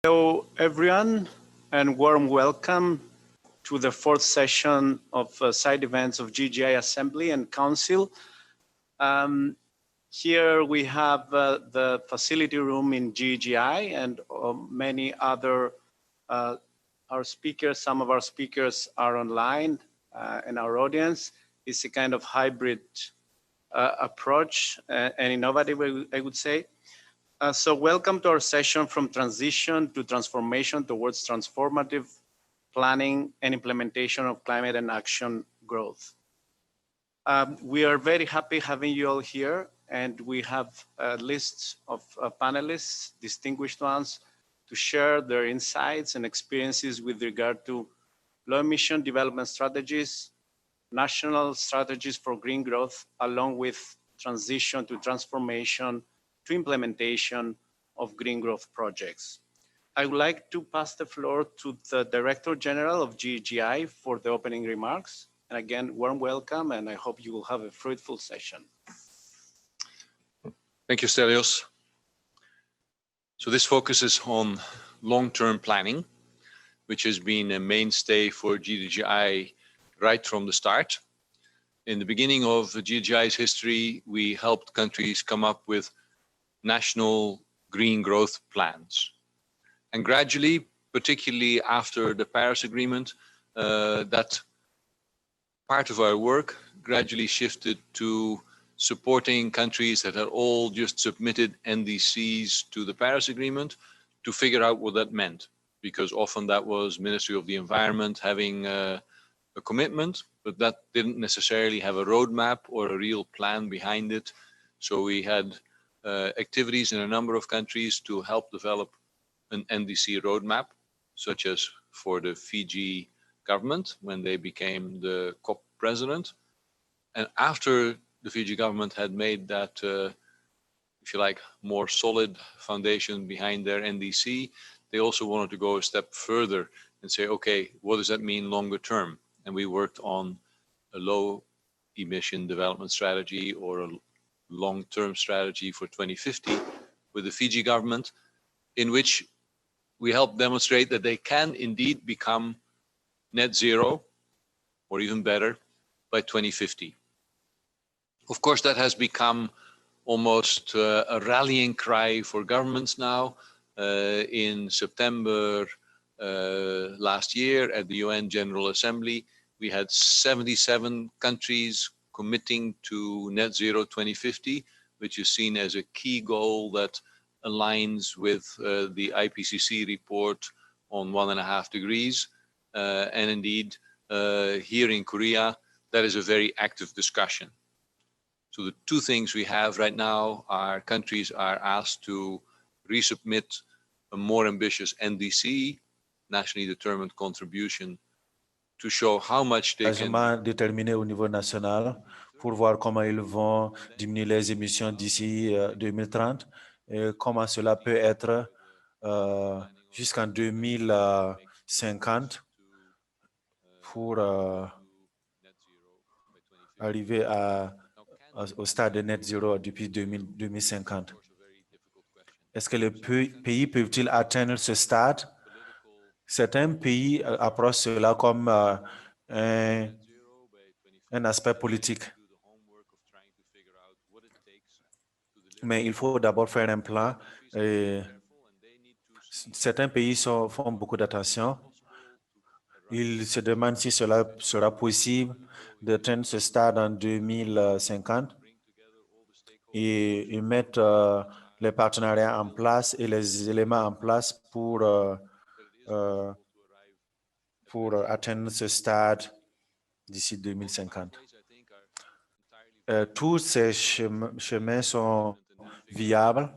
Hello, everyone, and warm welcome to the fourth session of side events of GGI Assembly and Council. Here we have the facility room in GGI and many other our speakers. Some of our speakers are online in our audience. It's a kind of hybrid approach and innovative, I would say. So welcome to our session from transition to transformation towards transformative planning and implementation of climate and action growth. We are very happy having you all here, and we have a list of panelists, distinguished ones, to share their insights and experiences with regard to low emission development strategies, national strategies for green growth, along with transition to transformation to implementation of green growth projects. I would like to pass the floor to the Director General of GGI for the opening remarks. And again, warm welcome, and I hope you will have a fruitful session. Thank you, Stelios. So this focuses on long-term planning, which has been a mainstay for GGGI right from the start. In the beginning of GGGI's history, we helped countries come up with national green growth plans. And gradually, particularly after the Paris Agreement, that part of our work gradually shifted to supporting countries that had all just submitted NDCs to the Paris Agreement to figure out what that meant. Because often that was Ministry of the Environment having a commitment, but that didn't necessarily have a roadmap or a real plan behind it. So we had activities in a number of countries to help develop an NDC roadmap, such as for the Fiji government when they became the COP president. And after the Fiji government had made that, if you like, more solid foundation behind their NDC, they also wanted to go a step further and say, okay, what does that mean longer term? And we worked on a low emission development strategy or a long-term strategy for 2050 with the Fiji government, in which we help demonstrate that they can indeed become net zero, or even better, by 2050. Of course, that has become almost a rallying cry for governments now. In September last year at the UN General Assembly, we had 77 countries committing to net zero 2050, which is seen as a key goal that aligns with the IPCC report on 1.5 degrees. And indeed, here in Korea, that is a very active discussion. So the two things we have right now are countries are asked to resubmit a more ambitious NDC, nationally determined contribution, to show how much they can déterminé au niveau national pour voir comment ils vont diminuer les émissions d'ici 2030 et comment cela peut être jusqu'en 2050 pour arriver au stade de net zéro depuis 2050. Est-ce que les pays peuvent-ils atteindre ce stade? Certains pays approchent cela comme un aspect politique. Mais il faut d'abord faire un plan. Certains pays font beaucoup d'attention. Ils se demandent si cela sera possible d'atteindre ce stade en 2050 et ils mettent les partenariats en place et les éléments en place pour atteindre ce stade d'ici 2050. Tous ces chemins sont viables.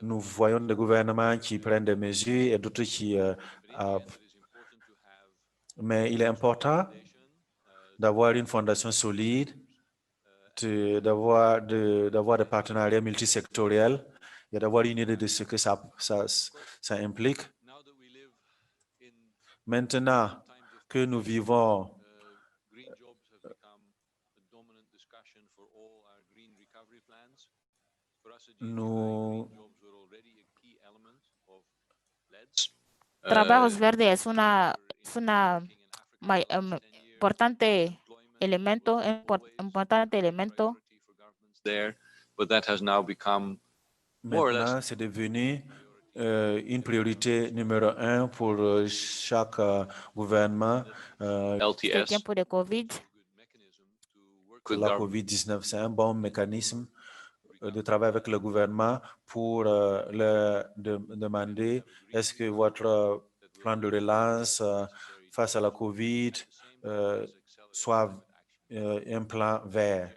Nous voyons des gouvernements qui prennent des mesures et d'autres qui... mais il est important d'avoir une fondation solide, d'avoir des partenariats multisectoriels et d'avoir une idée de ce que ça implique. Maintenant que nous vivons nous, Trabajos verdes es una importante elemento, there, but that has now become more or less maintenant, c'est devenu une priorité numéro 1 pour chaque gouvernement. este LTS. tiempo de COVID. La COVID-19, c'est un bon mécanisme de travail avec le gouvernement pour leur demander est-ce que votre plan de relance face à la COVID soit un plan vert.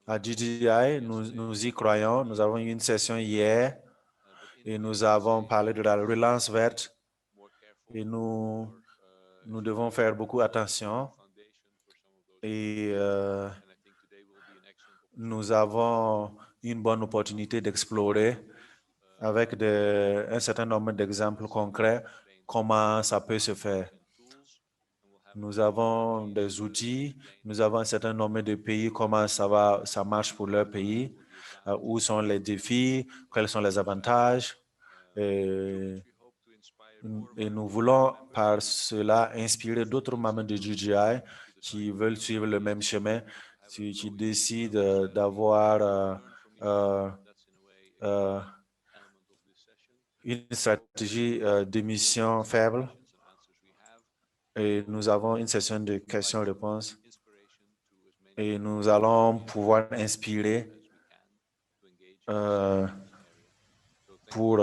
À GGGI, nous y croyons. Nous avons eu une session hier et nous avons parlé de la relance verte et nous devons faire beaucoup attention et nous avons une bonne opportunité d'explorer avec un certain nombre d'exemples concrets comment ça peut se faire. Nous avons des outils, nous avons un certain nombre de pays, comment ça marche pour leur pays, où sont les défis, quels sont les avantages. Et nous voulons par cela inspirer d'autres membres de GGI qui veulent suivre le même chemin, qui décident d'avoir une stratégie d'émission faible. Et nous avons une session de questions-réponses et nous allons pouvoir inspirer pour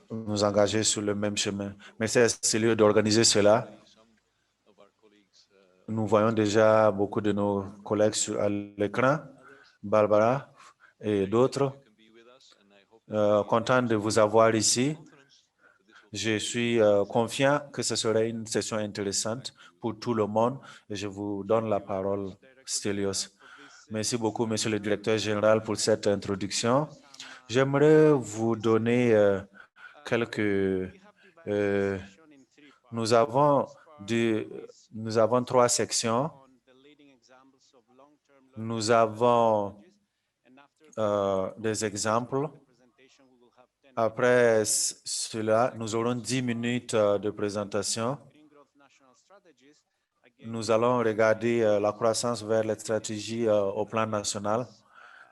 nous engager sur le même chemin. Merci à Stelios d'organiser cela. Nous voyons déjà beaucoup de nos collègues à l'écran, Barbara et d'autres. Content de vous avoir ici. Je suis confiant que ce serait une session intéressante pour tout le monde et je vous donne la parole, Stelios. Merci beaucoup, Monsieur le Directeur général, pour cette introduction. J'aimerais vous donner nous avons 3 sections. Nous avons des exemples. Après cela, nous aurons 10 minutes de présentation. Nous allons regarder la croissance vers les stratégies au plan national.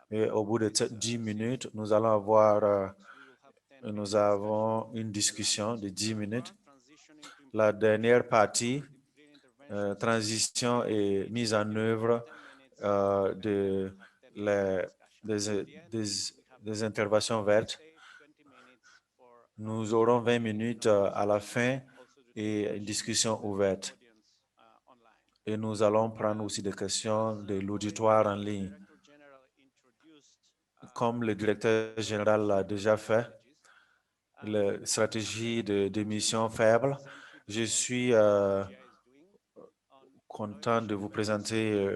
Et au bout de 10 minutes, nous avons une discussion de 10 minutes. La dernière partie, transition et mise en œuvre des interventions vertes. Nous aurons 20 minutes à la fin et une discussion ouverte. Et nous allons prendre aussi des questions de l'auditoire en ligne. Comme le directeur général l'a déjà fait, la stratégie d'émission faible, je suis content de vous présenter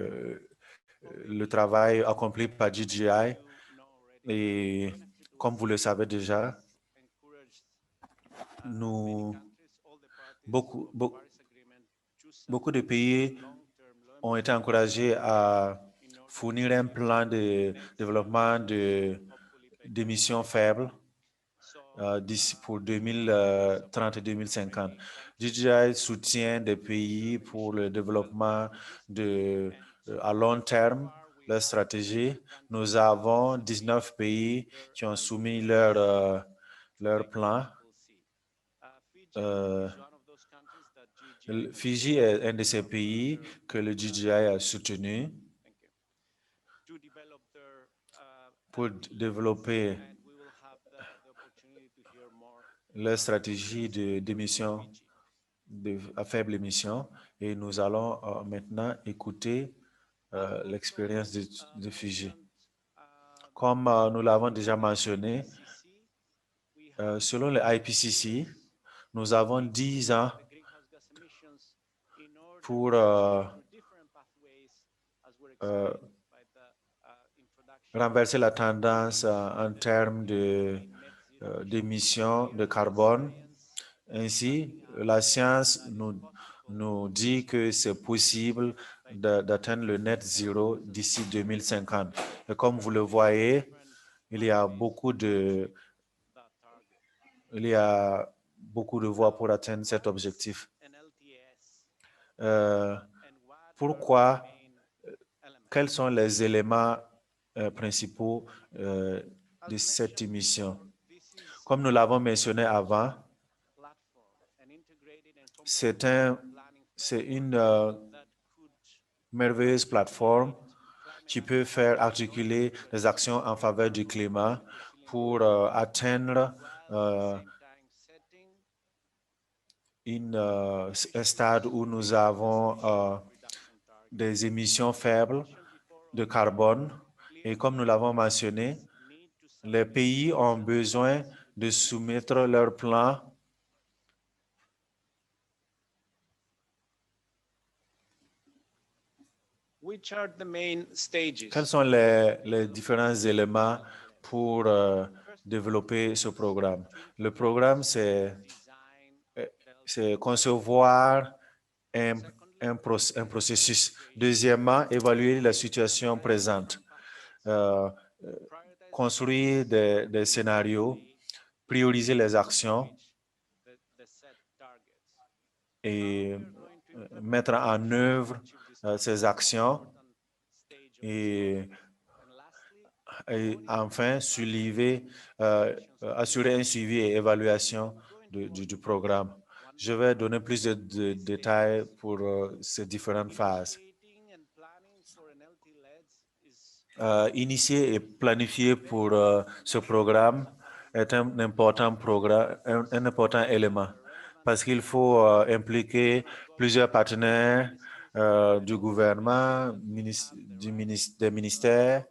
le travail accompli par GGI. Et comme vous le savez déjà, beaucoup de pays ont été encouragés à fournir un plan de développement d'émissions faibles d'ici pour 2030 et 2050. GGI soutient des pays pour le développement à long terme, leur stratégie. Nous avons 19 pays qui ont soumis leur plan. Fiji est un de ces pays que le GGI a soutenu pour développer leur stratégie d'émission à faible émission. Et nous allons maintenant écouter l'expérience de Fiji. Comme nous l'avons déjà mentionné, selon le IPCC, nous avons 10 ans pour renverser la tendance en termes d'émissions de carbone. Ainsi, la science nous dit que c'est possible d'atteindre le net zéro d'ici 2050. Et comme vous le voyez, Il y a beaucoup de voies pour atteindre cet objectif. Pourquoi? Quels sont les éléments principaux de cette mission? Comme nous l'avons mentionné avant, c'est une merveilleuse plateforme qui peut faire articuler des actions en faveur du climat pour atteindre un stade où nous avons des émissions faibles de carbone. Et comme nous l'avons mentionné, les pays ont besoin de soumettre leur plan Quels sont les différents éléments pour développer ce programme? Le programme, c'est concevoir un processus. Deuxièmement, évaluer la situation présente. Construire des scénarios, prioriser les actions et mettre en œuvre ces actions et enfin assurer un suivi et évaluation du programme. Je vais donner plus de détails pour ces différentes phases. Initier et planifier pour ce programme est un important élément parce qu'il faut impliquer plusieurs partenaires du gouvernement, des ministères,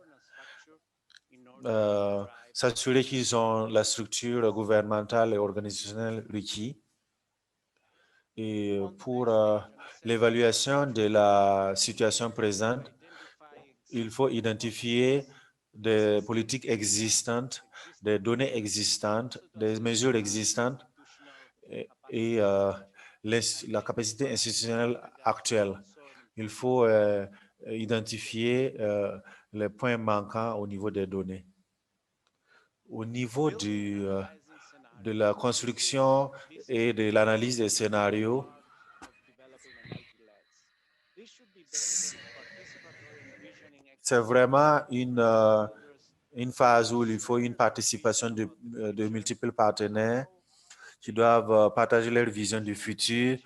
s'assurer qu'ils ont la structure gouvernementale et organisationnelle requise. Et pour l'évaluation de la situation présente, il faut identifier des politiques existantes, des données existantes, des mesures existantes et la capacité institutionnelle actuelle. Il faut identifier les points manquants au niveau des données. Au niveau de la construction et de l'analyse des scénarios, c'est vraiment une phase où il faut une participation de multiples partenaires qui doivent partager leur vision du futur,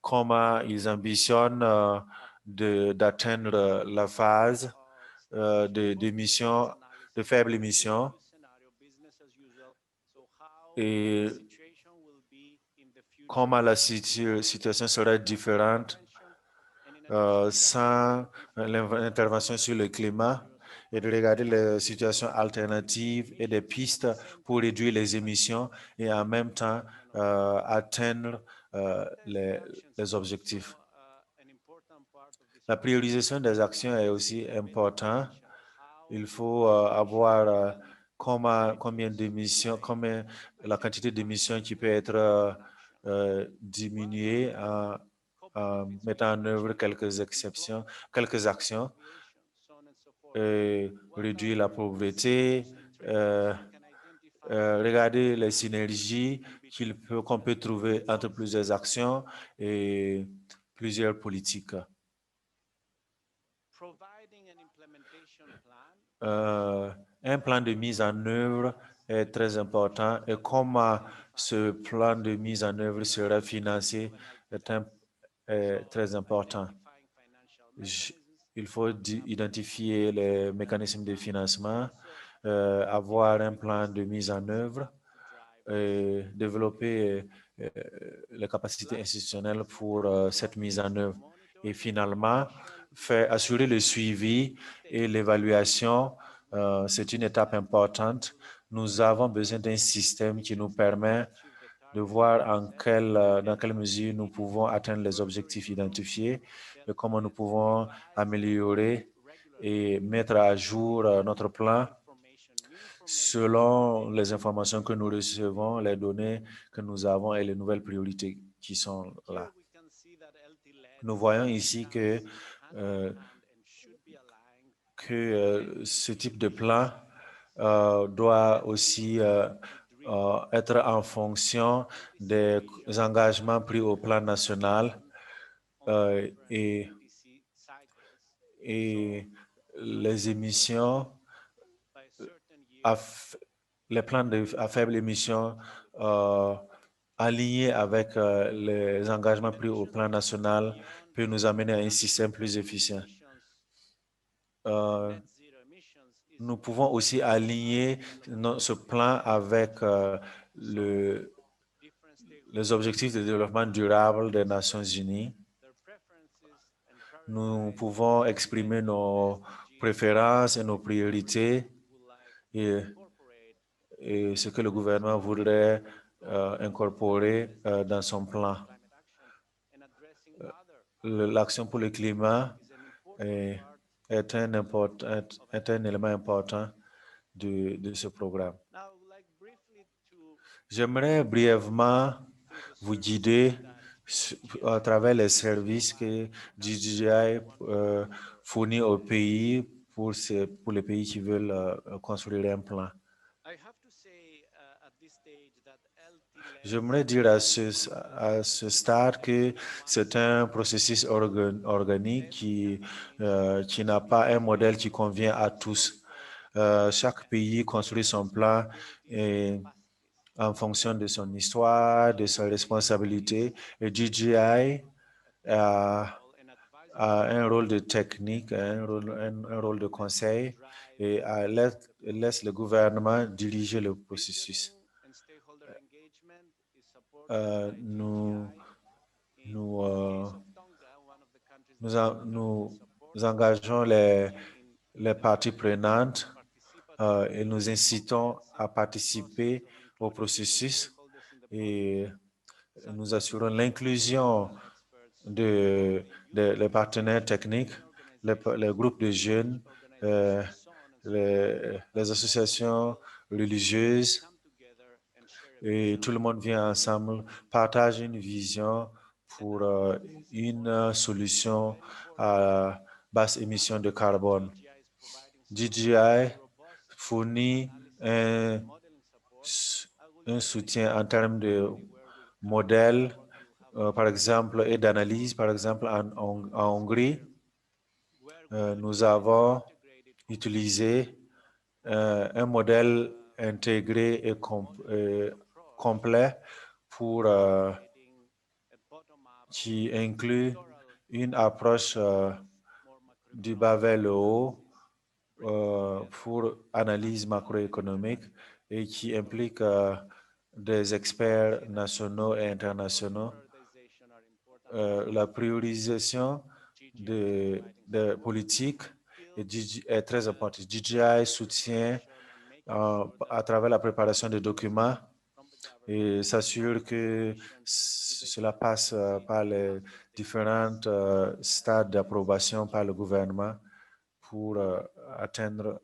comment ils ambitionnent d'atteindre la phase de faible émission et comment la situation sera différente sans l'intervention sur le climat et de regarder les situations alternatives et des pistes pour réduire les émissions et en même temps atteindre les objectifs. La priorisation des actions est aussi importante. Il faut avoir combien d'émissions, la quantité d'émissions qui peut être diminuée en mettant en œuvre quelques actions, réduire la pauvreté, regarder les synergies qu'on peut trouver entre plusieurs actions et plusieurs politiques. Un plan de mise en œuvre est très important et comment ce plan de mise en œuvre sera financé est très important. Il faut identifier les mécanismes de financement, avoir un plan de mise en œuvre, et développer les capacités institutionnelles pour cette mise en œuvre. Et finalement, assurer le suivi et l'évaluation, c'est une étape importante. Nous avons besoin d'un système qui nous permet de voir dans quelle mesure nous pouvons atteindre les objectifs identifiés et comment nous pouvons améliorer et mettre à jour notre plan selon les informations que nous recevons, les données que nous avons et les nouvelles priorités qui sont là. Nous voyons ici que ce type de plan doit aussi être en fonction des engagements pris au plan national et les émissions, les plans à faible émission alignés avec les engagements pris au plan national peut nous amener à un système plus efficient. Nous pouvons aussi aligner ce plan avec les objectifs de développement durable des Nations Unies. Nous pouvons exprimer nos préférences et nos priorités et ce que le gouvernement voudrait incorporer dans son plan. L'action pour le climat est un élément important de ce programme. J'aimerais brièvement vous guider à travers les services que GGGI fournit aux pays pour les pays qui veulent construire un plan. J'aimerais dire à ce stade que c'est un processus organique qui n'a pas un modèle qui convient à tous. Chaque pays construit son plan en fonction de son histoire, de sa responsabilité. Et GGI a un rôle de technique, un rôle de conseil et laisse le gouvernement diriger le processus. Nous engageons les parties prenantes et nous incitons à participer au processus et nous assurons l'inclusion des partenaires techniques, les groupes de jeunes, les associations religieuses, et tout le monde vient ensemble, partage une vision pour une solution à basse émission de carbone. GGI fournit un soutien en termes de modèles, par exemple, et d'analyse. Par exemple, en Hongrie, nous avons utilisé un modèle intégré et complet pour qui inclut une approche du bas vers le haut pour analyse macroéconomique et qui implique des experts nationaux et internationaux. La priorisation des politiques est très importante. GGI soutient à travers la préparation des documents et s'assure que cela passe par les différents stades d'approbation par le gouvernement pour atteindre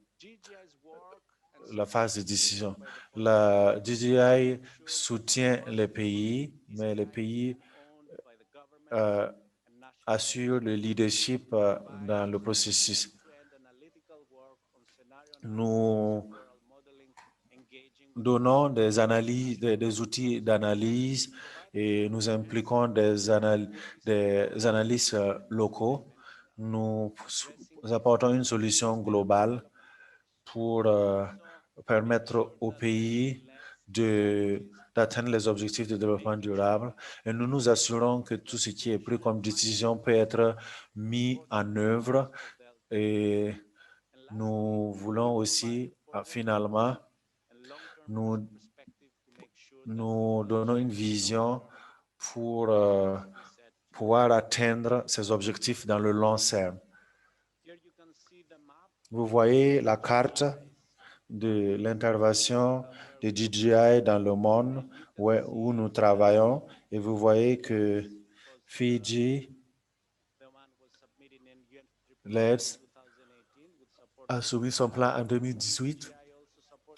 la phase de décision. La GGI soutient les pays, mais les pays assurent le leadership dans le processus. Nous donnons des analyses, des outils d'analyse et nous impliquons des analystes locaux. Nous apportons une solution globale pour permettre aux pays d'atteindre les objectifs de développement durable et nous nous assurons que tout ce qui est pris comme décision peut être mis en œuvre et nous voulons aussi finalement nous donnons une vision pour pouvoir atteindre ces objectifs dans le long terme. Vous voyez la carte de l'intervention de GGI dans le monde où nous travaillons et vous voyez que Fidji a soumis son plan en 2018.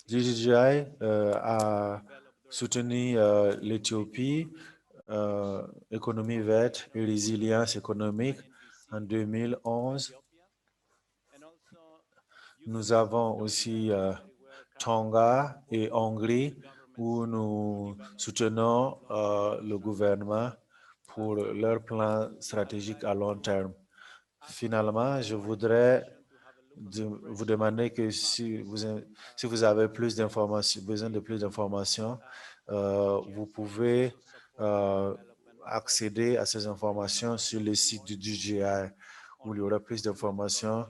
GGI a soutenu l'Éthiopie, économie verte et résilience économique en 2011. Nous avons aussi Tonga et Hongrie, où nous soutenons le gouvernement pour leur plan stratégique à long terme. Finalement, je voudrais vous demander que si vous avez plus d'informations, besoin de plus d'informations, vous pouvez accéder à ces informations sur le site du GGGI, où il y aura plus d'informations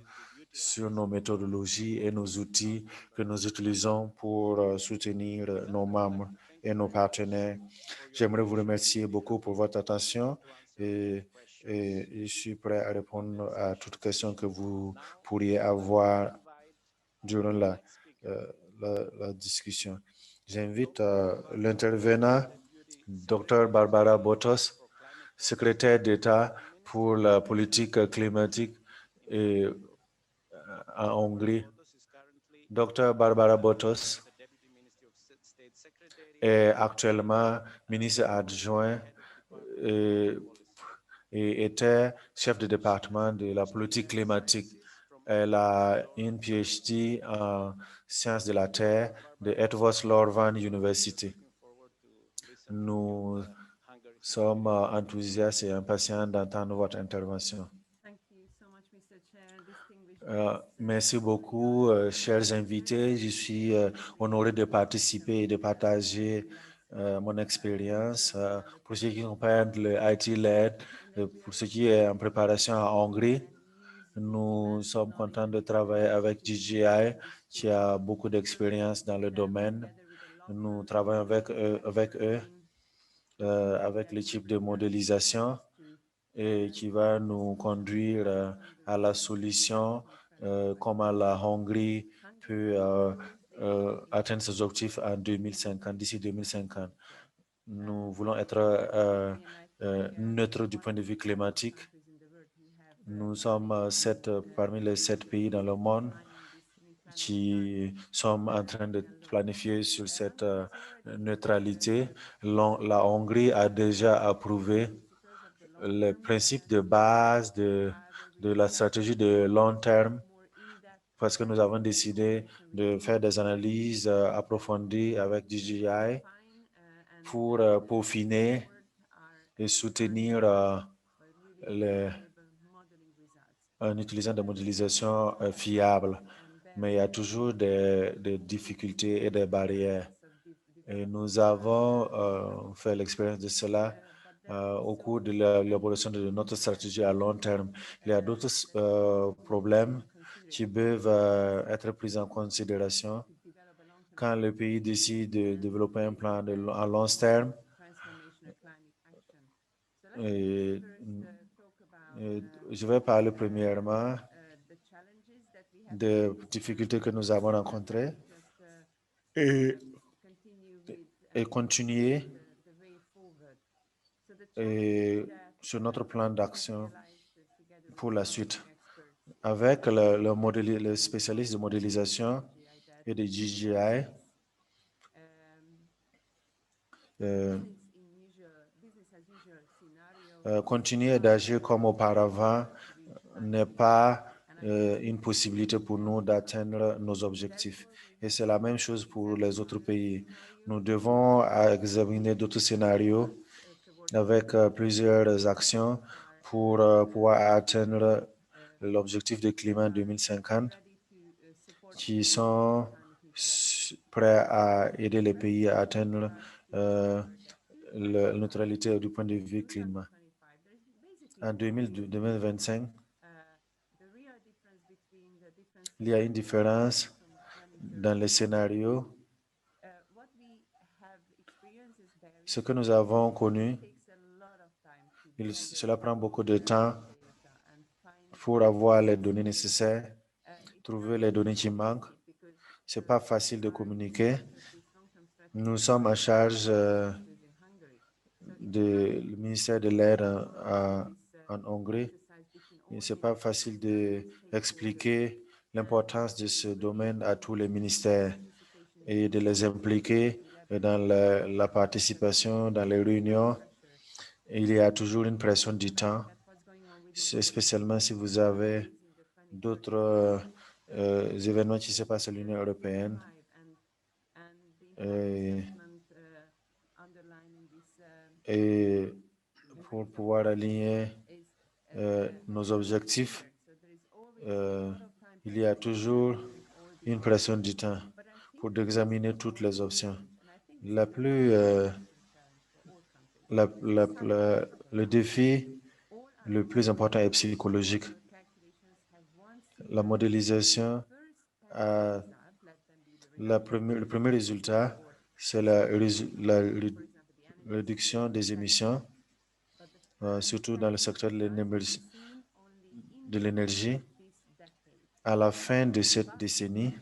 sur nos méthodologies et nos outils que nous utilisons pour soutenir nos membres et nos partenaires. J'aimerais vous remercier beaucoup pour votre attention et je suis prêt à répondre à toute question que vous pourriez avoir durant la discussion. J'invite l'intervenant, Dr. Barbara Botos, secrétaire d'État pour la politique climatique et, en Hongrie. Dr. Barbara Botos est actuellement ministre adjoint et était chef de département de la politique climatique. Elle a une PhD en sciences de la Terre de Phonevanh University. Nous sommes enthousiastes et impatients d'entendre votre intervention. Merci beaucoup, chers invités. Je suis honoré de participer et de partager mon expérience pour ce qui concerne le IT-LED, pour ce qui est en préparation en Hongrie. Nous sommes contents de travailler avec GGI, qui a beaucoup d'expérience dans le domaine. Nous travaillons avec eux, avec l'équipe de modélisation, et qui va nous conduire à la solution, comment la Hongrie peut atteindre ses objectifs en 2050, d'ici 2050. Nous voulons être neutres du point de vue climatique. Nous sommes parmi les 7 pays dans le monde qui sommes en train de planifier sur cette neutralité. La Hongrie a déjà approuvé le principe de base de la stratégie de long terme, parce que nous avons décidé de faire des analyses approfondies avec GGI pour peaufiner et soutenir en utilisant des modélisations fiables. Mais il y a toujours des difficultés et des barrières. Et nous avons fait l'expérience de cela au cours de l'évolution de notre stratégie à long terme. Il y a d'autres problèmes qui peuvent être pris en considération quand le pays décide de développer un plan à long terme. Et je vais parler premièrement des difficultés que nous avons rencontrées et continuer sur notre plan d'action pour la suite. Avec les spécialistes de modélisation et de GGI, continuer d'agir comme auparavant n'est pas une possibilité pour nous d'atteindre nos objectifs. Et c'est la même chose pour les autres pays. Nous devons examiner d'autres scénarios avec plusieurs actions pour pouvoir atteindre l'objectif de climat 2050, qui sont prêts à aider les pays à atteindre la neutralité du point de vue climat. En 2025, il y a une différence dans les scénarios. Ce que nous avons connu, cela prend beaucoup de temps pour avoir les données nécessaires, trouver les données qui manquent. Ce n'est pas facile de communiquer. Nous sommes en charge du ministère de l'aide en Hongrie. Ce n'est pas facile d'expliquer l'importance de ce domaine à tous les ministères et de les impliquer dans la participation, dans les réunions. Il y a toujours une pression du temps, spécialement si vous avez d'autres événements qui se passent à l'Union européenne. et pour pouvoir aligner nos objectifs, il y a toujours une pression du temps pour examiner toutes les options. Le défi le plus important est psychologique. La modélisation, le premier résultat, c'est la réduction des émissions, surtout dans le secteur de l'énergie. À la fin de cette décennie,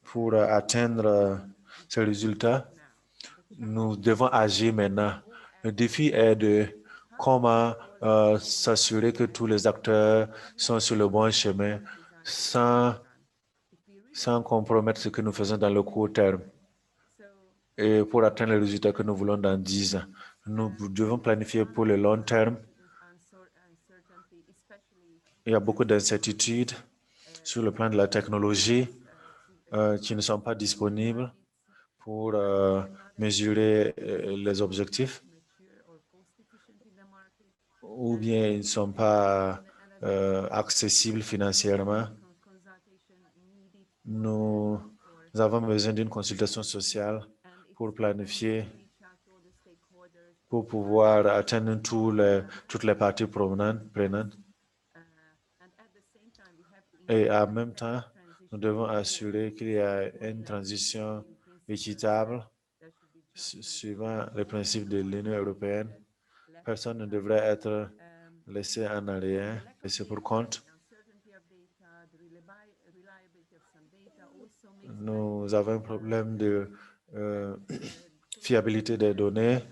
pour atteindre ce résultat, nous devons agir maintenant. Le défi est de comment s'assurer que tous les acteurs sont sur le bon chemin sans compromettre ce que nous faisons dans le court terme. Et pour atteindre les résultats que nous voulons dans 10 ans, nous devons planifier pour le long terme. Il y a beaucoup d'incertitudes sur le plan de la technologie qui ne sont pas disponibles pour mesurer les objectifs, ou bien ils ne sont pas accessibles financièrement. Nous avons besoin d'une consultation sociale pour planifier, pour pouvoir atteindre toutes les parties prenantes. Et en même temps, nous devons assurer qu'il y a une transition équitable suivant les principes de l'Union européenne. Personne ne devrait être laissé en arrière, laissé pour compte. Nous avons un problème de fiabilité des données,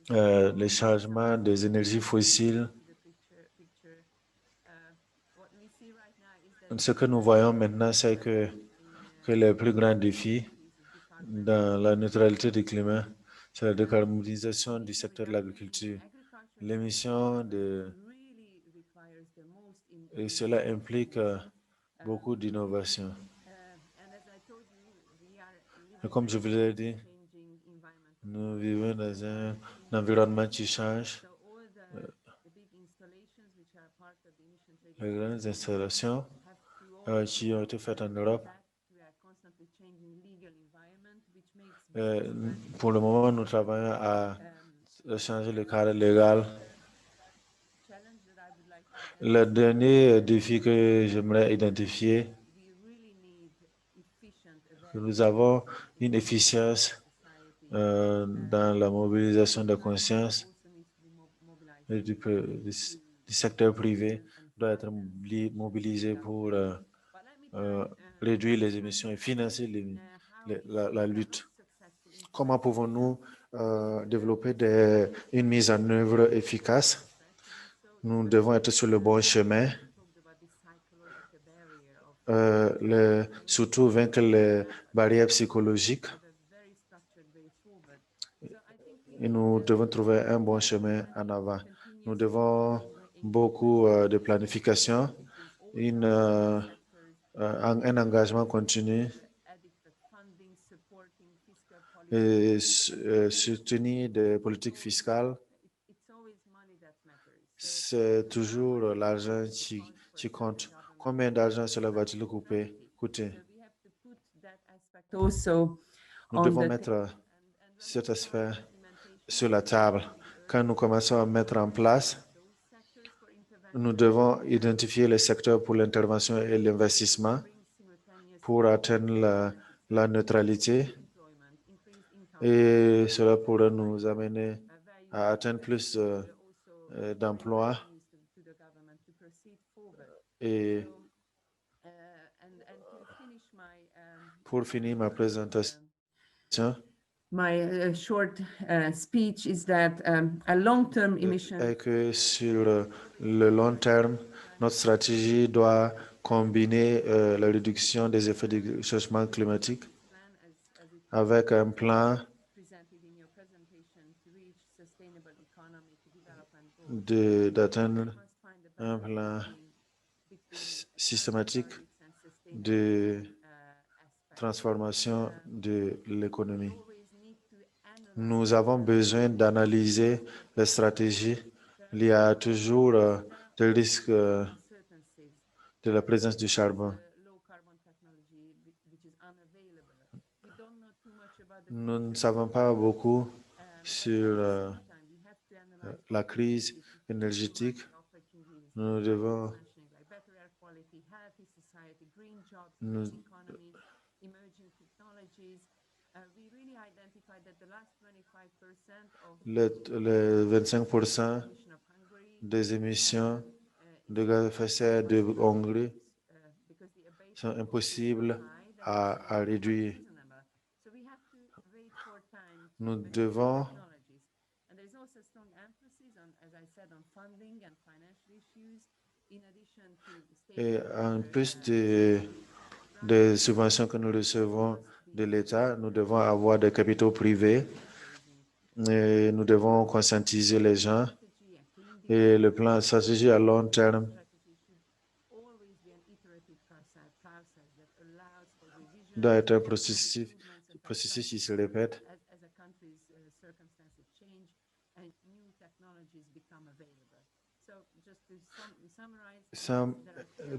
les changements des énergies fossiles. Ce que nous voyons maintenant, c'est que le plus grand défi dans la neutralité du climat, c'est la décarbonisation du secteur de l'agriculture. L'émission et cela implique beaucoup d'innovation. Et comme je vous l'ai dit, nous vivons dans un environnement qui change. Les grandes installations qui ont été faites en Europe, pour le moment, nous travaillons à changer le cadre légal. Le dernier défi que j'aimerais identifier, que nous avons une efficience dans la mobilisation de conscience du secteur privé doit être mobilisé pour réduire les émissions et financer la lutte. Comment pouvons-nous développer une mise en œuvre efficace? Nous devons être sur le bon chemin, surtout vaincre les barrières psychologiques. Et nous devons trouver un bon chemin en avant. Nous devons beaucoup de planification, un engagement continu et soutenir des politiques fiscales. C'est toujours l'argent qui compte. Combien d'argent cela va-t-il coûter? Nous devons mettre cet aspect sur la table. Quand nous commençons à mettre en place, nous devons identifier les secteurs pour l'intervention et l'investissement pour atteindre la neutralité. Et cela pourrait nous amener à atteindre plus d'emplois. Et pour finir ma présentation, my short speech is that a long-term emission est que sur le long terme, notre stratégie doit combiner la réduction des effets du changement climatique avec un plan d'atteindre un plan systématique de transformation de l'économie. Nous avons besoin d'analyser les stratégies. Il y a toujours des risques de la présence du charbon. Nous ne savons pas beaucoup sur la crise énergétique. Nous devons les 25% des émissions de gaz à effet de serre de Hongrie sont impossibles à réduire. Nous devons et en plus des subventions que nous recevons de l'État, nous devons avoir des capitaux privés et nous devons conscientiser les gens. Et le plan stratégie à long terme doit être un processus qui se répète.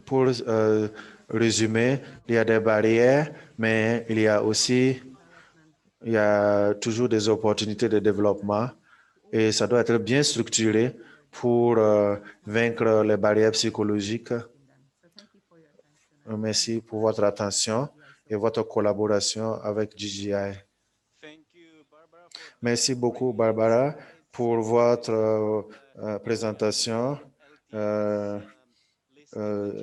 Pour résumer, il y a des barrières, mais il y a toujours des opportunités de développement et ça doit être bien structuré pour vaincre les barrières psychologiques. Merci pour votre attention et votre collaboration avec GGI. Merci beaucoup, Barbara, pour votre présentation.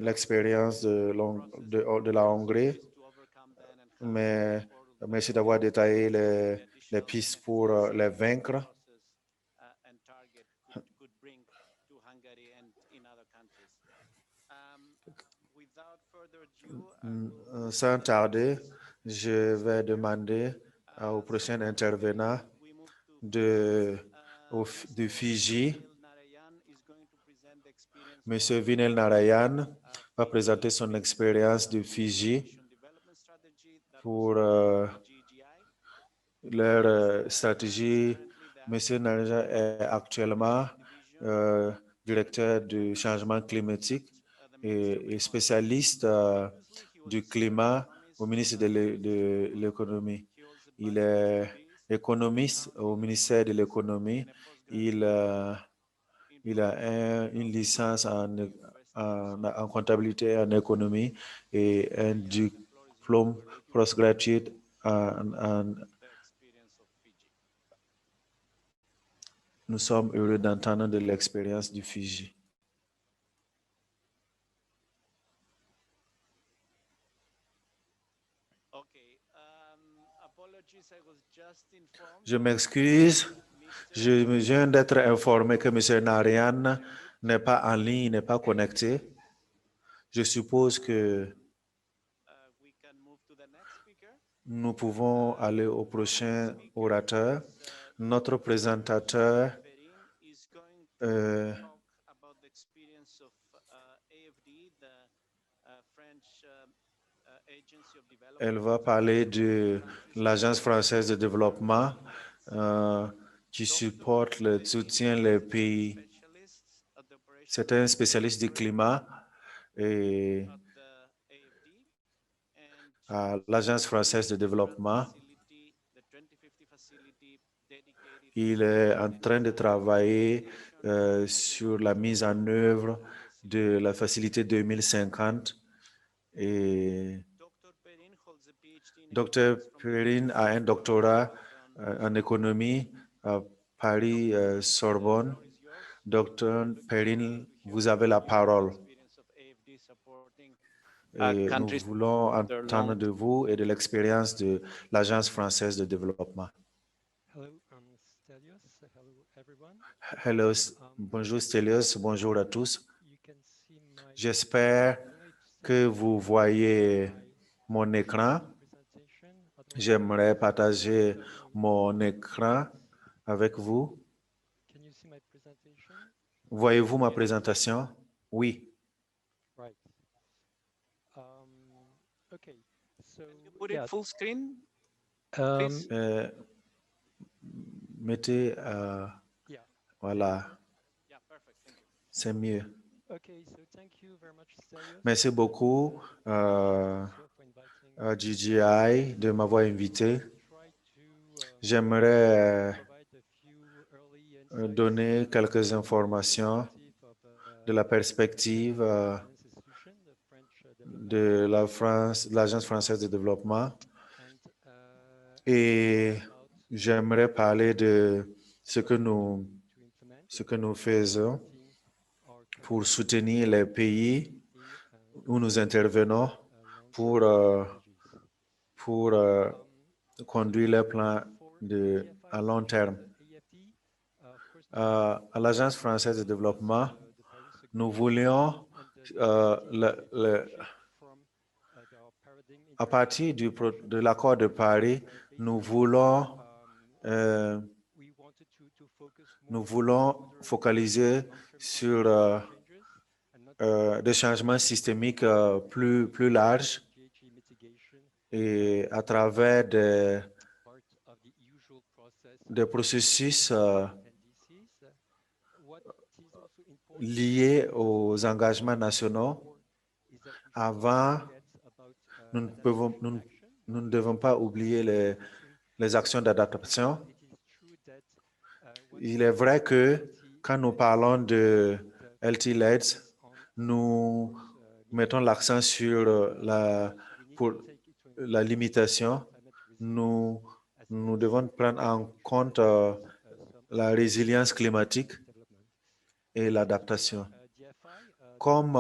L'expérience de la Hongrie, mais merci d'avoir détaillé les pistes pour les vaincre. Sans tarder, je vais demander au prochain intervenant de Fiji. Monsieur Vinel Narayan va présenter son expérience de Fiji pour leur stratégie. Monsieur Narayan est actuellement directeur du changement climatique et spécialiste du climat au ministère de l'économie. Il est économiste au ministère de l'économie. Il a une licence en comptabilité et en économie et un diplôme postgraduate Nous sommes heureux d'entendre de l'expérience du Fiji. Je m'excuse. Je viens d'être informé que M. Narayan n'est pas en ligne, n'est pas connecté. Je suppose que nous pouvons aller au prochain orateur. Notre présentateur elle va parler de l'Agence française de développement qui supporte le soutien les pays. C'est un spécialiste du climat et à l'Agence française de développement. Il est en train de travailler sur la mise en œuvre de la facilité 2050 et Dr Perrin a un doctorat en économie à Paris-Sorbonne. Dr Perrin, vous avez la parole. Et nous voulons entendre de vous et de l'expérience de l'Agence française de développement. Hello, bonjour Stelios, bonjour à tous. J'espère que vous voyez mon écran. J'aimerais partager mon écran avec vous. Voyez-vous ma présentation? Oui. Put it full screen, Um, please. Mettez, yeah. voilà, Yeah, perfect. Thank you. c'est mieux. Okay, so thank you very much, Stelios. Merci beaucoup, Also for inviting GGI, de m'avoir invité. try to J'aimerais provide a few early insights donner quelques informations de la perspective finance institution, the French de la France, de l'Agence française de développement, and et about j'aimerais parler de ce que to implement nous faisons supporting our pour countries soutenir les pays in où nous intervenons pour, strategies. pour conduire les plans à long terme. À l'Agence française de développement, nous voulions, à partir de l'accord de Paris, nous voulons focaliser sur des changements systémiques plus larges et à travers des processus liés aux engagements nationaux. Avant, nous ne devons pas oublier les actions d'adaptation. Il est vrai que quand nous parlons de LT-LEDs, nous mettons l'accent sur pour la limitation. Nous devons prendre en compte la résilience climatique et l'adaptation. Comme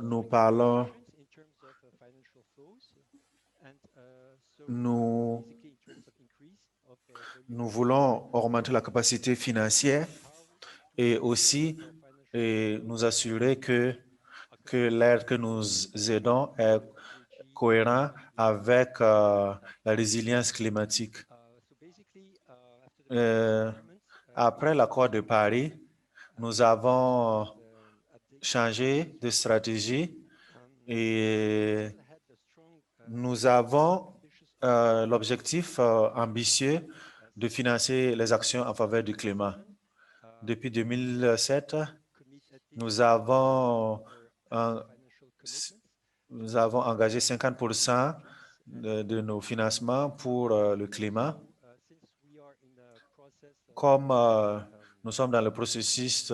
nous parlons, nous voulons augmenter la capacité financière et aussi nous assurer que l'aide que nous aidons est cohérent avec la résilience climatique. Après l'accord de Paris, nous avons changé de stratégie et nous avons l'objectif ambitieux de financer les actions en faveur du climat. Depuis 2007, nous avons engagé 50% de nos financements pour le climat. Comme nous sommes dans le processus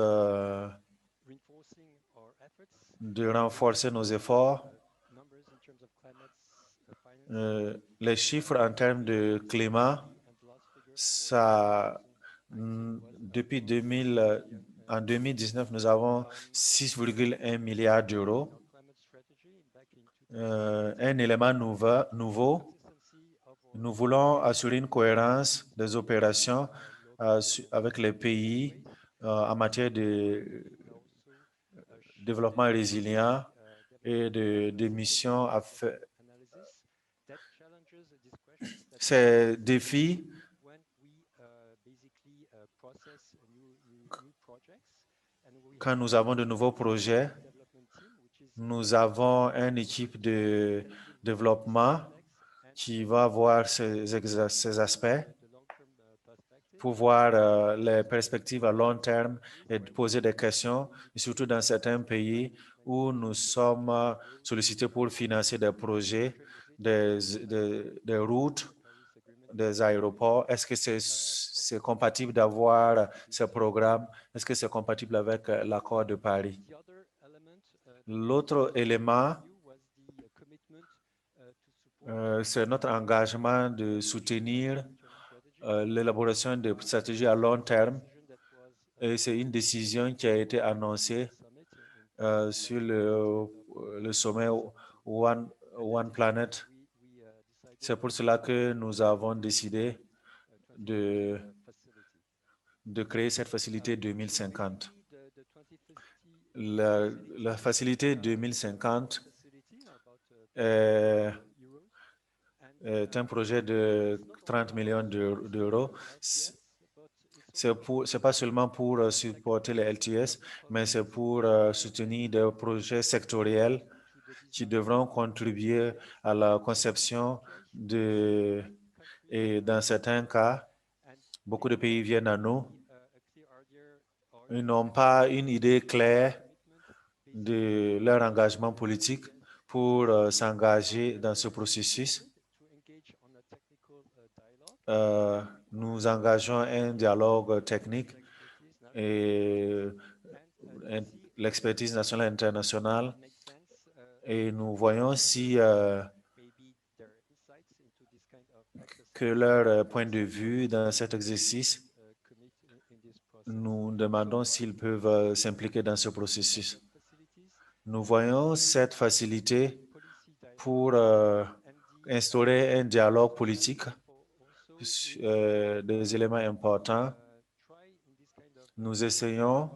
de renforcer nos efforts, les chiffres en termes de climat, depuis en 2019, nous avons 6,1 milliards d'euros. Un élément nouveau, nous voulons assurer une cohérence des opérations avec les pays en matière de développement résilient et de missions à faire. Ces défis quand nous avons de nouveaux projets, nous avons une équipe de développement qui va voir ces aspects pour voir les perspectives à long terme et poser des questions, surtout dans certains pays où nous sommes sollicités pour financer des projets, des routes, des aéroports. Est-ce que c'est compatible d'avoir ce programme? Est-ce que c'est compatible avec l'accord de Paris? L'autre élément, c'est notre engagement de soutenir l'élaboration de stratégies à long terme. Et c'est une décision qui a été annoncée sur le sommet One Planet. C'est pour cela que nous avons décidé de créer cette facilité 2050. La facilité 2050 est un projet de 30 millions d'euros. C'est pas seulement pour supporter les LTS, mais c'est pour soutenir des projets sectoriels qui devront contribuer à la conception de, et dans certains cas, beaucoup de pays viennent à nous. Ils n'ont pas une idée claire de leur engagement politique pour s'engager dans ce processus. Nous engageons un dialogue technique et l'expertise nationale et internationale et nous voyons si que leur point de vue dans cet exercice, nous demandons s'ils peuvent s'impliquer dans ce processus. Nous voyons cette facilité pour instaurer un dialogue politique, des éléments importants. Nous essayons,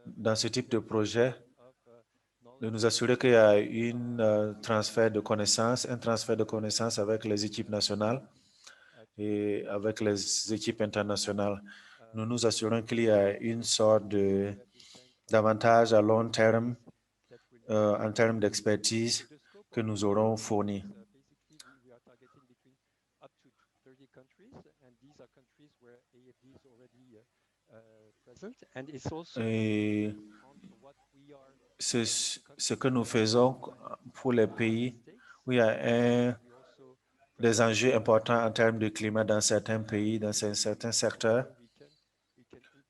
dans ce type de projet, de nous assurer qu'il y a un transfert de connaissances avec les équipes nationales et avec les équipes internationales. Nous nous assurons qu'il y a une sorte d'avantage à long terme en termes d'expertise que nous aurons fourni. Et c'est ce que nous faisons pour les pays où il y a des enjeux importants en termes de climat dans certains pays, dans certains secteurs,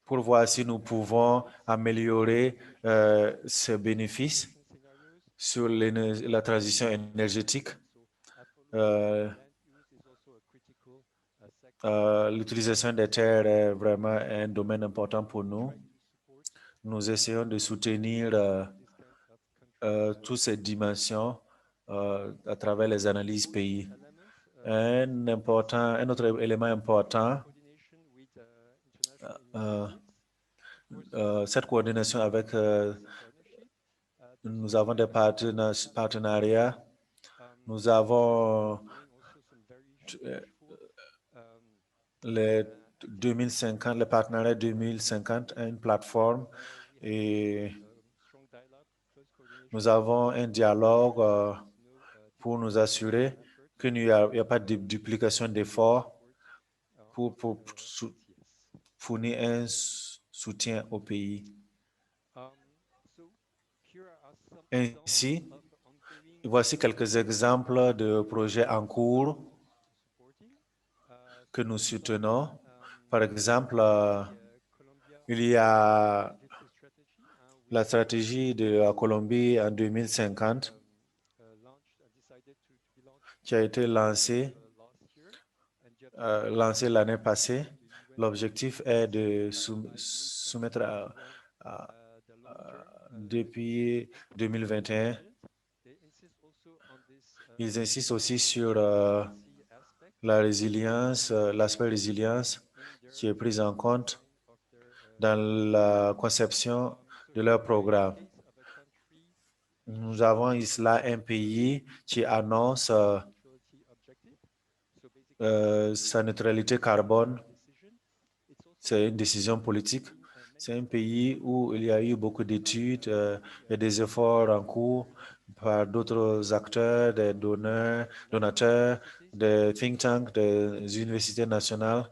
pour voir si nous pouvons améliorer ce bénéfice sur la transition énergétique. L'utilisation des terres est vraiment un domaine important pour nous. Nous essayons de soutenir toutes ces dimensions à travers les analyses pays. Un autre élément important, cette coordination avec, nous avons des partenariats, nous avons les 2050, les partenariats 2050, une plateforme et nous avons un dialogue pour nous assurer qu'il n'y a pas de duplication d'efforts pour fournir un soutien au pays. Ainsi, voici quelques exemples de projets en cours que nous soutenons. Par exemple, il y a la stratégie de la Colombie en 2050 qui a été lancée l'année passée. L'objectif est de soumettre depuis 2021. Ils insistent aussi sur la résilience, l'aspect résilience qui est pris en compte dans la conception de leur programme. Nous avons ici un pays qui annonce sa neutralité carbone. C'est une décision politique. C'est un pays où il y a eu beaucoup d'études et des efforts en cours par d'autres acteurs, des donateurs, des think tanks, des universités nationales.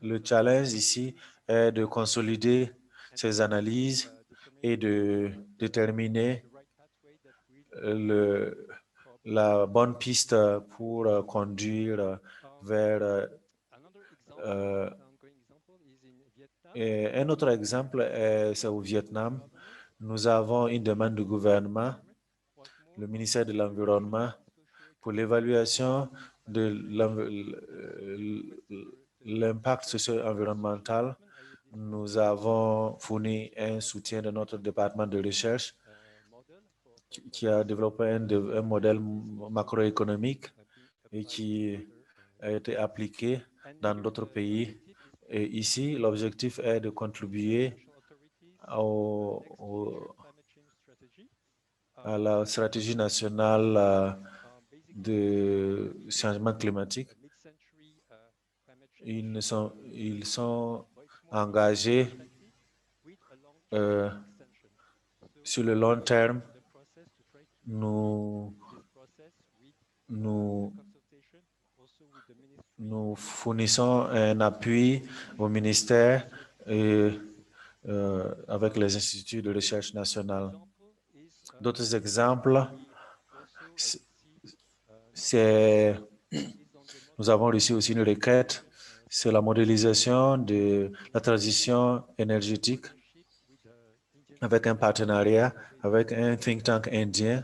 Le challenge ici est de consolider ces analyses et de déterminer la bonne piste pour conduire vers et un autre exemple, c'est au Vietnam. Nous avons une demande du gouvernement, le ministère de l'Environnement, pour l'évaluation de l'impact socio-environnemental. Nous avons fourni un soutien de notre département de recherche qui a développé un modèle macroéconomique et qui a été appliqué dans d'autres pays. Et ici, l'objectif est de contribuer à la stratégie nationale de changement climatique. Ils sont engagés sur le long terme nous, this process with nous, consultation also with the ministry. nous fournissons un appui au ministère et avec les instituts de recherche nationaux. Example is D'autres exemples, also c'est, received is on the nous avons modernization reçu aussi une requête sur la modélisation de la transition énergétique partnership with Indian avec un partenariat avec un think tank indien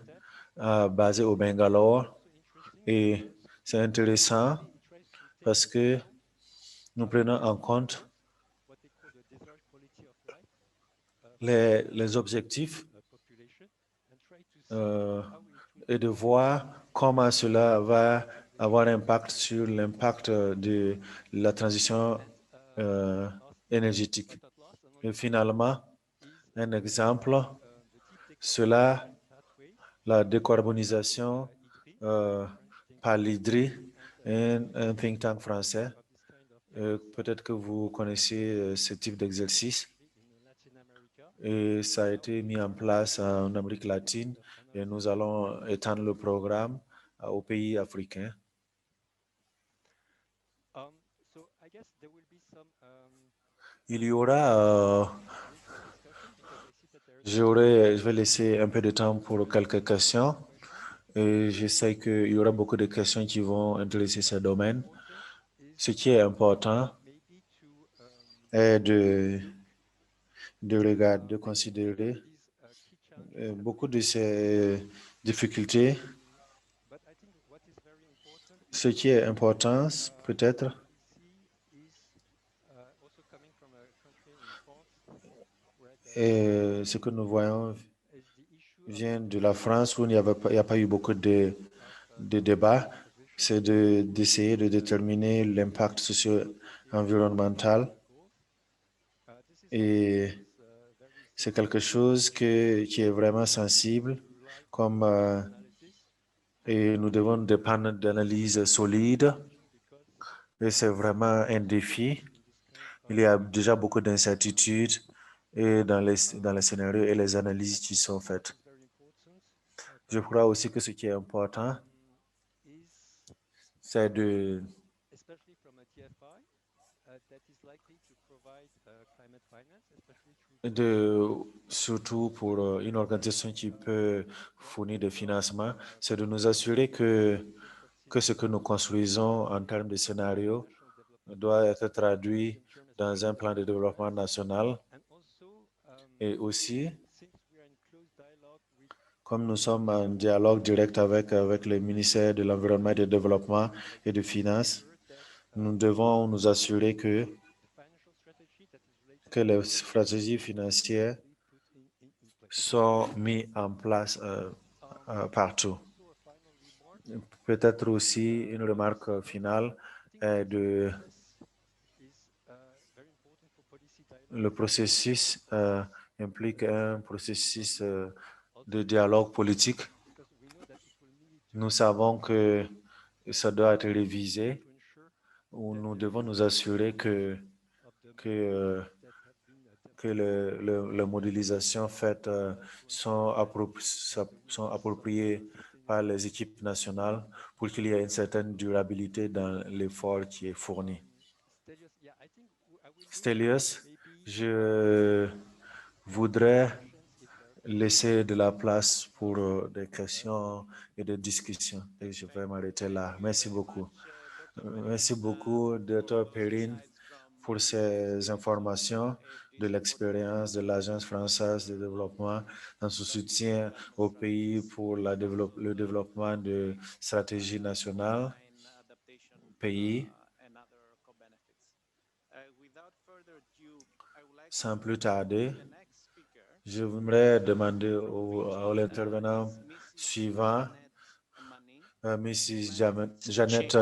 basé au Bangalore. also interesting Et because c'est intéressant it tries to take parce into que account nous prenons en compte what they call the desired quality of life les objectifs population and try to see euh, how it will et de impact voir comment cela va avoir un impact sur l'impact de la transition and énergétique. but at last Et another finalement, is un exemple, the deep cela, decarbonization pathway la décarbonisation IDRI, euh, French think par tank, l'IDRI, and un think tank français. of this kind of Peut-être que vous connaissez ce type d'exercice. especially in Latin America. Et ça a été mis en place en Amérique latine et nous allons étendre le programme aux pays africains. So I guess there will be some Il y aura, room for discussion because I see that there are je vais laisser un peu de temps pour quelques questions questions. et je sais qu'il y aura beaucoup de questions qui vont intéresser ce domaine. Important is Ce qui est important maybe to est look de regarder, de maybe at some of considérer these key challenges that beaucoup we de have. ces difficultés. But I think what is very important Ce is qui est important, peut-être, what we see is also coming from a country in France where et ce que nous voyons is the issue of vient de la France où il y a pas eu beaucoup de débats, contribution c'est d'essayer de déterminer l'impact socio-environnemental goals. This is something et that is very c'est quelque chose qui est vraiment sensible to rely comme, on analysis et nous devons dépendre d'analyses solides because et c'est vraiment un défi. in this kind Il y a déjà beaucoup d'incertitudes et dans les scénarios et les analyses qui sont what faites. is very important Je crois aussi que ce qui est important, is c'est de especially from a TFI that is likely to provide climate finance, especially through surtout pour une organisation qui peut fournir des financements, c'est de nous assurer que ce que nous construisons en termes de scénarios national development doit être traduit in terms dans un plan de développement national. and also Et aussi, since we are in close dialogue with comme nous sommes en dialogue direct avec le ministère de l'Environnement et du Développement et des Finances, sure that nous devons nous assurer the financial strategy that is related que les stratégies financières be put in place. sont mises en place partout. Also a final remark. Peut-être aussi une remarque finale I think est the de process is very important for policy dialogue le processus implique un processus de also dialogue politique. because we know that it will need to Nous be savons que ça doit être révisé, to ensure où that nous there devons is nous assurer of the que, euh, that have been que les modélisations faites sont appropriées par les équipes nationales pour qu'il y ait une certaine durabilité dans l'effort qui est fourni. Stelios, yeah, I think I will leave Stelios, maybe je voudrais questions if there are laisser de la place pour des questions et des discussions. Et je vais m'arrêter là. Merci beaucoup. Merci beaucoup, Dr. Perrin, pour ces informations de l'expérience de l'Agence française de développement dans son soutien au pays pour le développement de stratégies nationales pays. Sans plus tarder, je voudrais demander à l'intervenant suivant, Mrs. Jeannette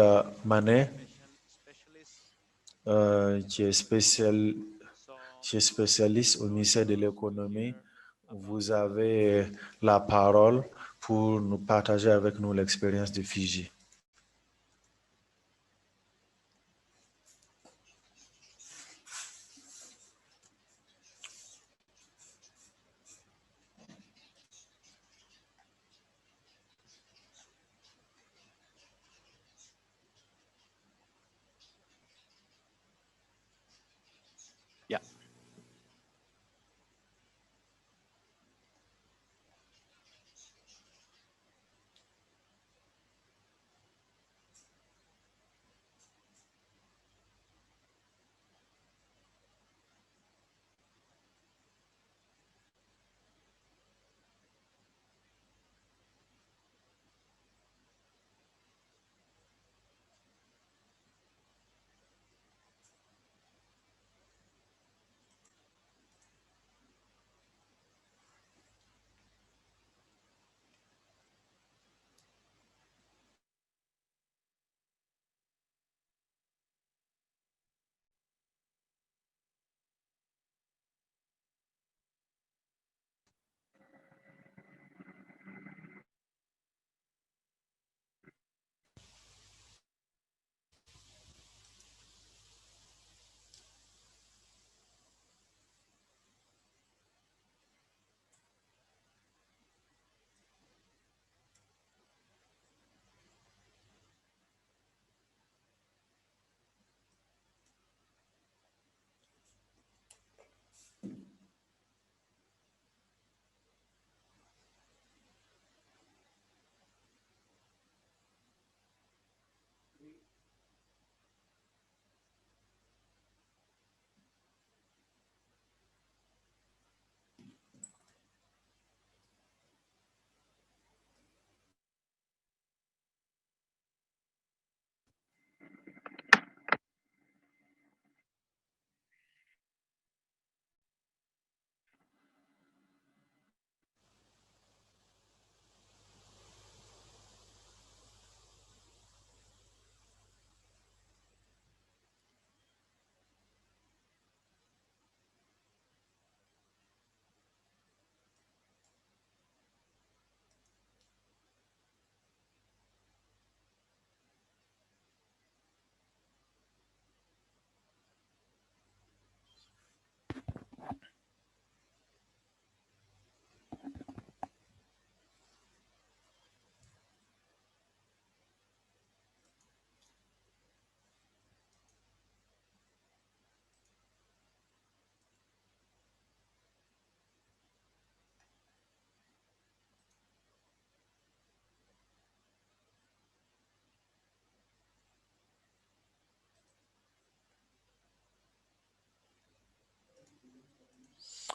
Manet, qui est spécialiste au ministère de l'économie. Vous avez la parole pour nous partager avec nous l'expérience de Fiji. Yeah.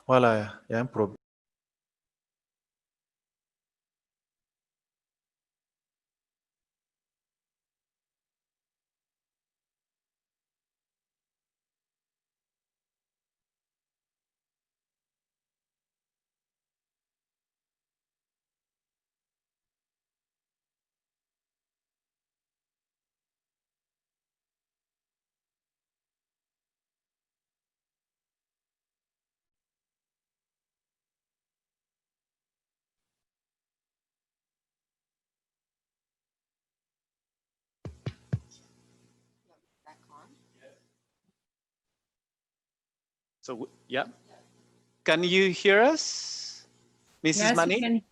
Voilà, il y a un problème. So, yeah. Can you hear us, Mrs. Yes, Mani? we can.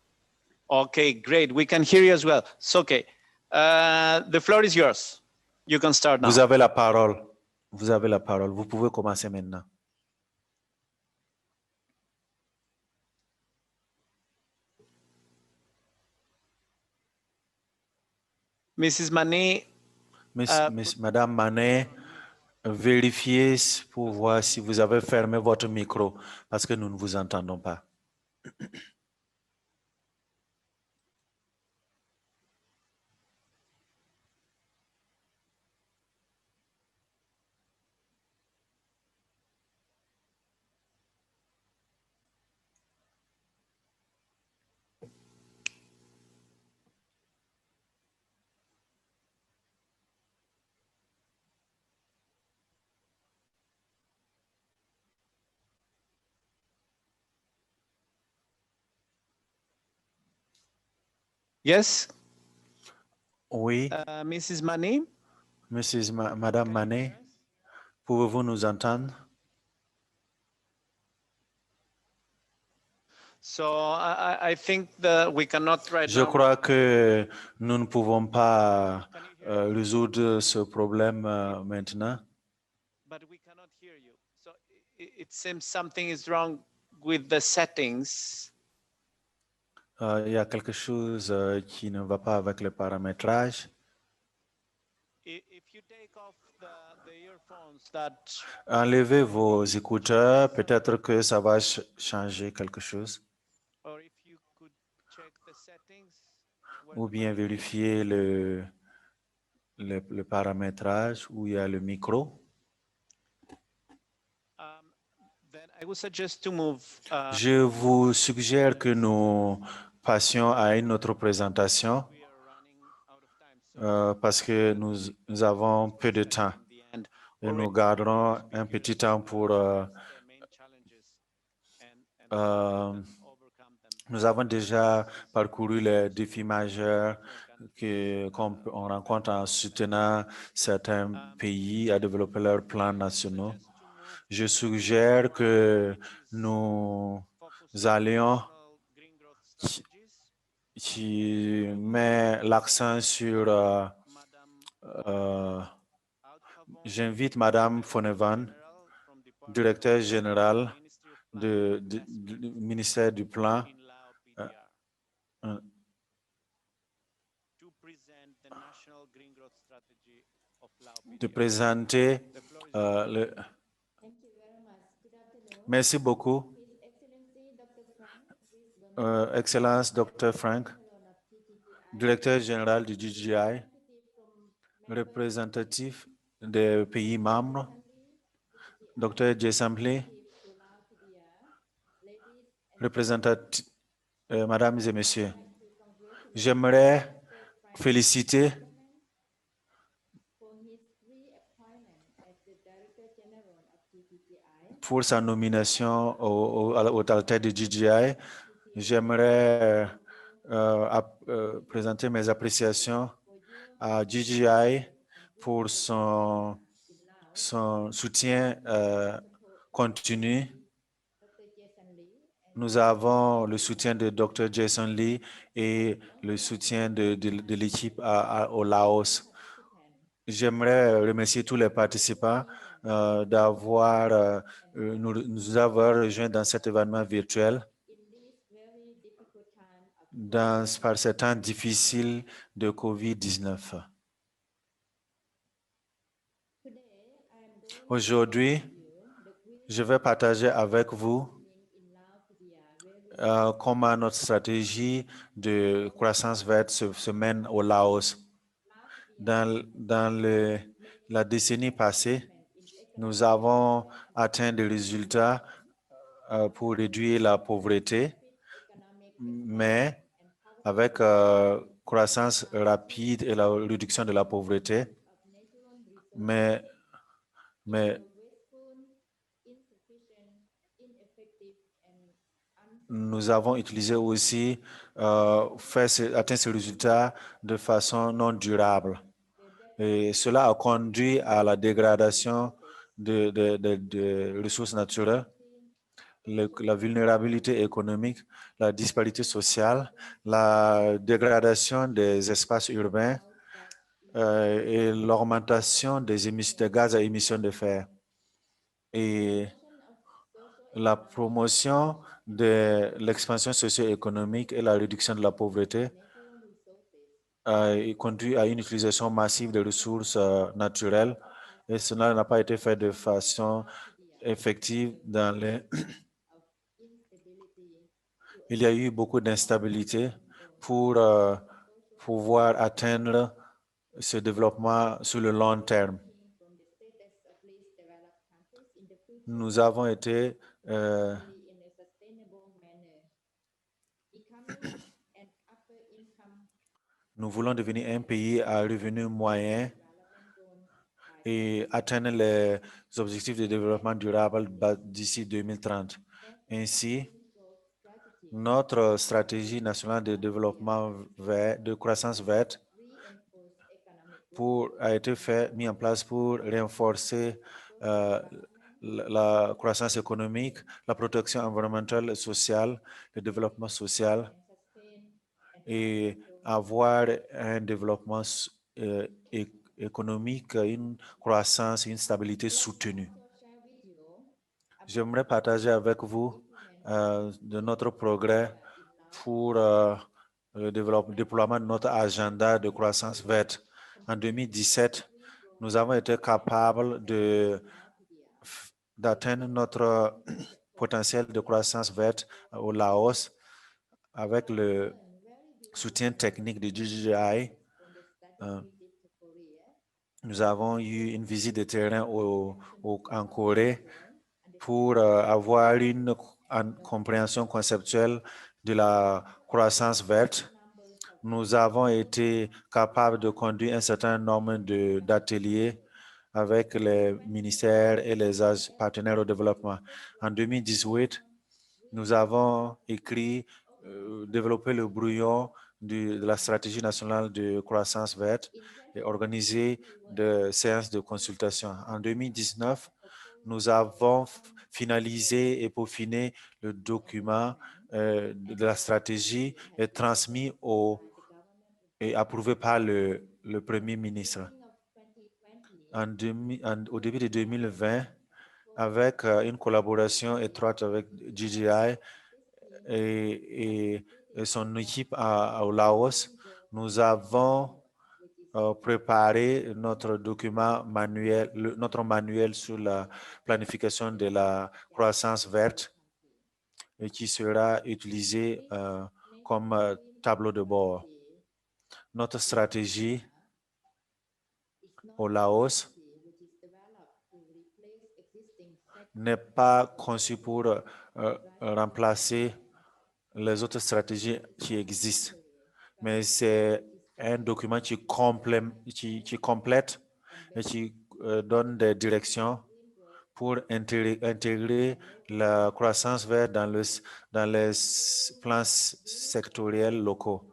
Okay, great. We can hear you as well. So, okay. The floor is yours. You can start now. Vous avez la parole. Vous avez la parole. Vous pouvez commencer maintenant. Mrs. Mani, Madame Manet, vérifiez pour voir si vous avez fermé votre micro parce que nous ne vous entendons pas. yes? Oui, Mrs. Mani? Madame Manet, pouvez-vous nous entendre? So I think that we cannot right Je now. crois que nous ne pouvons pas résoudre ce problème maintenant. But we cannot hear you. So it seems something is wrong with the settings. Il y a quelque chose qui ne va pas avec le paramétrage. If you take off the earphones, that Enlevez vos écouteurs, peut-être que ça va changer quelque chose. or if you could check the settings. Ou bien vérifier le paramétrage où il y a le micro. Then I would suggest to move. Je vous suggère que nous passions à une autre présentation We are running out of time, parce que nous avons peu de temps et nous garderons un petit temps pour nous avons déjà parcouru les défis majeurs qu'on rencontre en soutenant certains pays à développer leurs plans nationaux. Je suggère que nous allions qui met l'accent sur j'invite Madame Phonevanh, directeur général du ministère du Plan, de présenter le... Merci beaucoup. Excellence Dr. Frank, directeur général du GGGI, représentatif des pays membres, Dr. Jason Lee, représentatif, Mesdames et Messieurs, j'aimerais féliciter pour sa nomination au tête de GGI. J'aimerais présenter mes appréciations à GGI pour son soutien continu. Nous avons le soutien de Dr. Jason Lee et le soutien de l'équipe au Laos. J'aimerais remercier tous les participants d'avoir nous avoir rejoints dans cet événement virtuel par ces temps difficiles de COVID-19. Aujourd'hui, je vais partager avec vous comment notre stratégie de croissance verte se mène au Laos. Dans la décennie passée, nous avons atteint des résultats pour réduire la pauvreté, mais avec croissance rapide et la réduction de la pauvreté, mais nous avons utilisé aussi, atteint ces résultats de façon non durable. Et cela a conduit à la dégradation de ressources naturelles, la vulnérabilité économique, la disparité sociale, la dégradation des espaces urbains et l'augmentation des émissions de gaz à émissions de fer. Et la promotion de l'expansion socio-économique et la réduction de la pauvreté conduit à une utilisation massive des ressources naturelles et cela n'a pas été fait de façon effective dans les... Il y a eu beaucoup d'instabilité pour pouvoir atteindre ce développement sur le long terme. Nous avons été nous voulons devenir un pays à revenu moyen et atteindre les objectifs de développement durable d'ici 2030. Ainsi, notre stratégie nationale de développement vert, de croissance verte a été mise en place pour renforcer la croissance économique, la protection environnementale et sociale, le développement social et avoir un développement économique, une croissance et une stabilité soutenue. J'aimerais partager avec vous de notre progrès pour le déploiement de notre agenda de croissance verte. En 2017, nous avons été capables d'atteindre notre potentiel de croissance verte au Laos avec le soutien technique de GGGI. Nous avons eu une visite de terrain en Corée pour avoir une compréhension conceptuelle de la croissance verte. Nous avons été capables de conduire un certain nombre d'ateliers avec les ministères et les partenaires au développement. En 2018, nous avons écrit, développé le brouillon de la stratégie nationale de croissance verte et organisé des séances de consultation. En 2019, nous avons finalisé et peaufiné le document de la stratégie et transmis et approuvé par le Premier ministre. Au début de 2020, avec une collaboration étroite avec GGI et son équipe au Laos, nous avons préparé notre document manuel, notre manuel sur la planification de la croissance verte et qui sera utilisé comme tableau de bord. Notre stratégie au Laos n'est pas conçue pour remplacer les autres stratégies qui existent, mais c'est un document qui complète et qui donne des directions pour intégrer la croissance verte dans les plans sectoriels locaux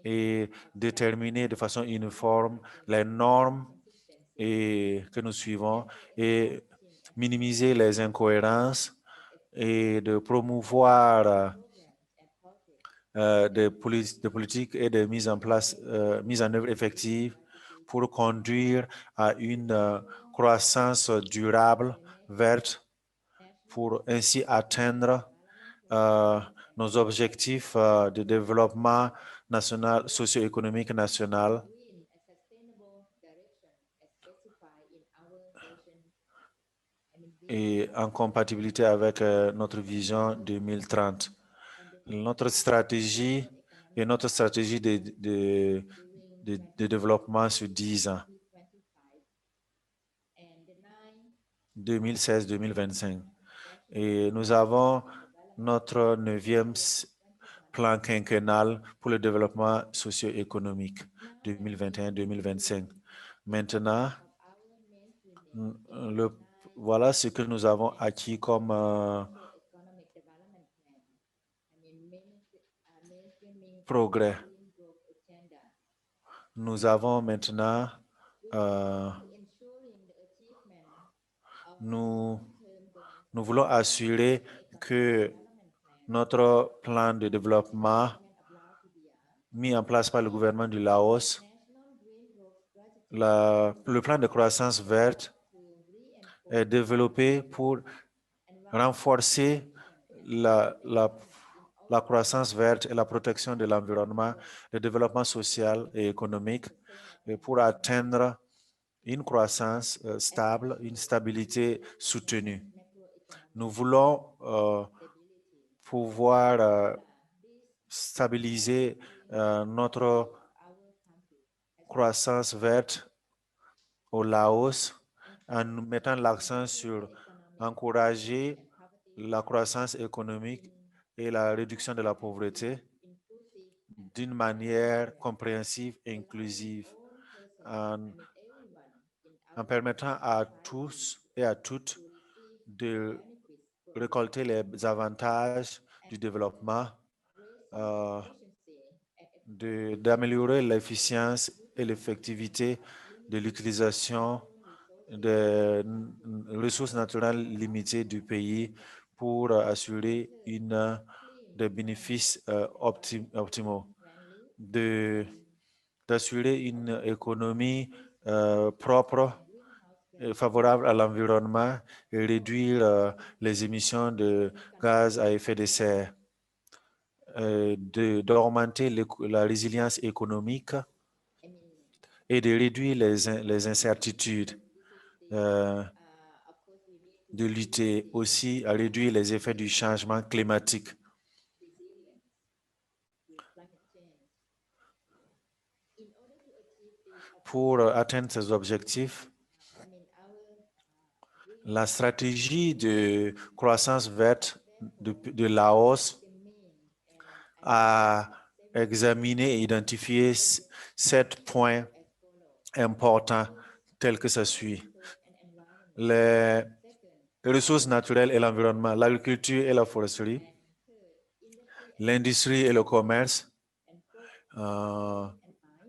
et déterminer de façon uniforme les normes que nous suivons et minimiser les incohérences et de promouvoir des politiques et de mise en œuvre effective pour conduire à une croissance durable, verte, pour ainsi atteindre nos objectifs de développement national, socio-économique national et en compatibilité avec notre vision 2030. Notre stratégie et notre stratégie de développement sur 10 ans, 2016-2025. Et nous avons notre 9e plan quinquennal pour le développement socio-économique 2021-2025. Maintenant, voilà ce que nous avons acquis comme progrès. Nous avons maintenant, nous voulons assurer que notre plan de développement mis en place par le gouvernement du Laos, le plan de croissance verte est développé pour renforcer la croissance verte et la protection de l'environnement, le développement social et économique, et pour atteindre une croissance stable, une stabilité soutenue. Nous voulons pouvoir stabiliser notre croissance verte au Laos en mettant l'accent sur encourager la croissance économique et la réduction de la pauvreté d'une manière compréhensive et inclusive, en permettant à tous et à toutes de récolter les avantages du développement, d'améliorer l'efficience et l'effectivité de l'utilisation des ressources naturelles limitées du pays pour assurer des bénéfices optimaux, d'assurer une économie propre favorable à l'environnement et réduire les émissions de gaz à effet de serre, d'augmenter la résilience économique et de réduire les incertitudes, de lutter aussi à réduire les effets du changement climatique. Pour atteindre ces objectifs, la stratégie de croissance verte de Laos a examiné et identifié 7 points importants tels que ça suit. Les ressources naturelles et l'environnement, l'agriculture et la foresterie, l'industrie et le commerce,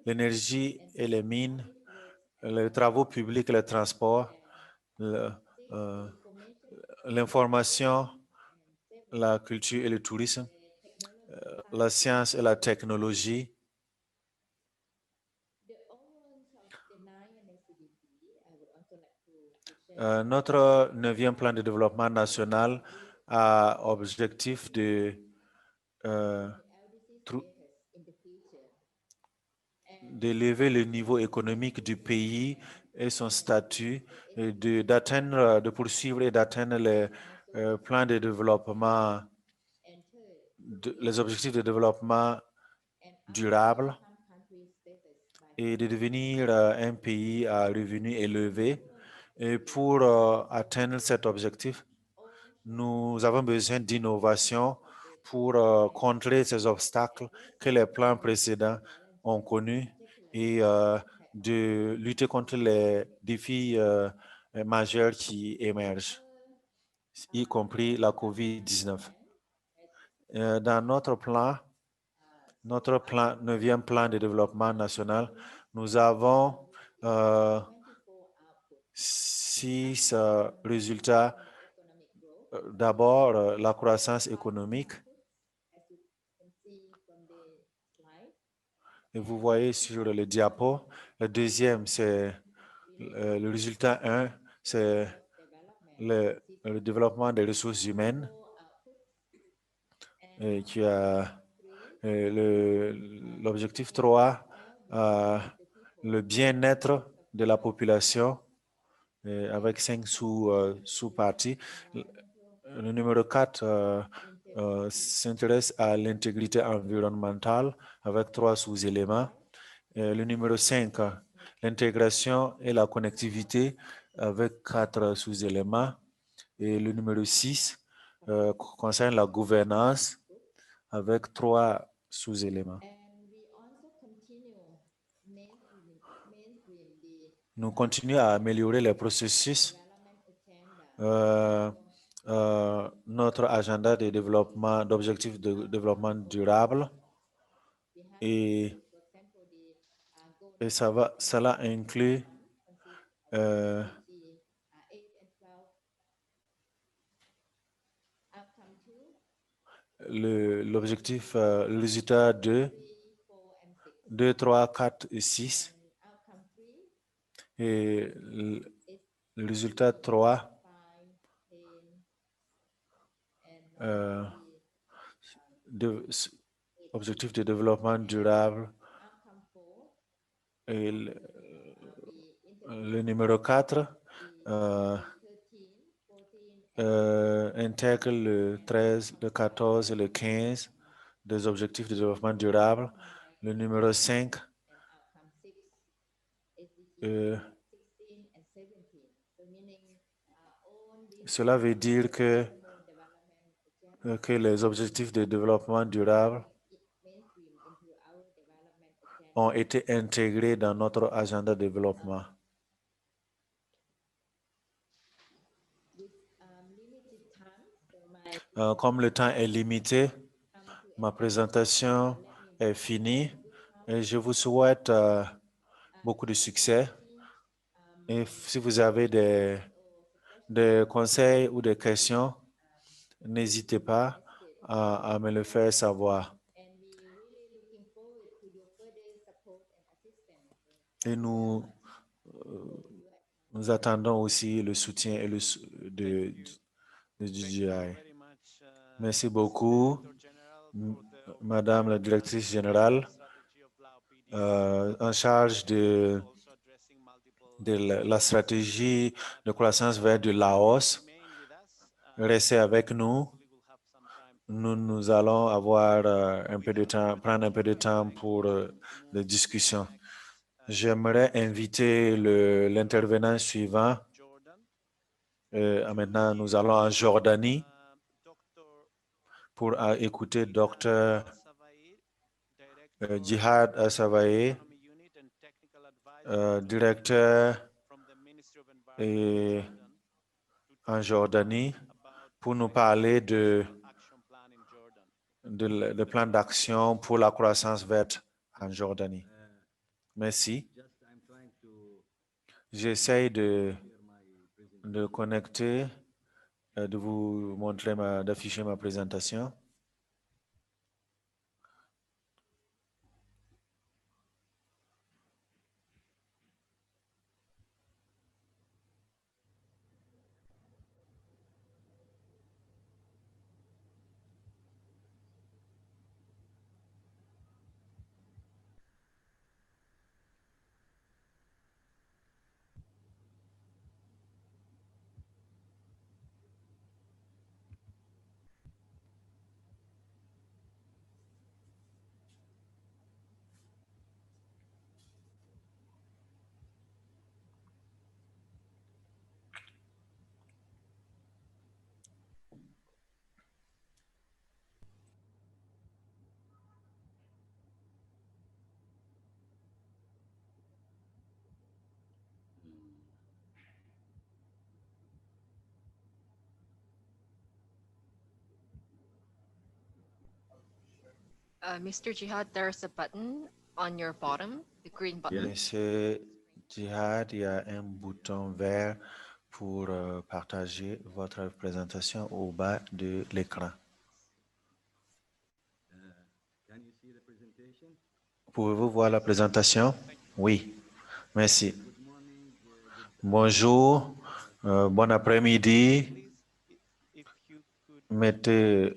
l'énergie et les mines, les travaux publics et les transports, l'information, la culture et le tourisme, la science et la technologie. Notre 9e plan de développement national a objectif d'élever le niveau économique du pays et son statut, et de poursuivre et d'atteindre les plans de développement, les objectifs de développement durable et de devenir un pays à revenus élevés. Et pour atteindre cet objectif, nous avons besoin d'innovation pour contrer ces obstacles que les plans précédents ont connus et de lutter contre les défis majeurs qui émergent, y compris la COVID-19. Dans notre 9e plan de développement national, nous avons 6 résultats. D'abord, la croissance économique. Et vous voyez sur le diapo, le deuxième, c'est le résultat 1, c'est le développement des ressources humaines, et qui a l'objectif 3, le bien-être de la population, avec 5 sous-parties. Le numéro 4 s'intéresse à l'intégrité environnementale avec 3 sous-éléments. Le numéro 5, l'intégration et la connectivité avec 4 sous-éléments. Et le numéro 6 concerne la gouvernance avec 3 sous-éléments. Nous continuons à améliorer les processus. Notre agenda de développement, d'objectifs de développement durable, et cela inclut l'objectif, le résultat 2, 3, 4 et 6. Et le résultat 3, objectif de développement durable, et le numéro 4 intègre le 13, le 14 et le 15 des objectifs de développement durable. Le numéro 5 cela veut dire que les objectifs de développement durable ont été intégrés dans notre agenda de développement. Comme le temps est limité, ma présentation est finie et je vous souhaite beaucoup de succès. Et si vous avez des conseils ou des questions, n'hésitez pas à me le faire savoir. Et nous Nous attendons aussi le soutien et de GGI. Merci beaucoup, Madame la Directrice Générale, en charge de la stratégie de croissance verte de Laos. Restez avec nous. Nous allons avoir un peu de temps, prendre un peu de temps pour les discussions. J'aimerais inviter l'intervenant suivant. Maintenant, nous allons en Jordanie pour écouter Dr. Jihad Alsawair, directeur en Jordanie, pour nous parler de plan d'action pour la croissance verte en Jordanie. Merci. J'essaie de connecter, de vous montrer, d'afficher ma présentation. Mr. Jihad, there's a button on your bottom, the green button. Monsieur Jihad, il y a un bouton vert pour partager votre présentation au bas de l'écran. Pouvez-vous voir la présentation? Oui, merci. Bonjour, bon après-midi. Mettez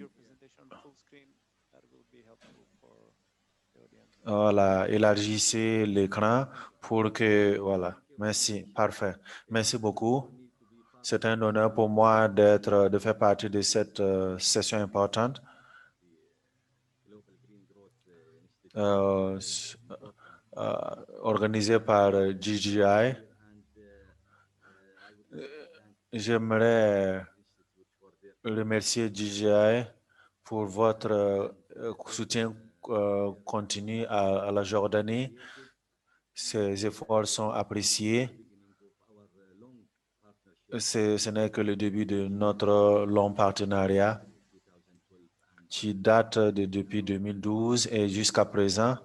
voilà, élargissez l'écran pour que, voilà, merci, parfait. Merci beaucoup. C'est un honneur pour moi de faire partie de cette session importante. Organisée par GGI. J'aimerais remercier GGI pour votre soutien continu à la Jordanie. Ces efforts sont appréciés. Ce n'est que le début de notre long partenariat qui date depuis 2012 et jusqu'à présent.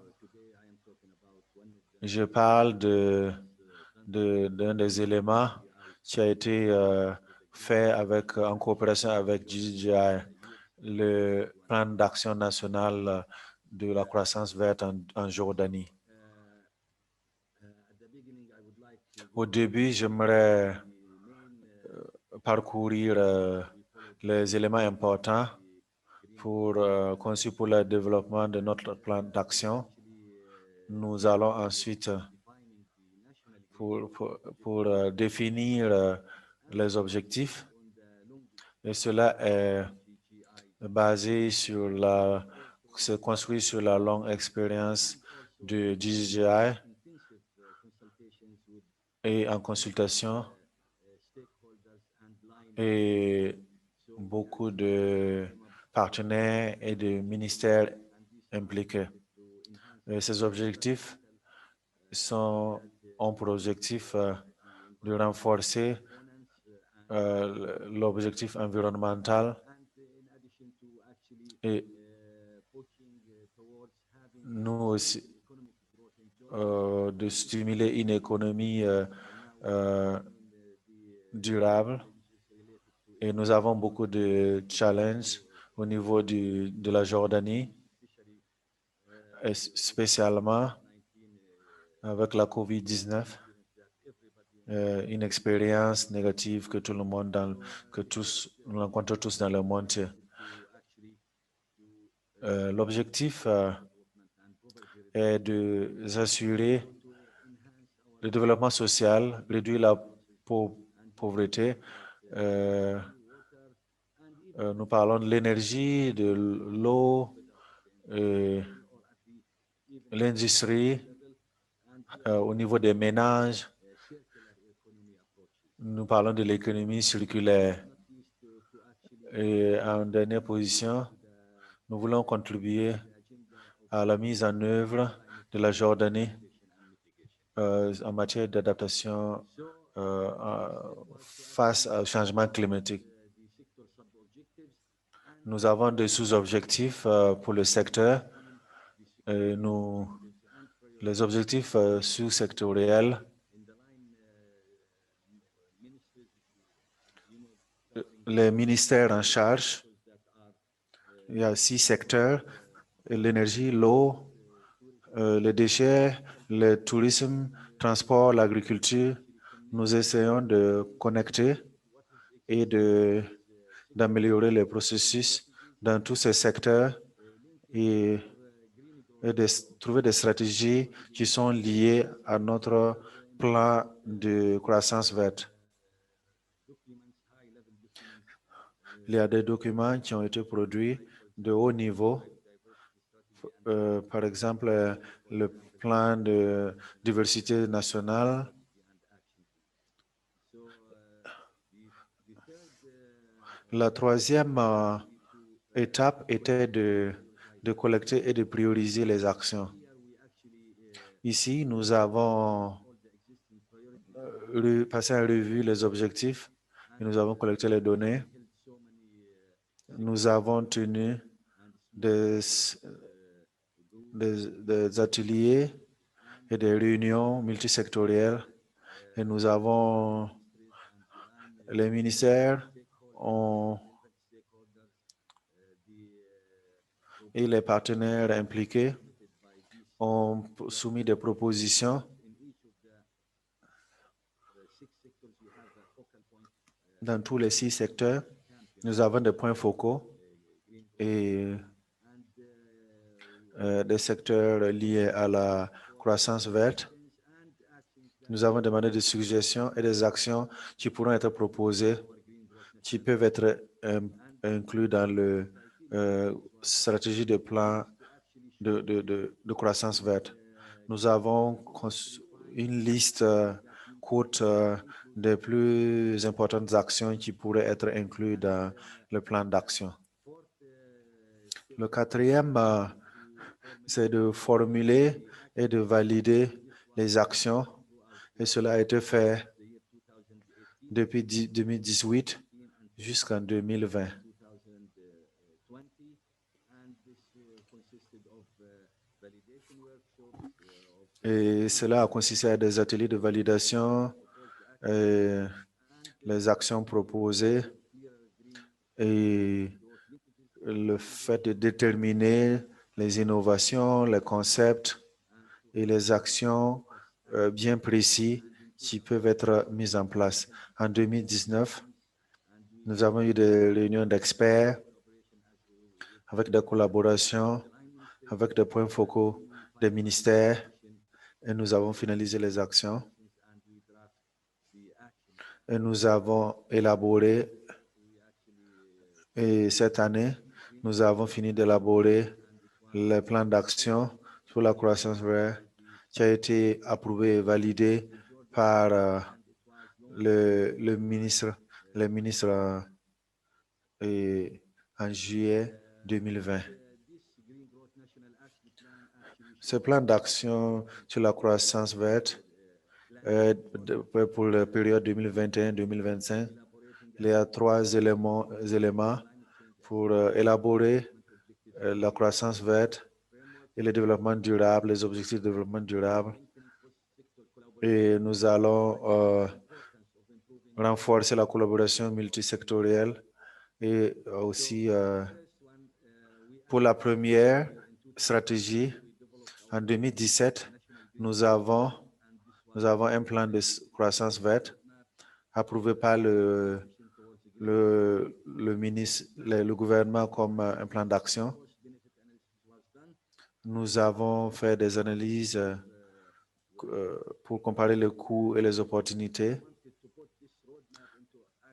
Je parle d'un des éléments qui a été fait en coopération avec GGI, le plan d'action national de la croissance verte en Jordanie. Au début, j'aimerais parcourir les éléments importants conçus pour le développement de notre plan d'action. Nous allons ensuite pour définir les objectifs. Et cela est basé se construit sur la longue expérience de GGI et en consultation et beaucoup de partenaires et de ministères impliqués. Et ces objectifs ont pour objectif de renforcer l'objectif environnemental et nous aussi de stimuler une économie durable. Et nous avons beaucoup de challenges au niveau de la Jordanie, et spécialement avec la COVID-19. une expérience négative que tout le monde nous rencontrons tous dans le monde entier. L'objectif est de s'assurer le développement social, réduire la pauvreté. Nous parlons de l'énergie, de l'eau, l'industrie, au niveau des ménages. Nous parlons de l'économie circulaire. Et en dernière position, nous voulons contribuer à la mise en œuvre de la Jordanie en matière d'adaptation face au changement climatique. Nous avons des sous-objectifs pour le secteur. Les objectifs sous-sectoriels les ministères en charge, il y a 6 secteurs, l'énergie, l'eau, les déchets, le tourisme, transport, l'agriculture. Nous essayons de connecter et d'améliorer les processus dans tous ces secteurs et de trouver des stratégies qui sont liées à notre plan de croissance verte. Il y a des documents qui ont été produits de haut niveau. Par exemple, le plan de diversité nationale. La troisième étape était de collecter et de prioriser les actions. Ici, nous avons passé en revue les objectifs et nous avons collecté les données. Nous avons tenu des ateliers et des réunions multisectorielles et nous avons les ministères et les partenaires impliqués ont soumis des propositions dans tous les 6 secteurs. Nous avons des points focaux et des secteurs liés à la croissance verte. Nous avons demandé des suggestions et des actions qui pourront être proposées, qui peuvent être inclus dans le stratégie de plan de croissance verte. Nous avons une liste courte des plus importantes actions qui pourraient être incluses dans le plan d'action. Le quatrième, c'est de formuler et de valider les actions. Et cela a été fait depuis 2018 jusqu'en 2020. Et cela a consisté à des ateliers de validation, les actions proposées et le fait de déterminer les innovations, les concepts et les actions bien précis qui peuvent être mises en place. En 2019, nous avons eu des réunions d'experts avec des collaborations, avec des points focaux des ministères et nous avons finalisé les actions. Et nous avons élaboré, et cette année, nous avons fini d'élaborer le plan d'action sur la croissance verte qui a été approuvé et validé par les ministres en juillet 2020. Ce plan d'action sur la croissance verte pour la période 2021-2025, il y a 3 éléments pour élaborer la croissance verte et le développement durable, les objectifs de développement durable. Et nous allons renforcer la collaboration multisectorielle et aussi pour la première stratégie, en 2017, nous avons Nous avons un plan de croissance verte approuvé par le ministre, le gouvernement comme un plan d'action. Nous avons fait des analyses pour comparer les coûts et les opportunités.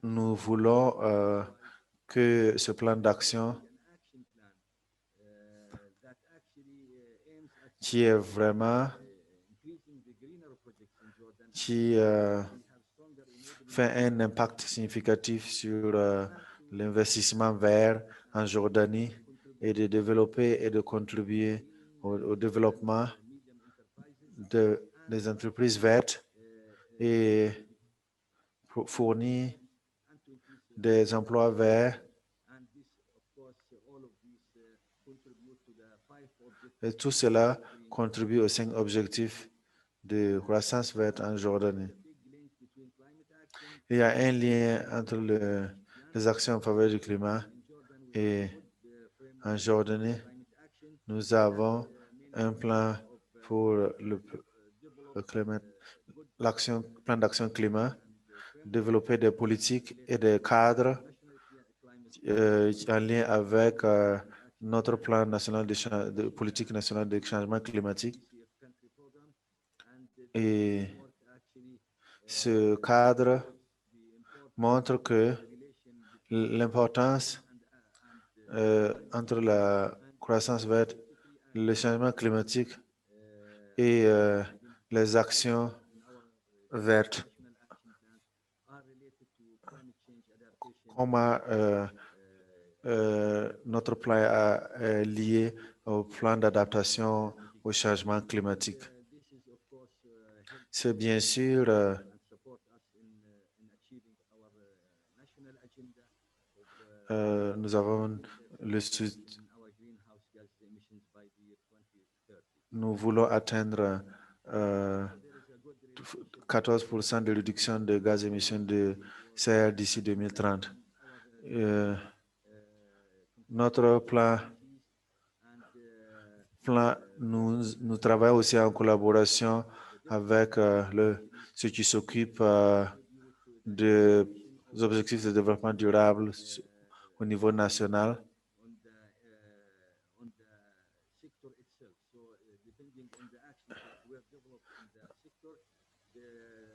Nous voulons que ce plan d'action qui est vraiment qui fait un impact significatif sur l'investissement vert en Jordanie et de développer et de contribuer au développement des entreprises vertes et fournir des emplois verts. Et tout cela contribue aux 5 objectifs de croissance verte en Jordanie. Il y a un lien entre les actions en faveur du climat et en Jordanie, nous avons un plan pour le climat, plan d'action climat, développer des politiques et des cadres en lien avec notre plan national de politique nationale de changement climatique. Et ce cadre montre que l'importance entre la croissance verte, le changement climatique et les actions vertes. Comment notre plan est lié au plan d'adaptation au changement climatique. C'est bien sûr nous avons nous voulons atteindre 14% de réduction de gaz à émissions de serre d'ici 2030. Notre plan nous travaillons aussi en collaboration avec ceux qui s'occupent des objectifs de développement durable au niveau national.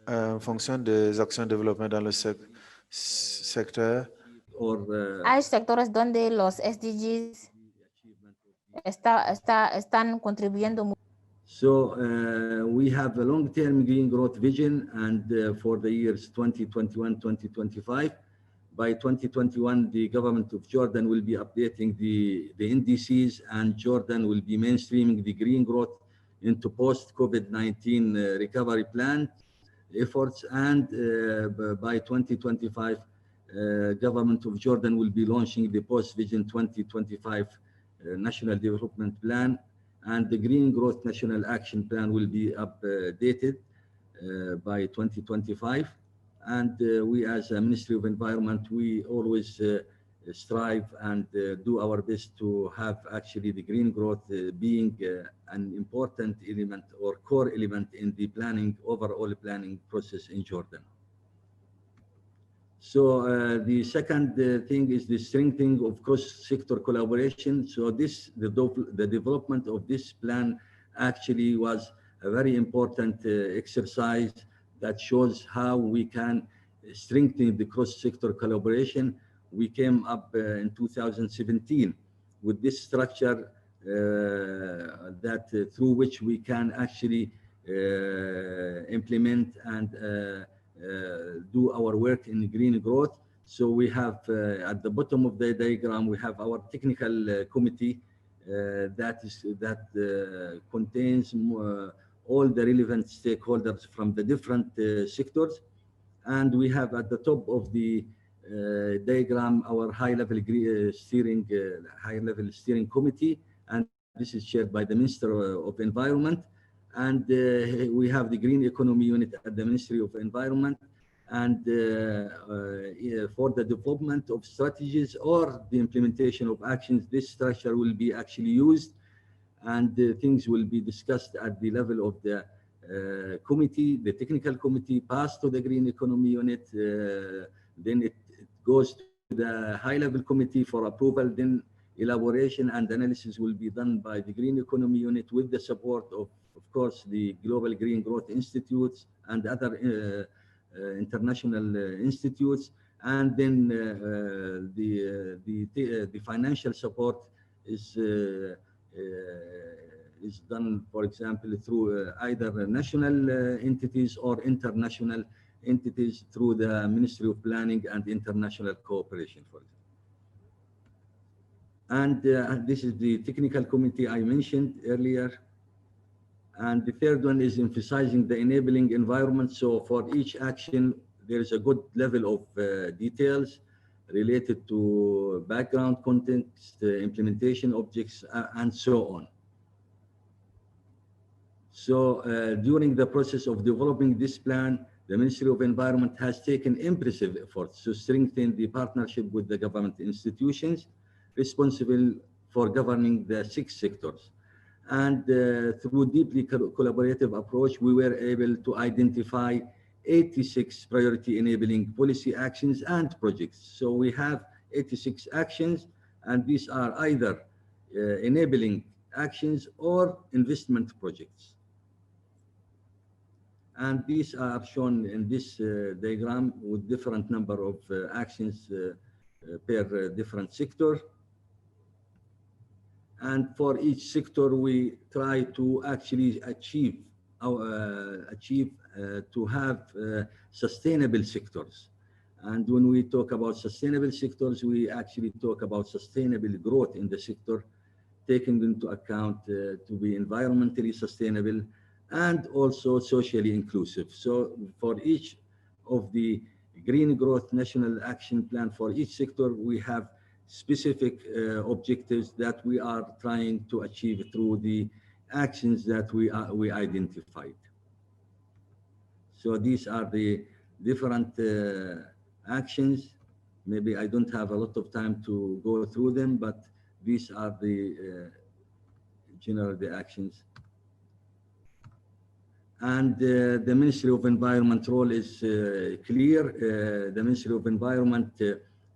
En fonction des actions de développement dans le secteur. Hay sectores donde los SDGs están contribuyendo. So we have a long-term green growth vision, and for the years 2021-2025. By 2021, the government of Jordan will be updating the indices, and Jordan will be mainstreaming the green growth into post-COVID-19 recovery plan efforts. And by 2025, government of Jordan will be launching the post-vision 2025 national development plan, and the green growth national action plan will be updated by 2025. And we as a Ministry of Environment, we always strive and do our best to have actually the green growth being an important element or core element in the overall planning process in Jordan. So the second thing is the strengthening of cross-sector collaboration. So the development of this plan actually was a very important exercise that shows how we can strengthen the cross-sector collaboration. We came up in 2017 with this structure through which we can actually implement and do our work in green growth. So we have at the bottom of the diagram, we have our technical committee that contains all the relevant stakeholders from the different sectors. And we have at the top of the diagram our high-level steering committee, and this is chaired by the Minister of Environment. And we have the Green Economy Unit at the Ministry of Environment. And for the development of strategies or the implementation of actions, this structure will be actually used, and things will be discussed at the level of the committee. The technical committee passed to the Green Economy Unit. Then it goes to the high-level committee for approval. Then elaboration and analysis will be done by the Green Economy Unit with the support of course, the Global Green Growth Institutes and other international institutes. And then the financial support is done, for example, through either national entities or international entities through the Ministry of Planning and International Cooperation, for example. And this is the technical committee I mentioned earlier. And the third one is emphasizing the enabling environment. So for each action, there is a good level of details related to background context, implementation objects, and so on. So during the process of developing this plan, the Ministry of Environment has taken impressive efforts to strengthen the partnership with the government institutions responsible for governing the 6 sectors. And through deeply collaborative approach, we were able to identify 86 priority enabling policy actions and projects. So we have 86 actions, and these are either enabling actions or investment projects. And these are shown in this diagram with different number of actions per different sector. And for each sector, we try to actually achieve to have sustainable sectors. And when we talk about sustainable sectors, we actually talk about sustainable growth in the sector, taking into account to be environmentally sustainable and also socially inclusive. So for each of the Green Growth National Action Plan for each sector, we have specific objectives that we are trying to achieve through the actions that we identified. So these are the different actions. Maybe I don't have a lot of time to go through them, but these are the general actions. And the Ministry of Environment role is clear. The Ministry of Environment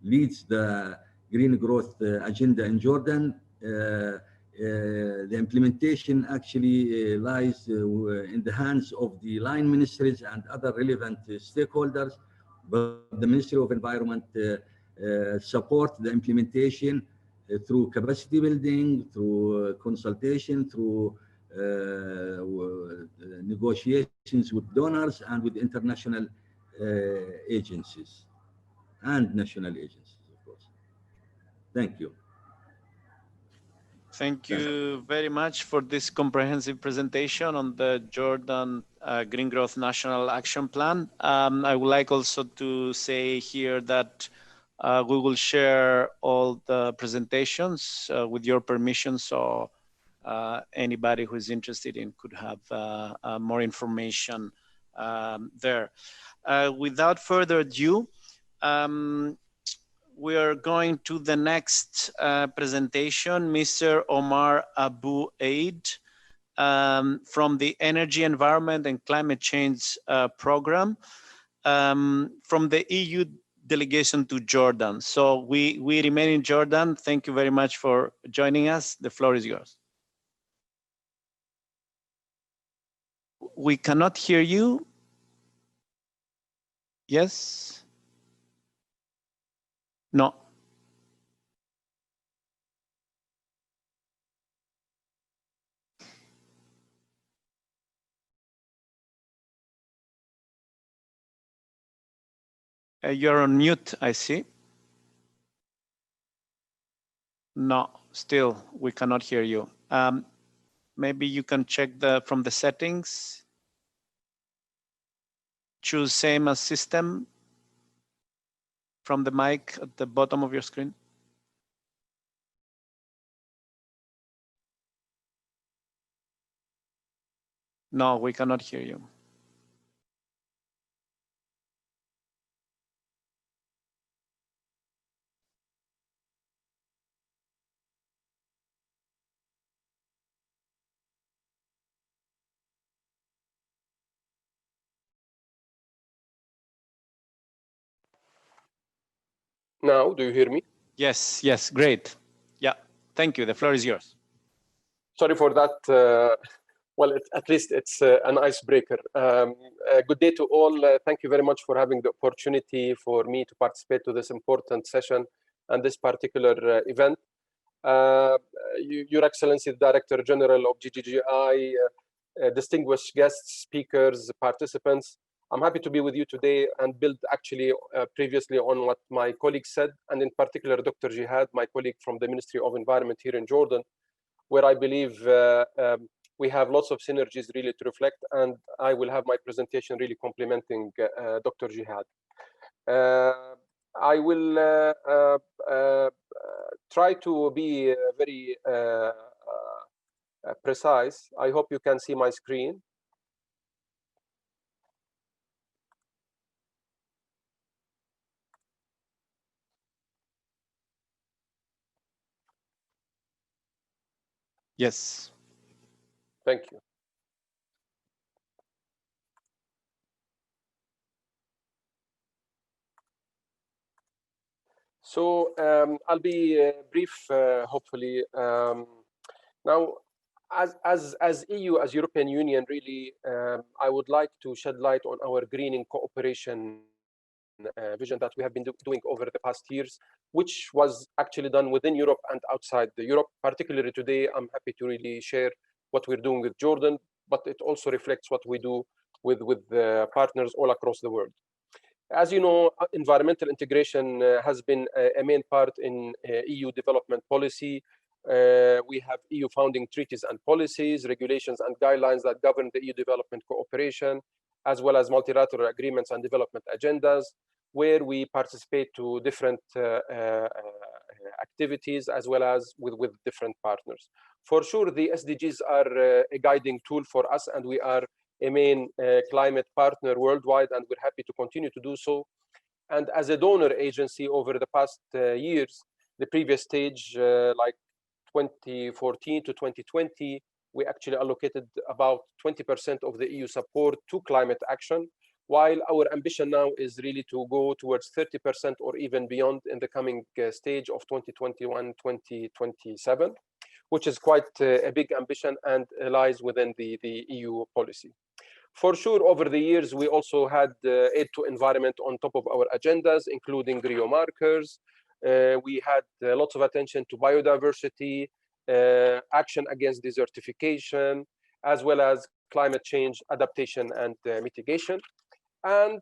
leads the Green Growth Agenda in Jordan. The implementation actually lies in the hands of the line ministries and other relevant stakeholders, but the Ministry of Environment support the implementation through capacity building, through consultation, through negotiations with donors and with international agencies and national agencies, of course. Thank you. Thank you very much for this comprehensive presentation on the Jordan Green Growth National Action Plan. I would like also to say here that we will share all the presentations with your permission, so anybody who is interested in could have more information there. Without further ado, we are going to the next presentation, Mr. Omar Abu-Eid from the Energy, Environment and Climate Change Program from the EU delegation to Jordan. So we remain in Jordan. Thank you very much for joining us. The floor is yours. We cannot hear you. Yes? No. You're on mute, I see. No, still, we cannot hear you. Maybe you can check from the settings. Choose same as system from the mic at the bottom of your screen. No, we cannot hear you. Now, do you hear me? Yes, yes, great. Yeah, thank you. The floor is yours. Sorry for that. Well, at least it's an icebreaker. Good day to all. Thank you very much for having the opportunity for me to participate to this important session and this particular event. Your Excellency, the Director General of GGGI, distinguished guests, speakers, participants, I'm happy to be with you today and build actually previously on what my colleague said, and in particular, Dr. Jihad, my colleague from the Ministry of Environment here in Jordan, where I believe we have lots of synergies really to reflect, and I will have my presentation really complementing Dr. Jihad. I will try to be very precise. I hope you can see my screen. Yes. Thank you. So I'll be brief, hopefully. Now, as EU, as European Union, really, I would like to shed light on our greening cooperation vision that we have been doing over the past years, which was actually done within Europe and outside the Europe. Particularly today, I'm happy to really share what we're doing with Jordan, but it also reflects what we do with the partners all across the world. As you know, environmental integration has been a main part in EU development policy. We have EU founding treaties and policies, regulations and guidelines that govern the EU development cooperation, as well as multilateral agreements and development agendas, where we participate to different activities, as well as with different partners. For sure, the SDGs are a guiding tool for us, and we are a main climate partner worldwide, and we're happy to continue to do so. And as a donor agency over the past years, the previous stage, like 2014 to 2020, we actually allocated about 20% of the EU support to climate action, while our ambition now is really to go towards 30% or even beyond in the coming stage of 2021-2027, which is quite a big ambition and lies within the EU policy. For sure, over the years, we also had aid to environment on top of our agendas, including Rio markers. We had lots of attention to biodiversity, action against desertification, as well as climate change adaptation and mitigation. And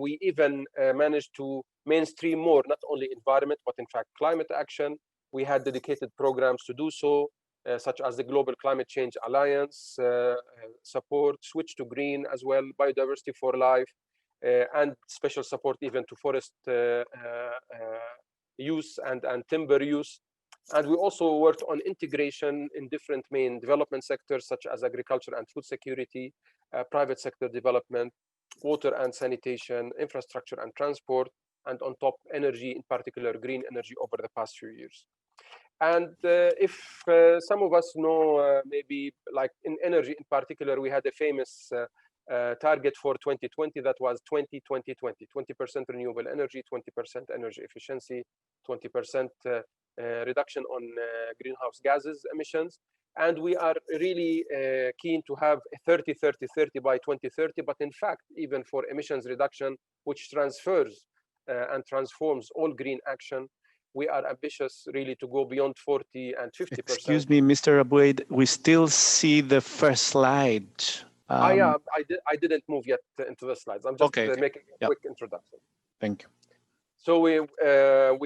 we even managed to mainstream more, not only environment, but in fact climate action. We had dedicated programs to do so, such as the Global Climate Change Alliance, support, switch to green as well, biodiversity for life, and special support even to forest use and timber use. And we also worked on integration in different main development sectors, such as agriculture and food security, private sector development, water and sanitation, infrastructure and transport, and on top energy, in particular green energy over the past few years. And if some of us know, maybe like in energy in particular, we had a famous target for 2020 that was 20-20-20, 20% renewable energy, 20% energy efficiency, 20% reduction on greenhouse gases emissions. And we are really keen to have a 30-30-30 by 2030. But in fact, even for emissions reduction, which transfers and transforms all green action, we are ambitious really to go beyond 40 and 50%. Excuse me, Mr. Abu-Eid, we still see the first slide. Yeah, I didn't move yet into the slides. I'm just making a quick introduction. Thank you. So we are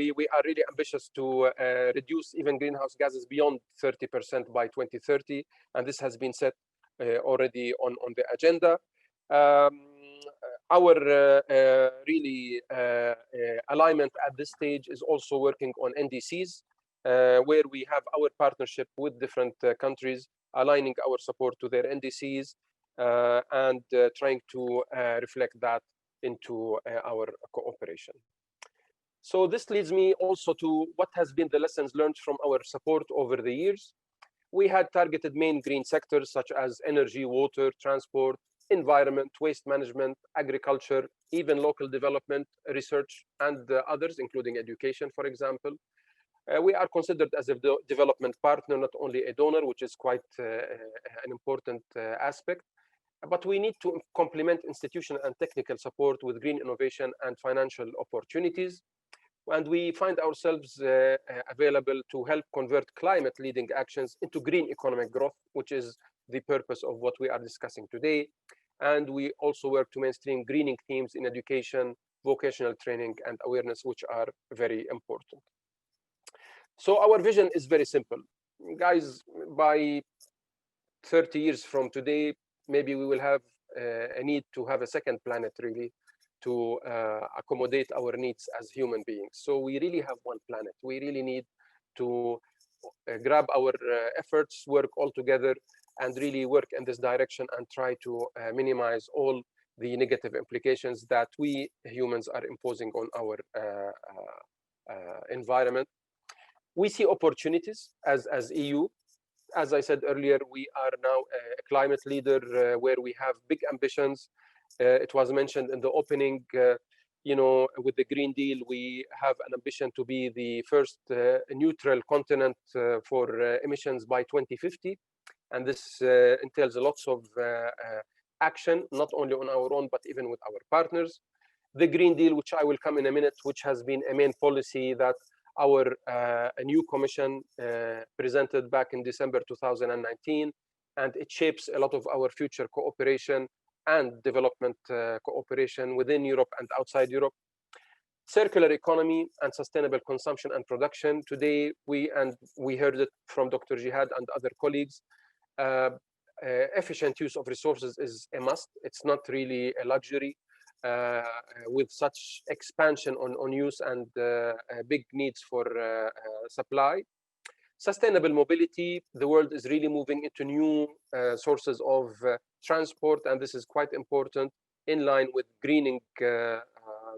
really ambitious to reduce even greenhouse gases beyond 30% by 2030, and this has been set already on the agenda. Our really alignment at this stage is also working on NDCs, where we have our partnership with different countries, aligning our support to their NDCs and trying to reflect that into our cooperation. So this leads me also to what has been the lessons learned from our support over the years. We had targeted main green sectors such as energy, water, transport, environment, waste management, agriculture, even local development, research, and others, including education, for example. We are considered as a development partner, not only a donor, which is quite an important aspect, but we need to complement institutional and technical support with green innovation and financial opportunities. And we find ourselves available to help convert climate leading actions into green economic growth, which is the purpose of what we are discussing today. And we also work to mainstream greening themes in education, vocational training, and awareness, which are very important. So our vision is very simple. Guys, by 30 years from today, maybe we will have a need to have a second planet, really, to accommodate our needs as human beings. So we really have one planet. We really need to grab our efforts, work all together, and really work in this direction and try to minimize all the negative implications that we humans are imposing on our environment. We see opportunities as EU. As I said earlier, we are now a climate leader where we have big ambitions. It was mentioned in the opening, you know, with the Green Deal, we have an ambition to be the first neutral continent for emissions by 2050. And this entails lots of action, not only on our own, but even with our partners. The Green Deal, which I will come in a minute, which has been a main policy that our new commission presented back in December 2019, and it shapes a lot of our future cooperation and development cooperation within Europe and outside Europe. Circular economy and sustainable consumption and production. Today, we heard it from Dr. Jihad and other colleagues, efficient use of resources is a must. It's not really a luxury. With such expansion on use and big needs for supply. Sustainable mobility, the world is really moving into new sources of transport, and this is quite important in line with greening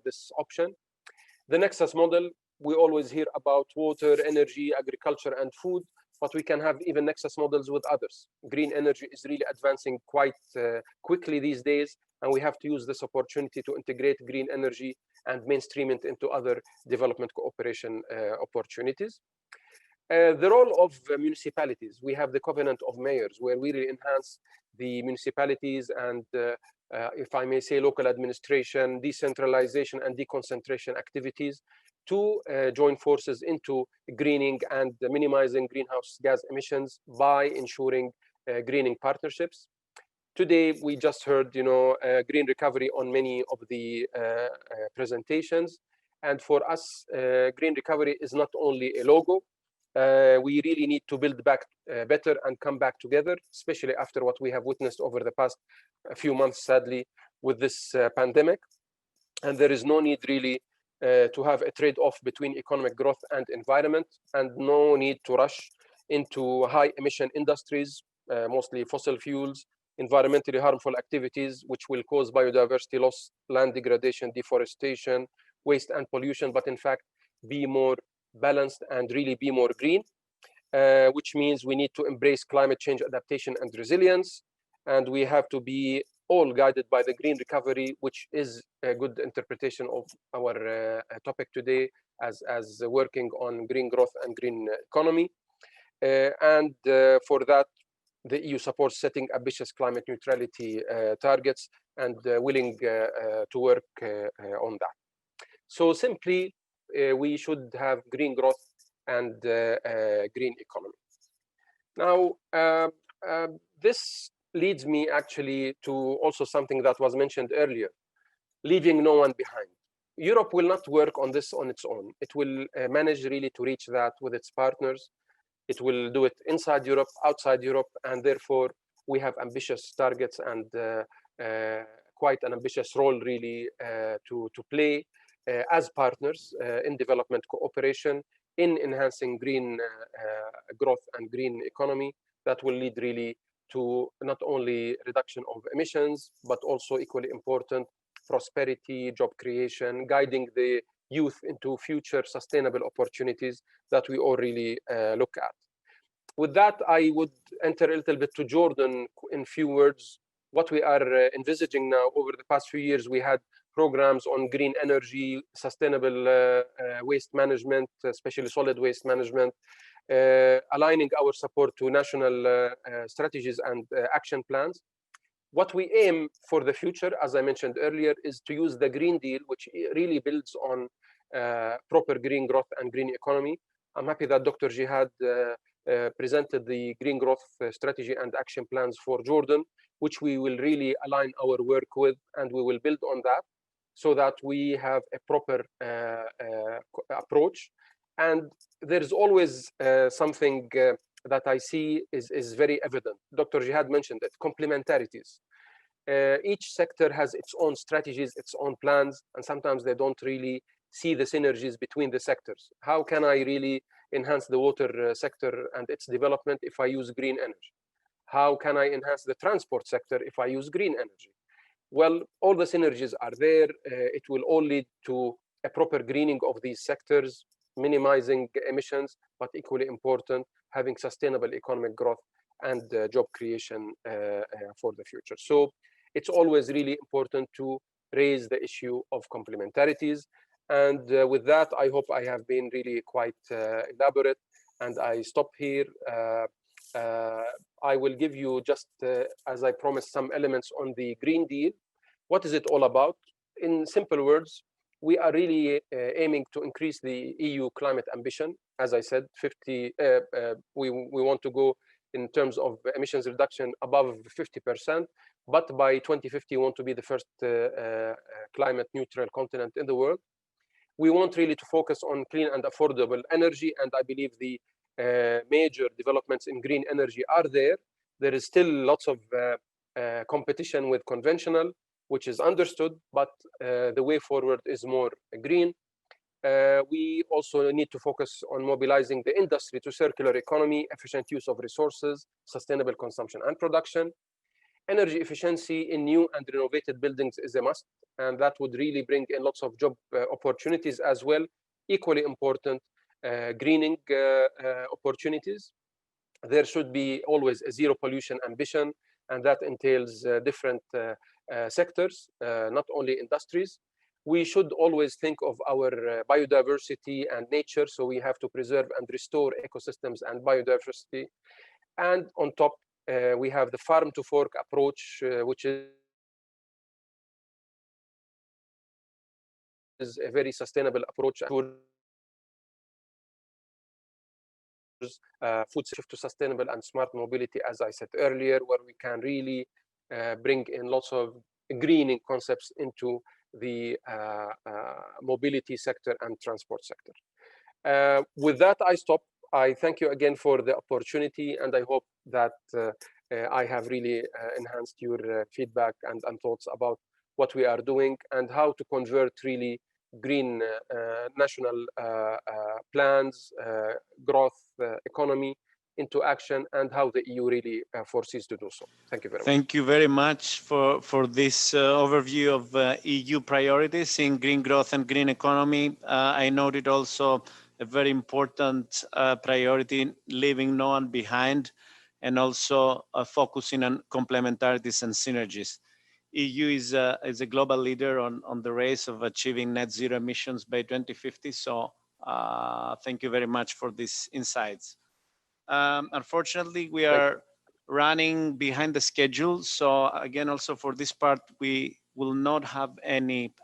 this option. The Nexus model, we always hear about water, energy, agriculture, and food, but we can have even Nexus models with others. Green energy is really advancing quite quickly these days, and we have to use this opportunity to integrate green energy and mainstream it into other development cooperation opportunities. The role of municipalities. We have the Covenant of Mayors, where we really enhance the municipalities and, if I may say, local administration, decentralization, and deconcentration activities to join forces into greening and minimizing greenhouse gas emissions by ensuring greening partnerships. Today, we just heard, you know, green recovery on many of the presentations. And for us, green recovery is not only a logo. We really need to build back better and come back together, especially after what we have witnessed over the past few months, sadly, with this pandemic. And there is no need really to have a trade-off between economic growth and environment, and no need to rush into high emission industries, mostly fossil fuels, environmentally harmful activities, which will cause biodiversity loss, land degradation, deforestation, waste and pollution, but in fact, be more balanced and really be more green, which means we need to embrace climate change adaptation and resilience. And we have to be all guided by the green recovery, which is a good interpretation of our topic today as working on green growth and green economy. And for that, the EU supports setting ambitious climate neutrality targets and willing to work on that. So simply, we should have green growth and green economy. Now, this leads me actually to also something that was mentioned earlier, leaving no one behind. Europe will not work on this on its own. It will manage really to reach that with its partners. It will do it inside Europe, outside Europe, and therefore we have ambitious targets and quite an ambitious role really to play as partners in development cooperation, in enhancing green growth and green economy that will lead really to not only reduction of emissions, but also equally important, prosperity, job creation, guiding the youth into future sustainable opportunities that we all really look at. With that, I would enter a little bit to Jordan in few words what we are envisaging now. Over the past few years, we had programs on green energy, sustainable waste management, especially solid waste management, aligning our support to national strategies and action plans. What we aim for the future, as I mentioned earlier, is to use the Green Deal, which really builds on proper green growth and green economy. I'm happy that Dr. Jihad presented the green growth strategy and action plans for Jordan, which we will really align our work with, and we will build on that so that we have a proper approach. And there's always something that I see is very evident. Dr. Jihad mentioned it, complementarities. Each sector has its own strategies, its own plans, and sometimes they don't really see the synergies between the sectors. How can I really enhance the water sector and its development if I use green energy? How can I enhance the transport sector if I use green energy? Well, all the synergies are there. It will all lead to a proper greening of these sectors, minimizing emissions, but equally important, having sustainable economic growth and job creation for the future. So it's always really important to raise the issue of complementarities. And with that, I hope I have been really quite elaborate, and I stop here. I will give you just, as I promised, some elements on the Green Deal. What is it all about? In simple words, we are really aiming to increase the EU climate ambition. As I said, we want to go in terms of emissions reduction above 50%, but by 2050, we want to be the first climate neutral continent in the world. We want really to focus on clean and affordable energy, and I believe the major developments in green energy are there. There is still lots of competition with conventional, which is understood, but the way forward is more green. We also need to focus on mobilizing the industry to circular economy, efficient use of resources, sustainable consumption and production. Energy efficiency in new and renovated buildings is a must, and that would really bring in lots of job opportunities as well. Equally important, greening opportunities. There should be always a zero pollution ambition, and that entails different sectors, not only industries. We should always think of our biodiversity and nature, so we have to preserve and restore ecosystems and biodiversity. And on top, we have the farm to fork approach, which is a very sustainable approach. Food shift to sustainable and smart mobility, as I said earlier, where we can really bring in lots of greening concepts into the mobility sector and transport sector. With that, I stop. I thank you again for the opportunity, and I hope that I have really enhanced your feedback and thoughts about what we are doing and how to convert really green national plans, growth economy into action, and how the EU really foresees to do so. Thank you very much. Thank you very much for this overview of EU priorities in green growth and green economy. I noted also a very important priority, leaving no one behind, and also focusing on complementarities and synergies. EU is a global leader on the race of achieving net zero emissions by 2050. So thank you very much for these insights. Unfortunately, we are running behind the schedule. So again, also for this part, we will not have any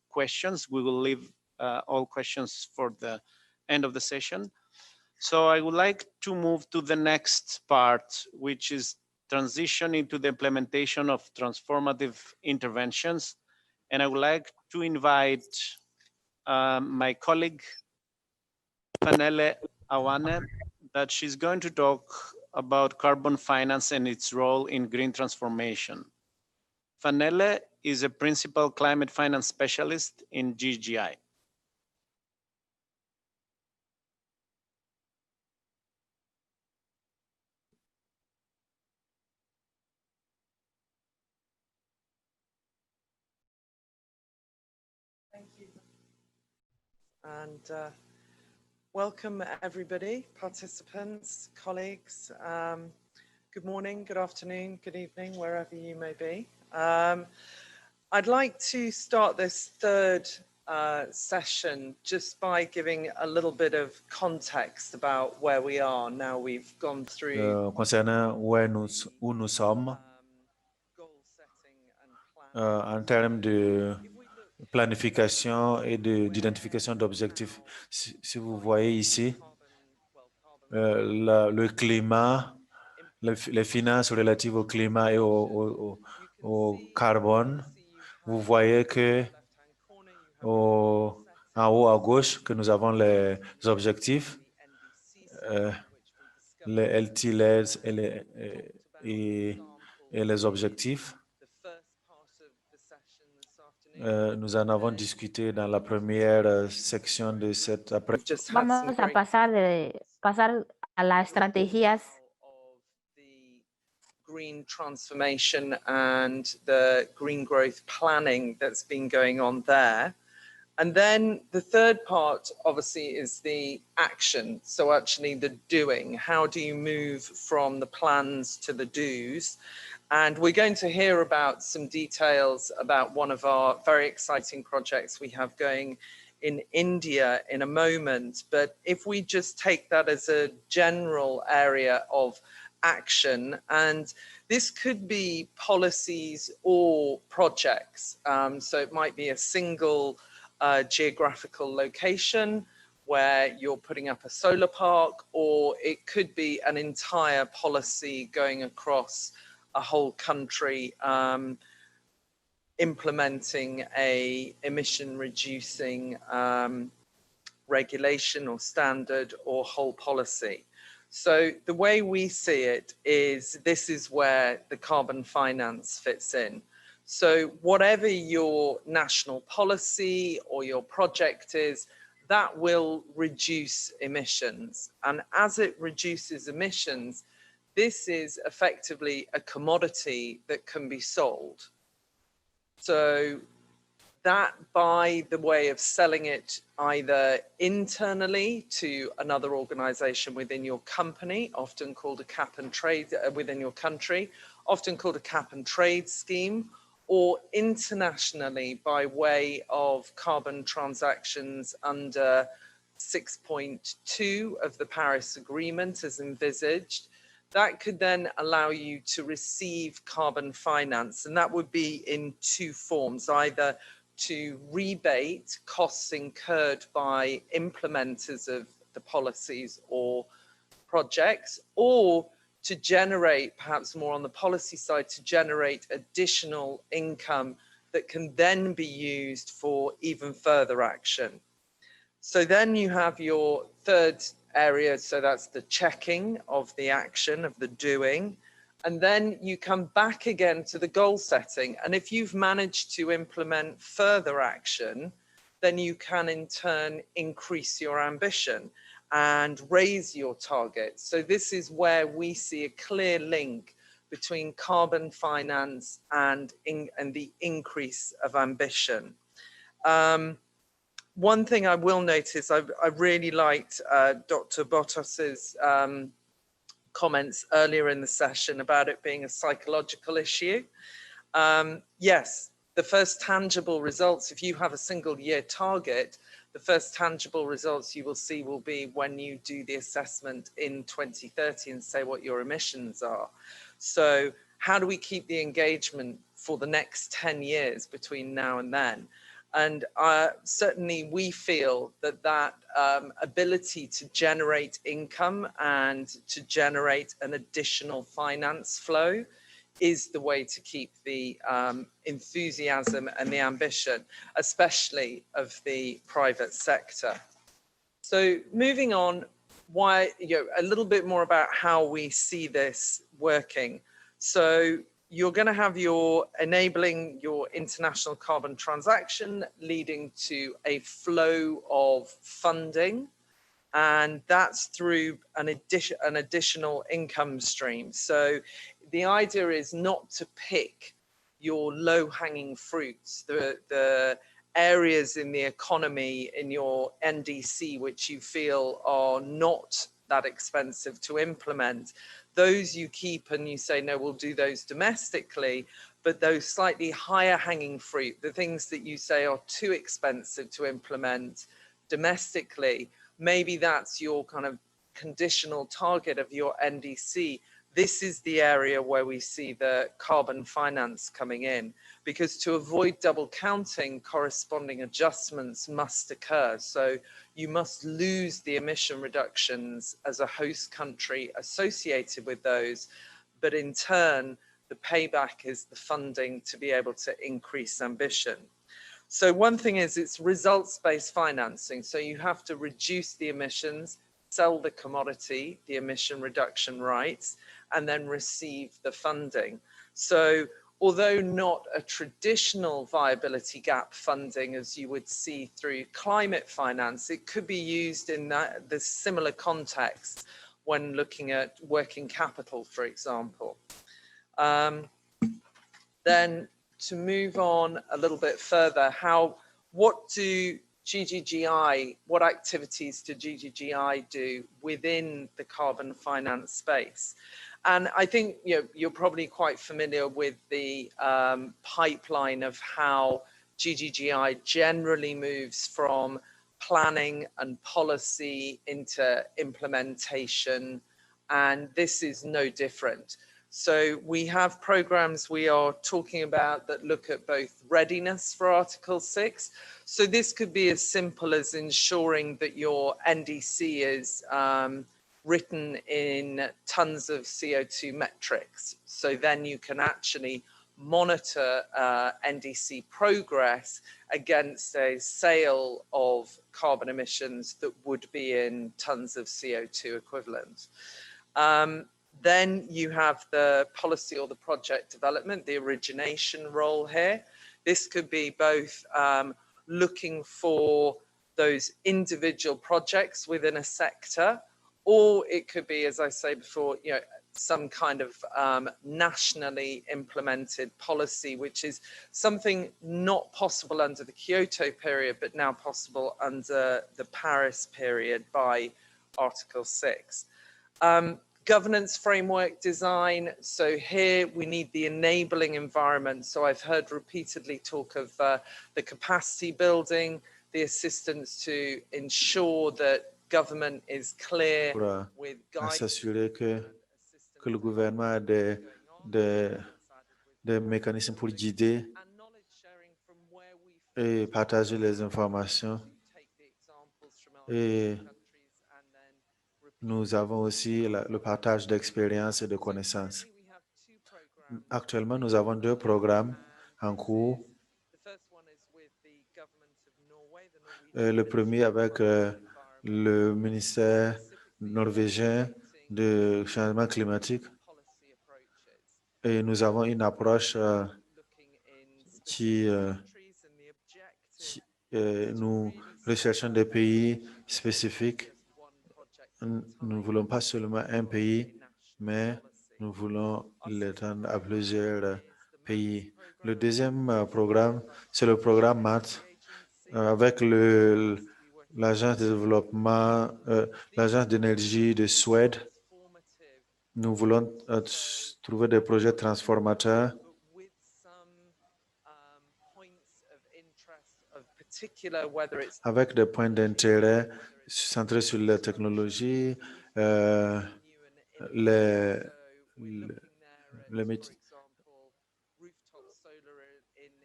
questions. We will leave all questions for the end of the session. So I would like to move to the next part, which is transition into the implementation of transformative interventions. And I would like to invite my colleague, Fenella Aouane, that she's going to talk about carbon finance and its role in green transformation. Fenella is a principal climate finance specialist in GGGI. Thank you. And welcome everybody, participants, colleagues. Good morning, good afternoon, good evening, wherever you may be. I'd like to start this third session just by giving a little bit of context about where we are now we've gone through concernant où nous sommes goal setting and planning. en termes de planification et d'identification d'objectifs. Si vous voyez ici, le climat, les finances relatives au climat et au carbone, vous voyez que en haut à gauche que nous avons les objectifs, les LTLs et les objectifs. Nous en avons discuté dans la première section de cette après-midi. Vamos a pasar a las estrategias. Green transformation and the green growth planning that's been going on there. And then the third part, obviously, is the action. So actually the doing. How do you move from the plans to the do's? And we're going to hear about some details about one of our very exciting projects we have going in India in a moment. But if we just take that as a general area of action, and this could be policies or projects. So it might be a single geographical location where you're putting up a solar park, or it could be an entire policy going across a whole country, implementing a emission reducing regulation or standard or whole policy. So the way we see it is this is where the carbon finance fits in. So whatever your national policy or your project is, that will reduce emissions. And as it reduces emissions, this is effectively a commodity that can be sold. So that by the way of selling it either internally to another organization within your company, often called a cap and trade within your country, often called a cap and trade scheme, or internationally by way of carbon transactions under 6.2 of the Paris Agreement as envisaged, that could then allow you to receive carbon finance. And that would be in two forms, either to rebate costs incurred by implementers of the policies or projects, or to generate, perhaps more on the policy side, to generate additional income that can then be used for even further action. So then you have your third area, so that's the checking of the action, of the doing. And then you come back again to the goal setting. And if you've managed to implement further action, then you can in turn increase your ambition and raise your targets. So this is where we see a clear link between carbon finance and the increase of ambition. One thing I will notice, I really liked Dr. Botos's comments earlier in the session about it being a psychological issue. Yes, the first tangible results, if you have a single year target, the first tangible results you will see will be when you do the assessment in 2030 and say what your emissions are. So how do we keep the engagement for the next 10 years between now and then? And certainly we feel that that ability to generate income and to generate an additional finance flow is the way to keep the enthusiasm and the ambition, especially of the private sector. So moving on, a little bit more about how we see this working. So you're going to have your enabling your international carbon transaction leading to a flow of funding, and that's through an additional income stream. So the idea is not to pick your low-hanging fruits, the areas in the economy in your NDC which you feel are not that expensive to implement. those you keep and you say, no, we'll do those domestically, but those slightly higher hanging fruit, the things that you say are too expensive to implement domestically, maybe that's your kind of conditional target of your NDC. This is the area where we see the carbon finance coming in, because to avoid double counting, corresponding adjustments must occur. So you must lose the emission reductions as a host country associated with those, but in turn, the payback is the funding to be able to increase ambition. So one thing is it's results-based financing. So you have to reduce the emissions, sell the commodity, the emission reduction rights, and then receive the funding. So although not a traditional viability gap funding as you would see through climate finance, it could be used in the similar context when looking at working capital, for example. Then to move on a little bit further, what activities do GGGI do within the carbon finance space? And I think you're probably quite familiar with the pipeline of how GGGI generally moves from planning and policy into implementation, and this is no different. So we have programs we are talking about that look at both readiness for Article 6. So this could be as simple as ensuring that your NDC is written in tons of CO2 metrics. So then you can actually monitor NDC progress against a sale of carbon emissions that would be in tons of CO2 equivalent. Then you have the policy or the project development, the origination role here. This could be both looking for those individual projects within a sector, or it could be, as I say before, some kind of nationally implemented policy, which is something not possible under the Kyoto period, but now possible under the Paris period by Article 6. Governance framework design. So here we need the enabling environment. So I've heard repeatedly talk of the capacity building, the assistance to ensure that government is clear with guidance. S'assurer que le gouvernement a des mécanismes pour guider et partager les informations. Et nous avons aussi le partage d'expériences et de connaissances. Actuellement, nous avons 2 programmes en cours. Le premier avec le ministère norvégien du changement climatique. Et nous avons une approche nous recherchons des pays spécifiques. Nous ne voulons pas seulement un pays, mais nous voulons l'étendre à plusieurs pays. Le deuxième programme, c'est le programme MAT avec l'Agence de développement, l'Agence d'énergie de Suède. Nous voulons trouver des projets transformateurs avec des points d'intérêt centrés sur la technologie,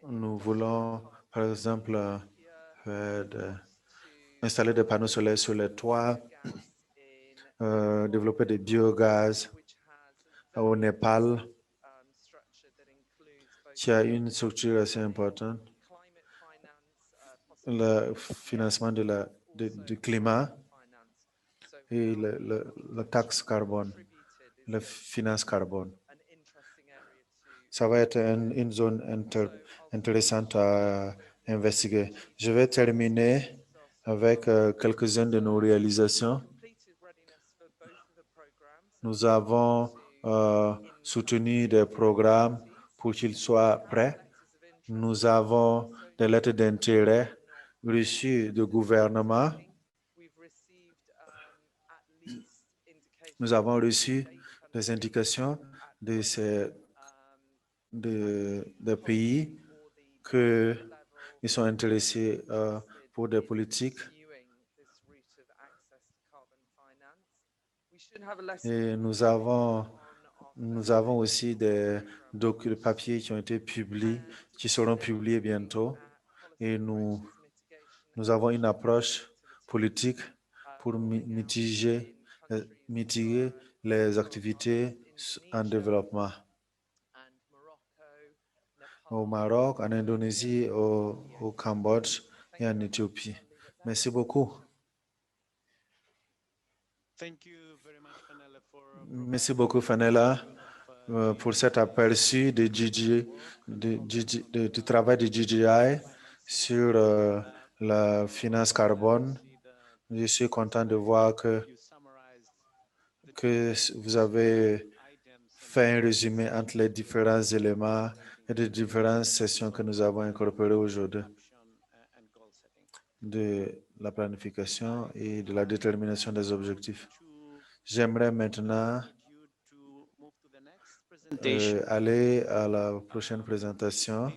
nous voulons, par exemple, installer des panneaux solaires sur les toits, développer des biogaz au Népal, qui a une structure assez importante. Le financement du climat et la taxe carbone, la finance carbone. Ça va être une zone intéressante à investiguer. Je vais terminer avec quelques-unes de nos réalisations. Nous avons soutenu des programmes pour qu'ils soient prêts. Nous avons des lettres d'intérêt reçues du gouvernement. Nous avons reçu des indications de ces des pays qui sont intéressés pour des politiques. Et nous avons aussi des documents papiers qui ont été publiés, qui seront publiés bientôt. Et nous avons une approche politique pour mitiguer les activités en développement. Au Maroc, en Indonésie, au Cambodge et en Éthiopie. Merci beaucoup. Merci beaucoup, Fenella, pour cet aperçu du travail de GGI sur la finance carbone. Je suis content de voir que vous avez fait un résumé entre les différents éléments et les différentes sessions que nous avons incorporées aujourd'hui de la planification et de la détermination des objectifs. J'aimerais maintenant aller à la prochaine présentation.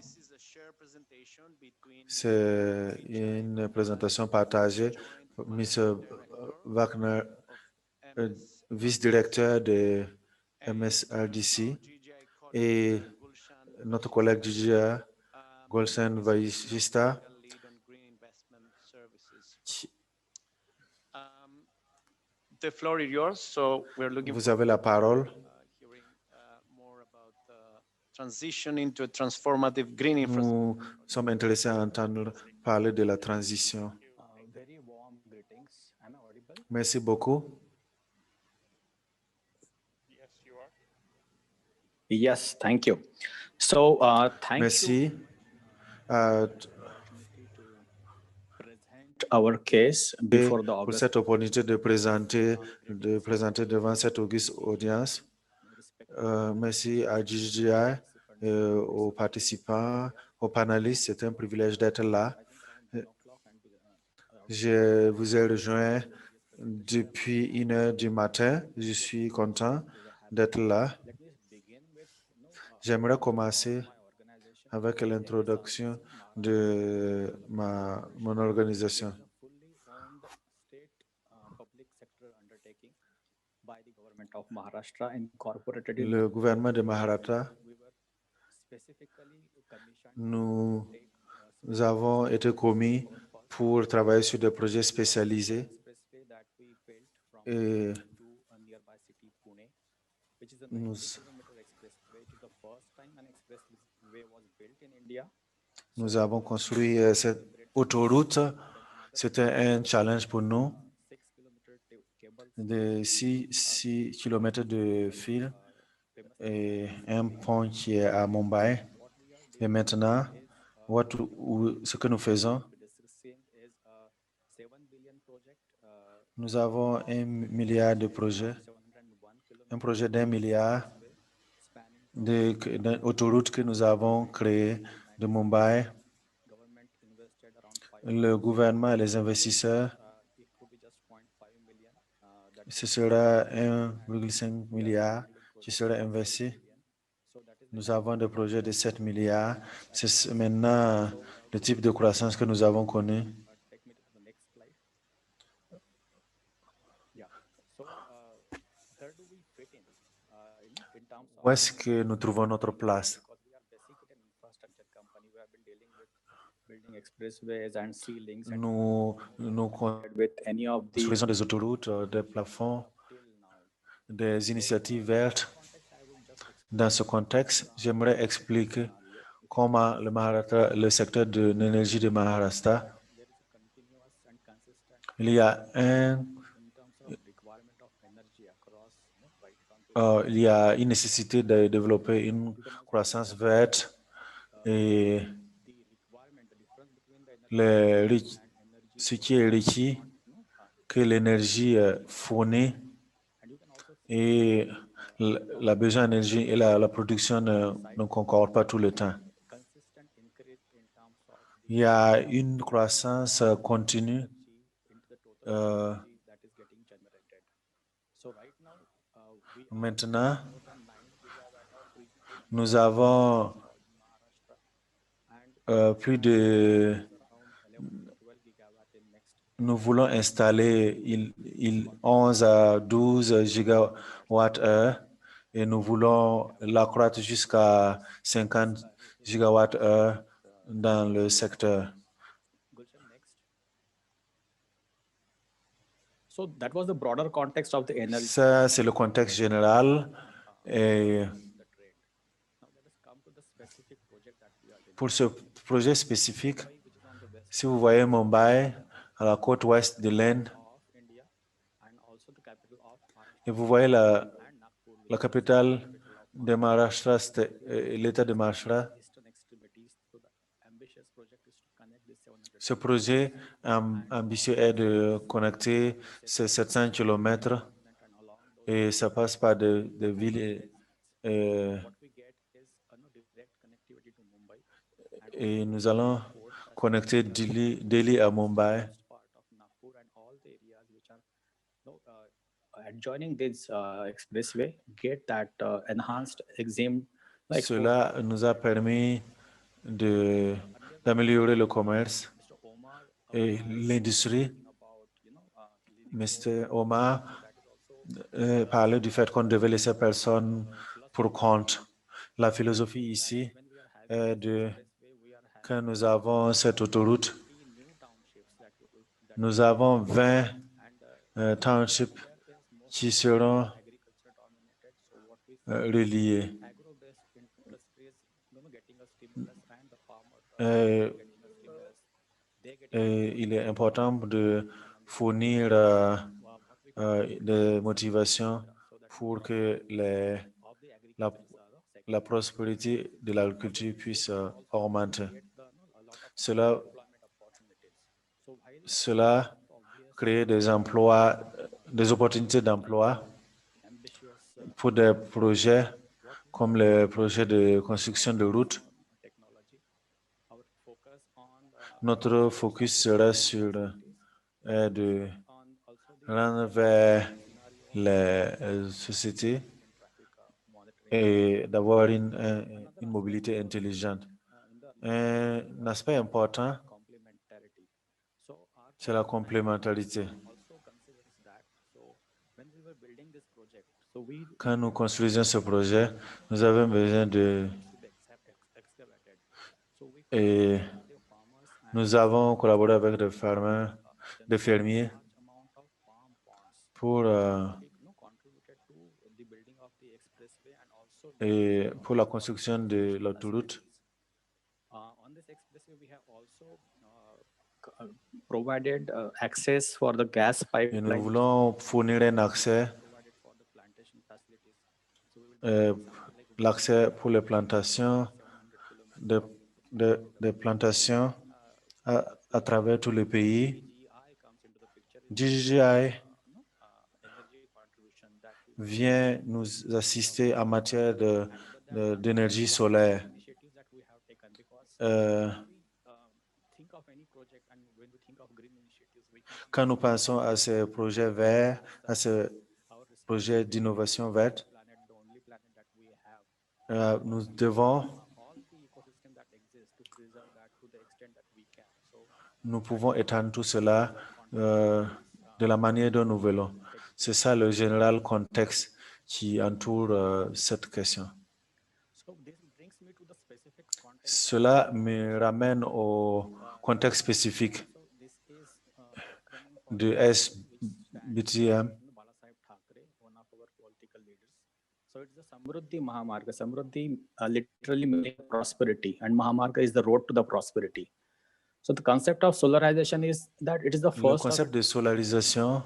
C'est une présentation partagée. Mr. Waghmare, vice-directeur de MSRDC, et notre collègue Jihad, Gulshan Vashistha. The floor is yours, so we're looking Vous avez la parole. hearing more about the transition into a transformative green infrastructure. Nous sommes intéressés à entendre parler de la transition. Very warm greetings. Am I audible? Merci beaucoup. Yes, you are. Yes, thank you. So, thank Merci. you our case before the Pour August. cette opportunité de présenter devant cette auguste audience. Merci à GGGI, aux participants, aux panélistes. C'est un privilège d'être là. Je vous ai rejoint depuis 1h du matin. Je suis content d'être là. J'aimerais commencer avec l'introduction de mon organisation. Le gouvernement de Maharashtra, nous avons été commis pour travailler sur des projets spécialisés et nous avons construit cette autoroute. C'était un challenge pour nous. De 6 km de fil et un pont qui est à Mumbai. Et maintenant, ce que nous faisons, nous avons 1 milliard de projets, un projet d'1 milliard d'autoroutes que nous avons créé de Mumbai. Le gouvernement et les investisseurs, ce sera 1,5 milliard qui sera investi. Nous avons des projets de 7 milliards. C'est maintenant le type de croissance que nous avons connu. Où est-ce que nous trouvons notre place? Nous construisons des autoroutes, des plafonds, des initiatives vertes. Dans ce contexte, j'aimerais expliquer comment le secteur de l'énergie de Maharashtra, il y a une nécessité de développer une croissance verte et ce qui est requis, que l'énergie fournit et la besoin d'énergie et la production ne concordent pas tout le temps. Il y a une croissance continue Maintenant, nous avons plus de... Nous voulons installer 11 à 12 gigawatts-heure et nous voulons l'accroître jusqu'à 50 gigawatts-heure dans le secteur. So that was the broader context of the energy. Ça, c'est le contexte général. Et pour ce projet spécifique, si vous voyez Mumbai, à la côte ouest de l'Inde, et vous voyez la capitale de Maharashtra, l'État de Maharashtra, ce projet ambitieux est de connecter ces 700 km et ça passe par des villes et nous allons connecter Delhi à Mumbai. Adjoining this expressway get that enhanced exempt. Cela nous a permis d'améliorer le commerce et l'industrie. Mr. Omar parlait du fait qu'on devait laisser personne pour compte. La philosophie ici est que nous avons cette autoroute, nous avons 20 townships qui seront reliés. Il est important de fournir des motivations pour que la prospérité de l'agriculture puisse augmenter. Cela crée des emplois, des opportunités d'emploi pour des projets comme les projets de construction de routes. Notre focus sera sur de rendre vers les sociétés et d'avoir une mobilité intelligente. Un aspect important, c'est la complémentarité. Quand nous construisons ce projet, nous avons besoin et nous avons collaboré avec des fermiers pour la construction de l'autoroute. Provided access for the gas pipeline. Et nous voulons fournir un accès, l'accès pour les plantations, des plantations à travers tout le pays. GGGI vient nous assister en matière d'énergie solaire. Quand nous pensons à ces projets verts, à ces projets d'innovation verte, nous pouvons étendre tout cela de la manière dont nous voulons. C'est ça le général contexte qui entoure cette question. Cela me ramène au contexte spécifique de SBTM. So it's the Samruddhi Mahamarga. Samruddhi literally means prosperity, and Mahamarga is the road to the prosperity. So the concept of solarization is that it is the first. Le concept de solarisation.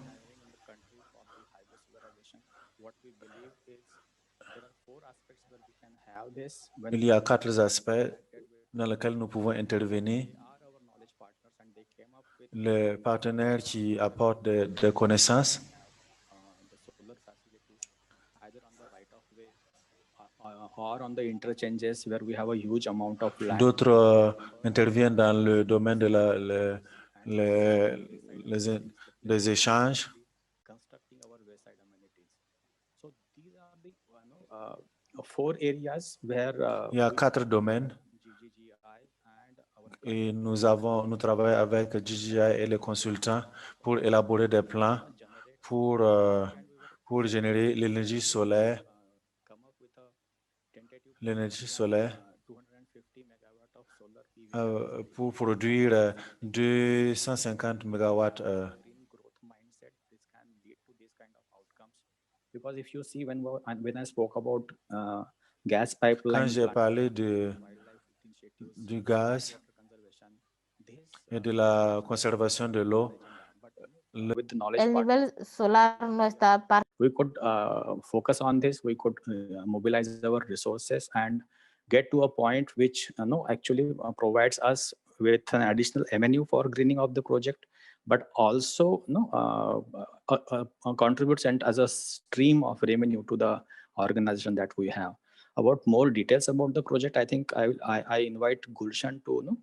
What we believe is there are 4 aspects where we can have this. Il y a 4 aspects dans lesquels nous pouvons intervenir. Les partenaires qui apportent des connaissances. Or on the interchanges where we have a huge amount of land. D'autres interviennent dans le domaine de des échanges. Constructing our wayside amenities. So these are 4 areas where Il y a 4 domaines et nous travaillons avec GGGI et les consultants pour élaborer des plans pour générer l'énergie solaire. Pour produire 250 mégawatts. Because if you see when I spoke about gas pipeline, quand j'ai parlé du gaz et de la conservation de l'eau, with the knowledge El nivel solar no está para. we could focus on this. We could mobilize our resources and get to a point which actually provides us with an additional avenue for greening of the project, but also contributes and as a stream of revenue to the organization that we have. About more details about the project, I think I invite Gulshan to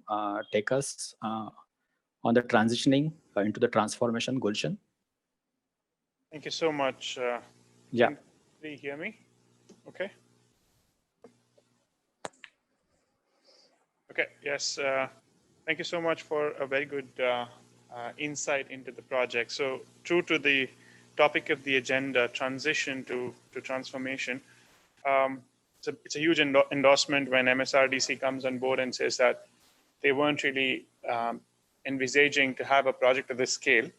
take us on the transitioning into the transformation. Gulshan. Thank you so much. Yeah. Can you hear me? Okay. Okay. Yes. Thank you so much for a very good insight into the project. So, true to the topic of the agenda, transition to transformation. It's a huge endorsement when MSRDC comes on board and says that they weren't really envisaging to have a project of this scale.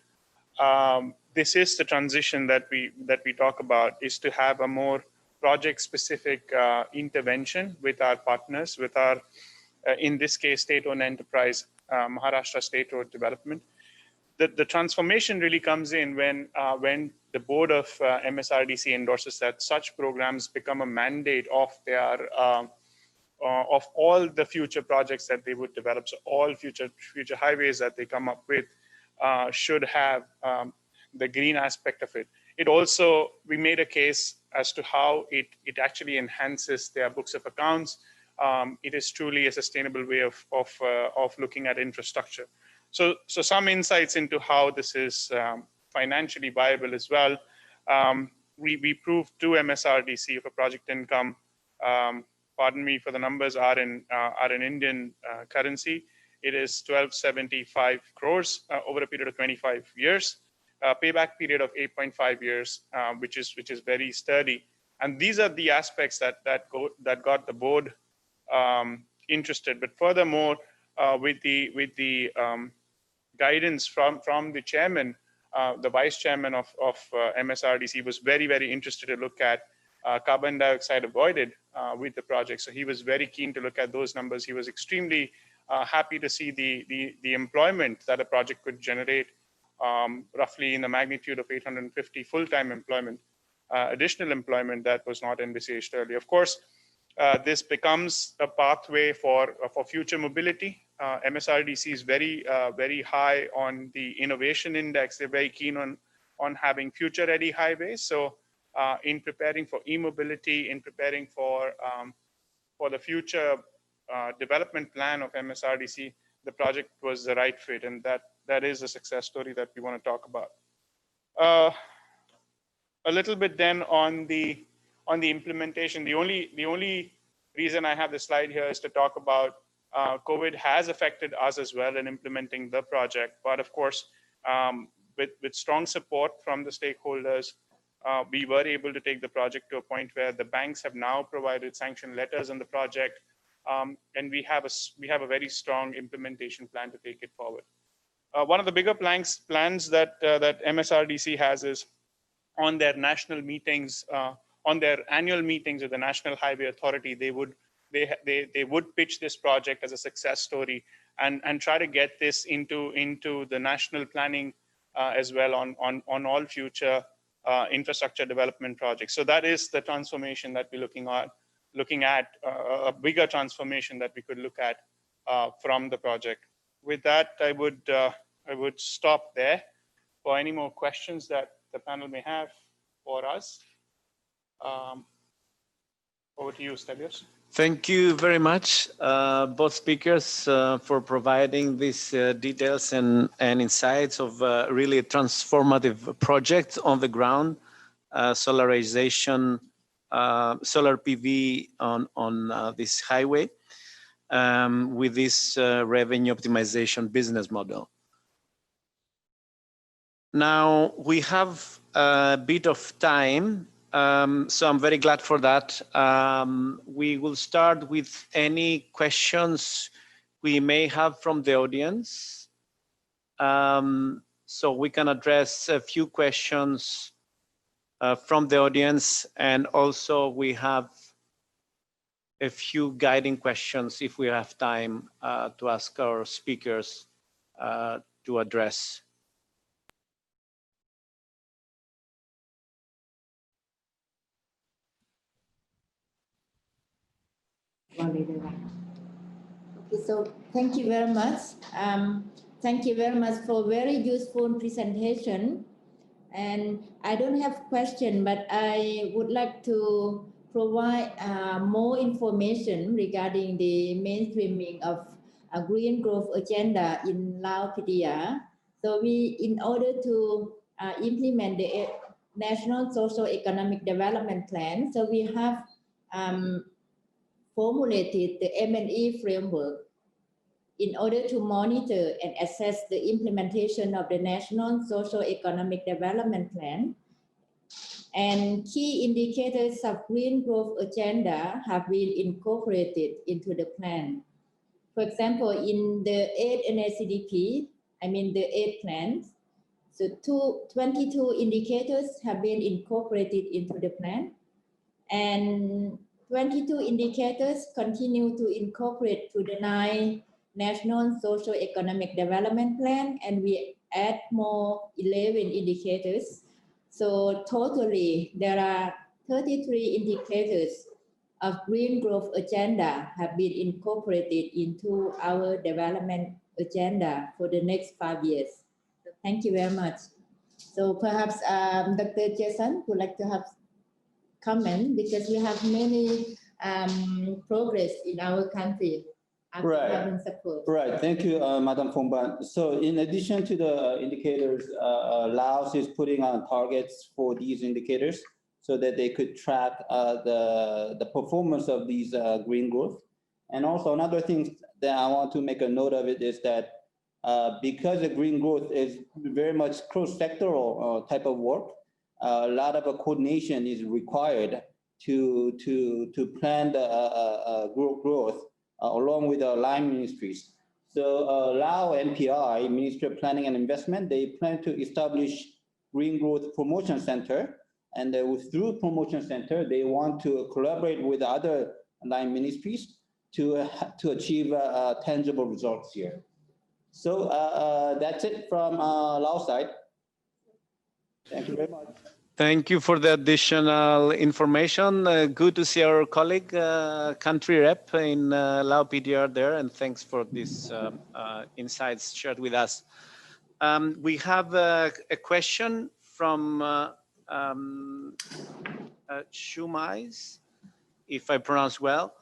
This is the transition that we talk about, is to have a more project-specific intervention with our partners, with our, in this case, state-owned enterprise, Maharashtra State Road Development. The transformation really comes in when the board of MSRDC endorses that such programs become a mandate of their of all the future projects that they would develop. So all future highways that they come up with should have the green aspect of it. It also, we made a case as to how it actually enhances their books of accounts. It is truly a sustainable way of looking at infrastructure. So some insights into how this is financially viable as well. We proved to MSRDC if a project income, pardon me for the numbers, are in Indian currency. It is 1275 crores over a period of 25 years. Payback period of 8.5 years, which is very sturdy. And these are the aspects that got the board interested. But furthermore, with the guidance from the chairman, the vice chairman of MSRDC was very, very interested to look at carbon dioxide avoided with the project. So he was very keen to look at those numbers. He was extremely happy to see the employment that a project could generate, roughly in the magnitude of 850 full-time employment, additional employment that was not envisaged earlier. Of course, this becomes a pathway for future mobility. MSRDC is very high on the innovation index. They're very keen on having future-ready highways. So in preparing for e-mobility, in preparing for the future development plan of MSRDC, the project was the right fit, and that is a success story that we want to talk about. A little bit then on the implementation. The only reason I have the slide here is to talk about COVID has affected us as well in implementing the project. But of course, with strong support from the stakeholders, we were able to take the project to a point where the banks have now provided sanction letters on the project, and we have a very strong implementation plan to take it forward. One of the bigger plans that MSRDC has is on their national meetings, on their annual meetings with the National Highway Authority. They would pitch this project as a success story and try to get this into the national planning as well on all future infrastructure development projects. So that is the transformation that we're looking at a bigger transformation that we could look at from the project. With that, I would stop there for any more questions that the panel may have for us. Over to you, Stelios. Thank you very much, both speakers, for providing these details and insights of really a transformative project on the ground, solarization solar PV on this highway with this revenue optimization business model. Now we have a bit of time, so I'm very glad for that. We will start with any questions we may have from the audience. So we can address a few questions from the audience, and also we have a few guiding questions if we have time to ask our speakers to address. Okay, so thank you very much. Thank you very much for very useful presentation. And I don't have question, but I would like to provide more information regarding the mainstreaming of a green growth agenda in Lao PDR. So in order to implement the National Social Economic Development Plan, so we have formulated the M&E framework in order to monitor and assess the implementation of the National Socio-Economic Development Plan. And key indicators of Green Growth Agenda have been incorporated into the plan. For example, in the 8 NACDP, the 8 plans, so 22 indicators have been incorporated into the plan. And 22 indicators continue to incorporate to the 9 National Socio-Economic Development Plan, and we add more 11 indicators. So totally, there are 33 indicators of Green Growth Agenda have been incorporated into our development agenda for the next 5 years. So thank you very much. So perhaps Dr. Jason would like to have comment, because we have many progress in our country. Right. Right. Thank you, Madam Phonevanh. So in addition to the indicators, Laos is putting on targets for these indicators so that they could track the performance of these green growth. And also another thing that I want to make a note of it is that because the green growth is very much cross-sectoral type of work, a lot of coordination is required to plan the growth along with the line ministries. So Lao MPI, Ministry of Planning and Investment, they plan to establish Green Growth Promotion Center, and through Promotion Center, they want to collaborate with other line ministries to achieve tangible results here. So that's it from Lao side. Thank you very much. Thank you for the additional information. Good to see our colleague, country rep in Lao PDR there, and thanks for these insights shared with us. We have a question from Shumais, if I pronounce well.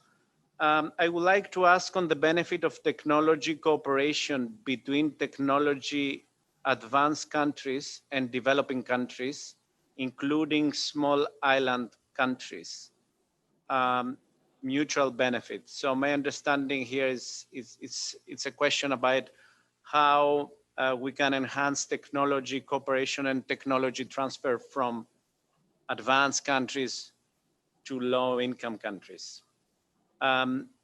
I would like to ask on the benefit of technology cooperation between technology advanced countries and developing countries, including small island countries, mutual benefits. So my understanding here is it's a question about how we can enhance technology cooperation and technology transfer from advanced countries to low-income countries.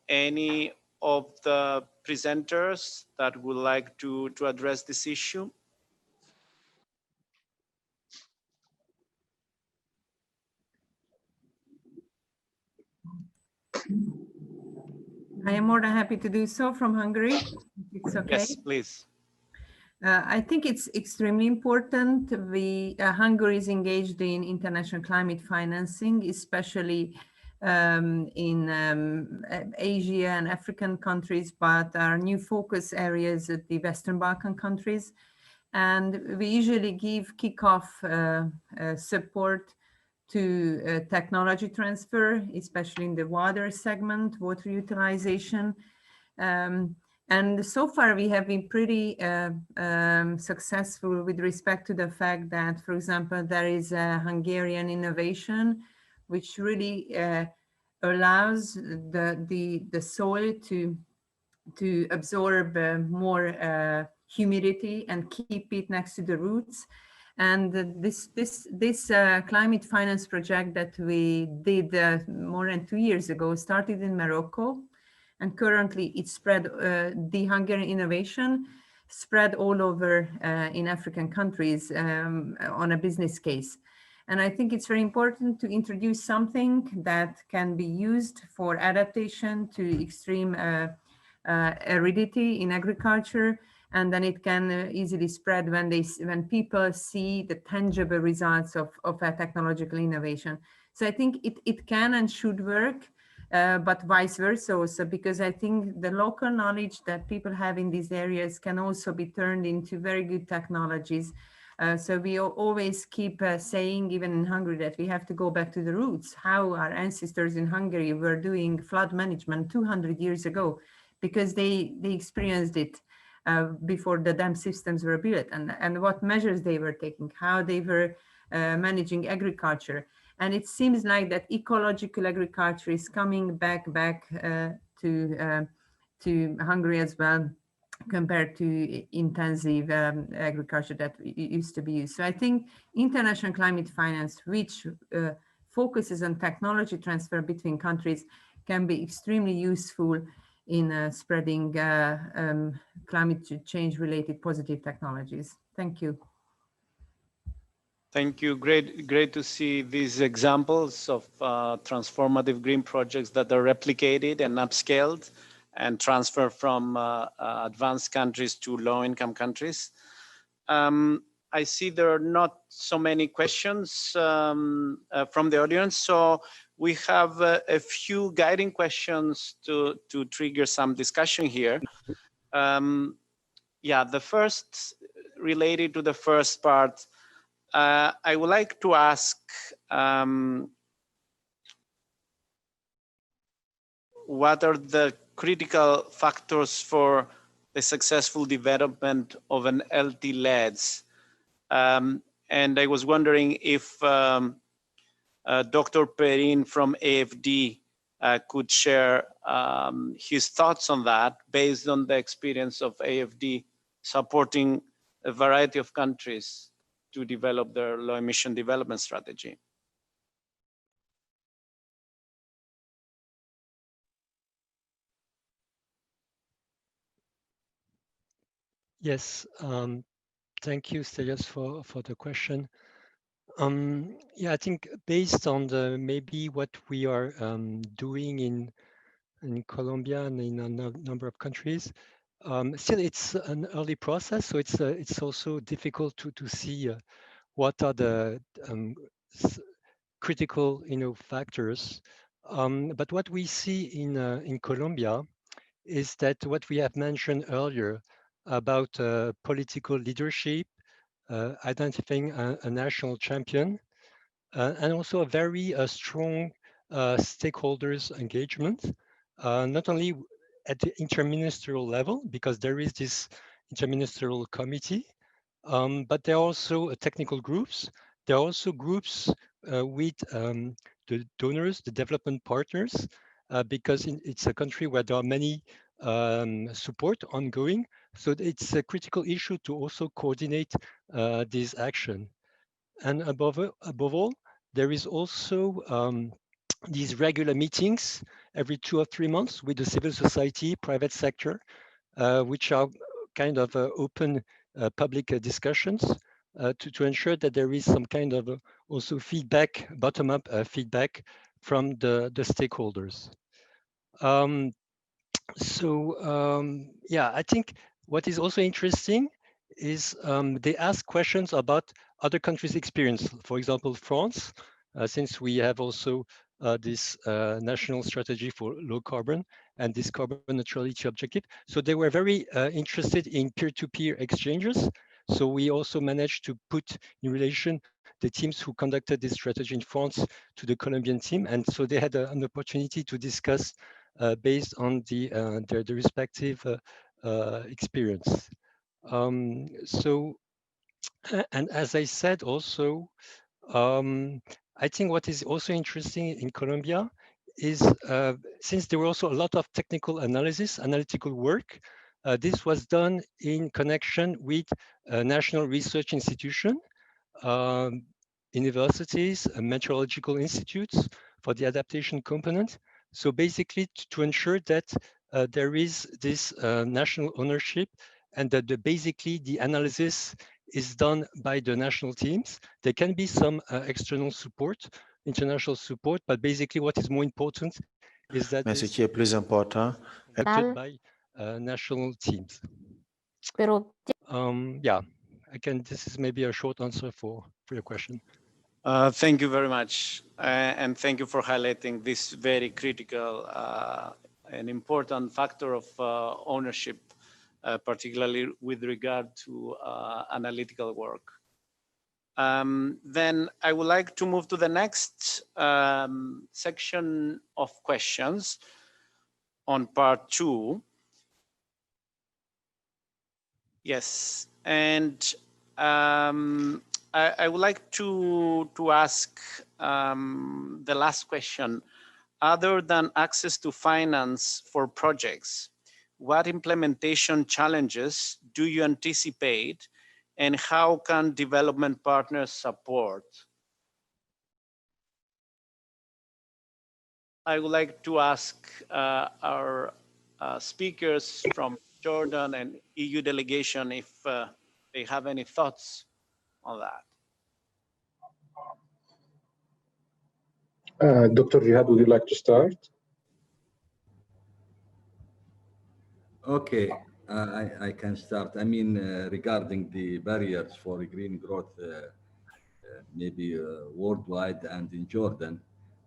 Any of the presenters that would like to address this issue? I am more than happy to do so from Hungary. It's okay. Yes, please. I think it's extremely important. Hungary is engaged in international climate financing, especially in Asia and African countries, but our new focus areas at the Western Balkan countries. And we usually give kickoff support to technology transfer, especially in the water segment, water utilization. And so far we have been pretty successful with respect to the fact that, for example, there is a Hungarian innovation which really allows the soil to absorb more humidity and keep it next to the roots. And this climate finance project that we did more than 2 years ago started in Morocco, and currently it spread, the Hungarian innovation spread all over in African countries on a business case. And I think it's very important to introduce something that can be used for adaptation to extreme aridity in agriculture, and then it can easily spread when people see the tangible results of a technological innovation. So I think it can and should work, but vice versa also, because I think the local knowledge that people have in these areas can also be turned into very good technologies. So we always keep saying, even in Hungary, that we have to go back to the roots, how our ancestors in Hungary were doing flood management 200 years ago, because they experienced it before the dam systems were built, and what measures they were taking, how they were managing agriculture. And it seems like that ecological agriculture is coming back to Hungary as well, compared to intensive agriculture that used to be used. So I think international climate finance, which focuses on technology transfer between countries, can be extremely useful in spreading climate change related positive technologies. Thank you. Thank you. Great to see these examples of transformative green projects that are replicated and upscaled and transferred from advanced countries to low-income countries. I see there are not so many questions from the audience, so we have a few guiding questions to trigger some discussion here. Yeah, the first, related to the first part, I would like to ask what are the critical factors for the successful development of an LT-LEDs? And I was wondering if Dr. Perrin from AFD could share his thoughts on that, based on the experience of AFD supporting a variety of countries to develop their low emission development strategy. Yes, thank you, Stelios, for the question. Yeah, I think based on maybe what we are doing in Colombia and in a number of countries, still it's an early process, so it's also difficult to see what are the critical factors. But what we see in Colombia is that what we have mentioned earlier about political leadership, identifying a national champion, and also a very strong stakeholders engagement, not only at the interministerial level, because there is this interministerial committee, but there are also technical groups. There are also groups with the donors, the development partners, because it's a country where there are many support ongoing. So it's a critical issue to also coordinate this action. And above all, there is also these regular meetings every 2 or 3 months with the civil society, private sector, which are kind of open public discussions to ensure that there is some kind of also feedback, bottom-up feedback from the stakeholders. Yeah, I think what is also interesting is they ask questions about other countries' experience. For example, France, since we have also this national strategy for low carbon and this carbon neutrality objective. So they were very interested in peer-to-peer exchanges. So we also managed to put in relation the teams who conducted this strategy in France to the Colombian team. And so they had an opportunity to discuss based on their respective experience. And as I said also, I think what is also interesting in Colombia is since there were also a lot of technical analytical work, this was done in connection with a national research institution, universities, meteorological institutes for the adaptation component. So basically to ensure that there is this national ownership and that basically the analysis is done by the national teams. There can be some external support, international support, but basically what is more important is that Mais ce qui est plus important, by national teams. Yeah, this is maybe a short answer for your question. Thank you very much. And thank you for highlighting this very critical and important factor of ownership, particularly with regard to analytical work. Then I would like to move to the next section of questions on part 2. Yes, and I would like to ask the last question. Other than access to finance for projects, what implementation challenges do you anticipate, and how can development partners support? I would like to ask our speakers from Jordan and EU delegation if they have any thoughts on that. Dr. Jihad, would you like to start? Okay, I can start. I mean, regarding the barriers for green growth, maybe worldwide and in Jordan,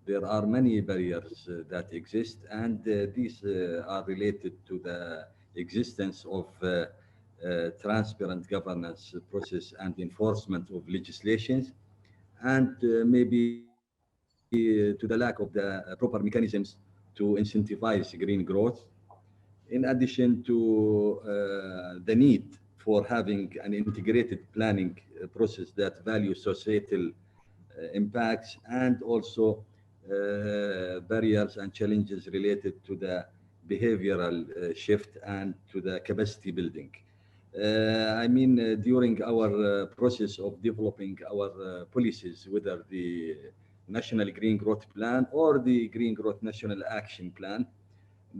there are many barriers that exist, and these are related to the existence of transparent governance process and enforcement of legislations, and maybe to the lack of the proper mechanisms to incentivize green growth, in addition to the need for having an integrated planning process that values societal impacts, and also barriers and challenges related to the behavioral shift and to the capacity building. I mean, during our process of developing our policies, whether the National Green Growth Plan or the Green Growth National Action Plan,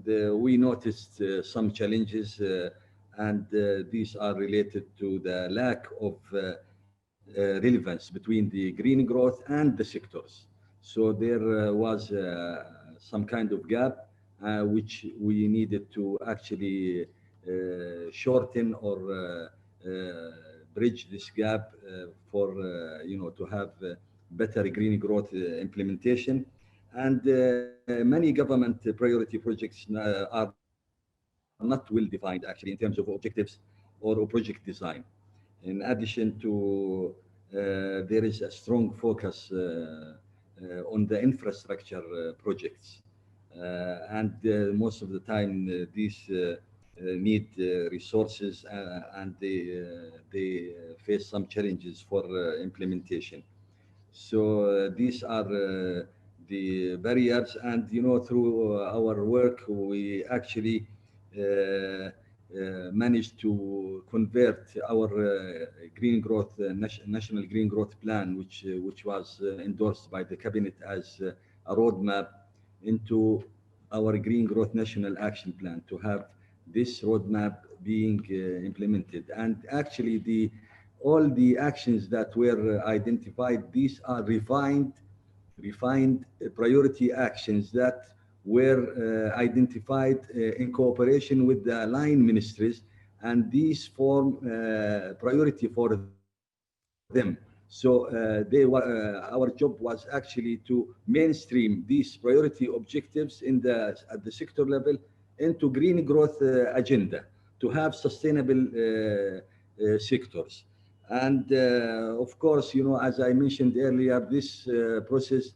we noticed some challenges, and these are related to the lack of relevance between the green growth and the sectors. So there was some kind of gap which we needed to actually shorten or bridge this gap for to have better green growth implementation. And many government priority projects are not well defined actually in terms of objectives or project design. In addition to there is a strong focus on the infrastructure projects, and most of the time these need resources, and they face some challenges for implementation. So these are the barriers, and through our work we actually managed to convert our green growth national green growth plan, which was endorsed by the cabinet as a roadmap, into our green growth national action plan, to have this roadmap being implemented. And actually all the actions that were identified, these are refined priority actions that were identified in cooperation with the line ministries, and these form priority for them. So our job was actually to mainstream these priority objectives at the sector level into green growth agenda, to have sustainable sectors. And of course, as I mentioned earlier, this process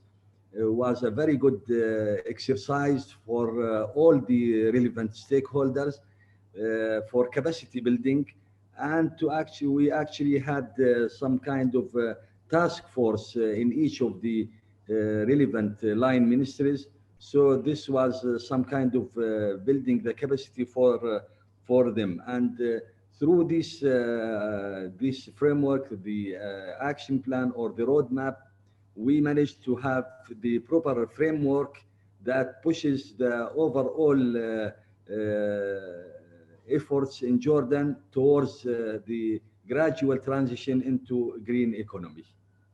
was a very good exercise for all the relevant stakeholders for capacity building, and we actually had some kind of task force in each of the relevant line ministries. So this was some kind of building the capacity for them. And through this framework, the action plan or the roadmap, we managed to have the proper framework that pushes the overall efforts in Jordan towards the gradual transition into green economy.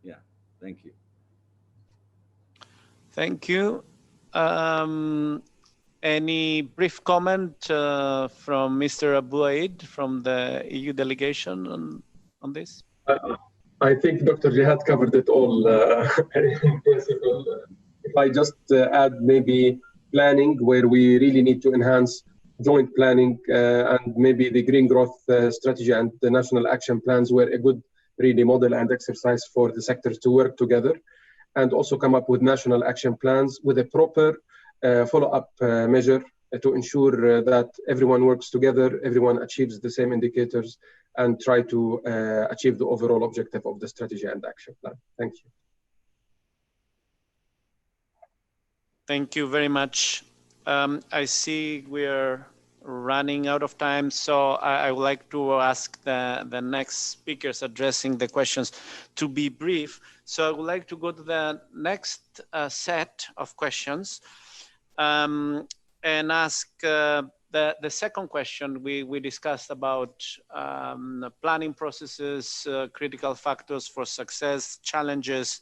Yeah, thank you. Thank you. Any brief comment from Mr. Abu-Eid from the EU delegation on this? I think Dr. Jihad covered it all in principle. If I just add maybe planning, where we really need to enhance joint planning and maybe the green growth strategy and the national action plans were a good really model and exercise for the sectors to work together, and also come up with national action plans with a proper follow-up measure to ensure that everyone works together, everyone achieves the same indicators, and try to achieve the overall objective of the strategy and action plan. Thank you. Thank you very much. I see we're running out of time, so I would like to ask the next speakers addressing the questions to be brief. So I would like to go to the next set of questions and ask the second question. We discussed about planning processes, critical factors for success, challenges,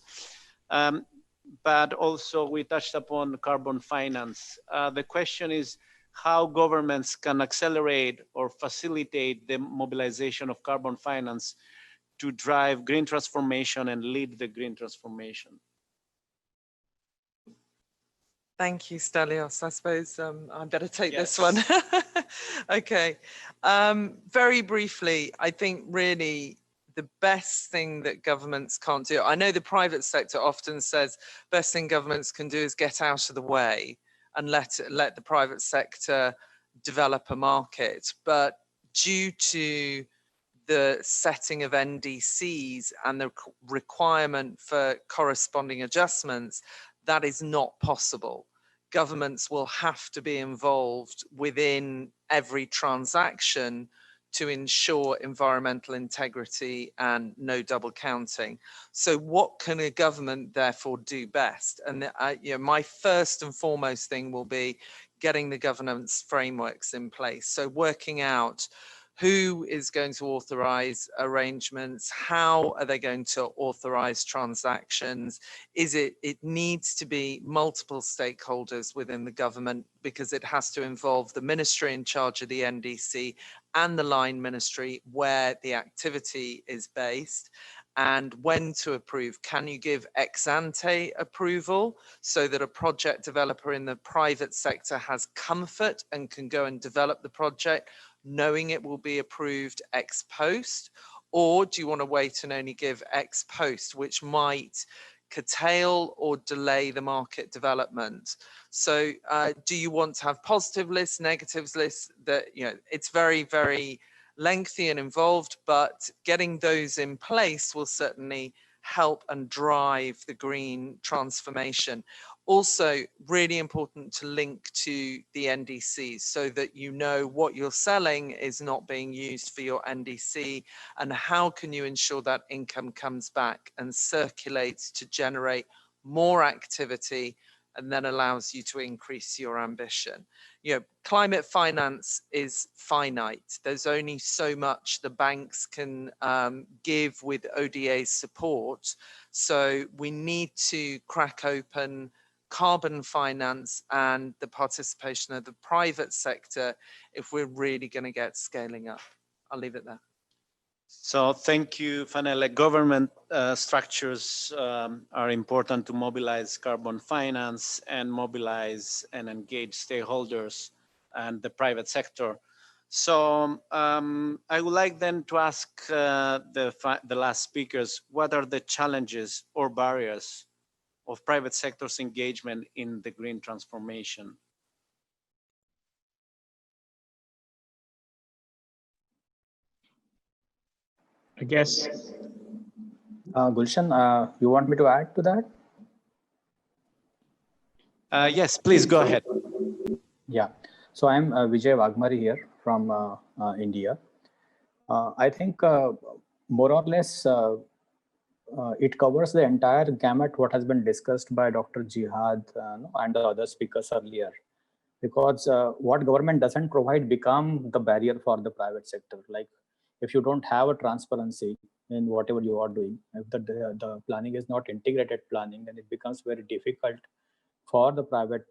but also we touched upon carbon finance. The question is how governments can accelerate or facilitate the mobilization of carbon finance to drive green transformation and lead the green transformation. Thank you, Stelios. I suppose I better take this one. Okay. Very briefly, I think really the best thing that governments can't do, I know the private sector often says best thing governments can do is get out of the way and let the private sector develop a market. But due to the setting of NDCs and the requirement for corresponding adjustments, that is not possible. Governments will have to be involved within every transaction to ensure environmental integrity and no double counting. So what can a government therefore do best? And my first and foremost thing will be getting the governance frameworks in place. So working out who is going to authorize arrangements, how are they going to authorize transactions? It needs to be multiple stakeholders within the government, because it has to involve the ministry in charge of the NDC and the line ministry where the activity is based, and when to approve. Can you give ex ante approval so that a project developer in the private sector has comfort and can go and develop the project knowing it will be approved ex post? Or do you want to wait and only give ex post, which might curtail or delay the market development? So do you want to have positive lists, negatives lists? That, it's very, very lengthy and involved, but getting those in place will certainly help and drive the green transformation. Also, really important to link to the NDCs so that you know what you're selling is not being used for your NDC, and how can you ensure that income comes back and circulates to generate more activity and then allows you to increase your ambition. Climate finance is finite. There's only so much the banks can give with ODA support. So we need to crack open carbon finance and the participation of the private sector if we're really going to get scaling up. I'll leave it there. So thank you, Fenella. Government structures are important to mobilize carbon finance and mobilize and engage stakeholders and the private sector. So I would like then to ask the last speakers, what are the challenges or barriers of private sector's engagement in the green transformation? I guess, Gulshan, you want me to add to that? Yes, please go ahead. Yeah, so I'm Vijay Waghmare here from India. I think more or less it covers the entire gamut what has been discussed by Dr. Jihad and the other speakers earlier. Because what government doesn't provide become the barrier for the private sector. Like if you don't have a transparency in whatever you are doing, if the planning is not integrated planning, then it becomes very difficult for the private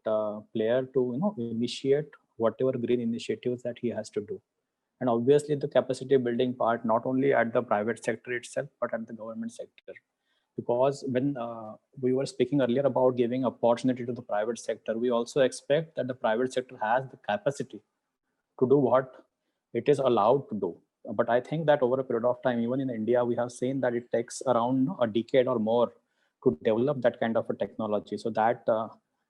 player to initiate whatever green initiatives that he has to do. And obviously the capacity building part, not only at the private sector itself, but at the government sector. Because when we were speaking earlier about giving opportunity to the private sector, we also expect that the private sector has the capacity to do what it is allowed to do. But I think that over a period of time, even in India, we have seen that it takes around a decade or more to develop that kind of a technology. So that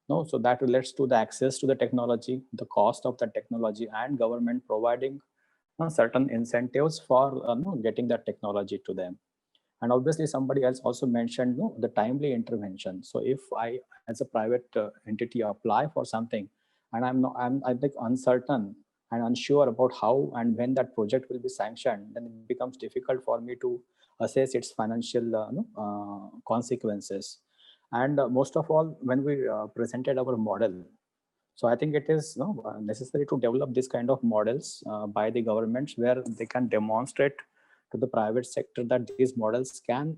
so that relates to the access to the technology, the cost of the technology, and government providing certain incentives for getting that technology to them. And obviously somebody else also mentioned the timely intervention. So if I as a private entity apply for something and I'm like uncertain and unsure about how and when that project will be sanctioned, then it becomes difficult for me to assess its financial consequences. And most of all, when we presented our model, so I think it is necessary to develop this kind of models by the governments where they can demonstrate to the private sector that these models can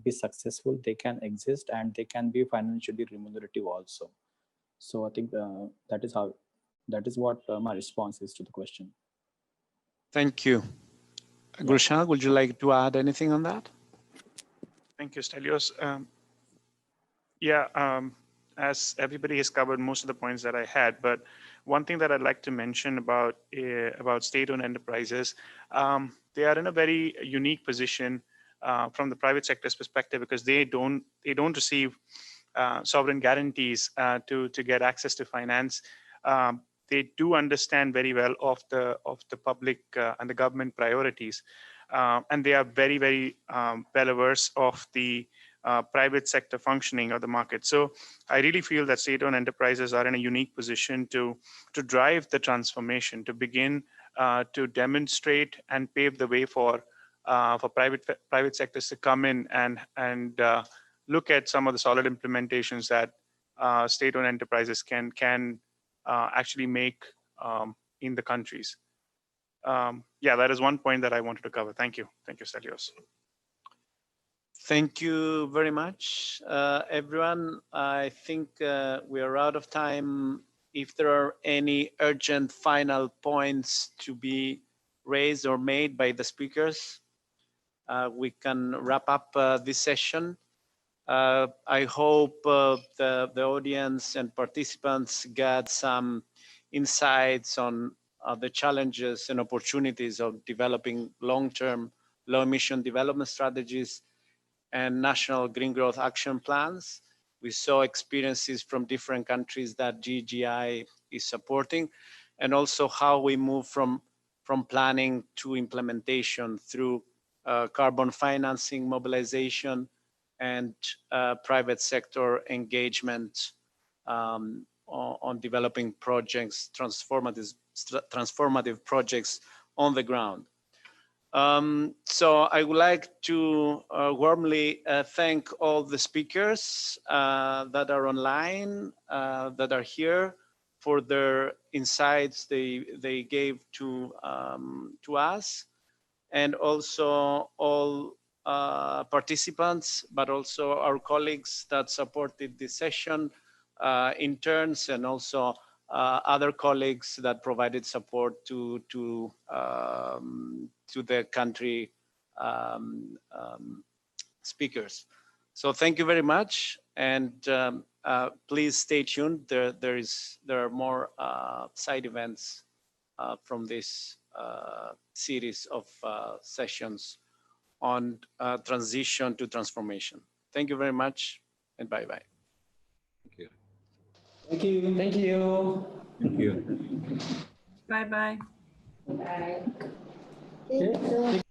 be successful, they can exist, and they can be financially remunerative also. So I think that is what my response is to the question. Thank you. Gulshan, would you like to add anything on that? Thank you, Stelios. As everybody has covered most of the points that I had, but one thing that I'd like to mention about state-owned enterprises, they are in a very unique position from the private sector's perspective because they don't receive sovereign guarantees to get access to finance. They do understand very well of the public and the government priorities, and they are very, very well averse of the private sector functioning of the market. So I really feel that state-owned enterprises are in a unique position to drive the transformation, to begin to demonstrate and pave the way for private sectors to come in and look at some of the solid implementations that state-owned enterprises can actually make in the countries. That is one point that I wanted to cover. Thank you. Thank you, Stelios. Thank you very much, everyone. I think we are out of time. If there are any urgent final points to be raised or made by the speakers, we can wrap up this session. I hope the audience and participants get some insights on the challenges and opportunities of developing long-term low-emission development strategies and national green growth action plans. We saw experiences from different countries that GGGI is supporting, and also how we move from planning to implementation through carbon financing, mobilization, and private sector engagement on developing projects, transformative projects on the ground. So I would like to warmly thank all the speakers that are online, that are here, for their insights they gave to us, and also all participants, but also our colleagues that supported this session, interns, and also other colleagues that provided support to the country speakers. So thank you very much, and please stay tuned. There are more side events from this series of sessions on transition to transformation. Thank you very much, and bye-bye. Thank you. Thank you. Thank you. Thank you. Bye-bye. Bye.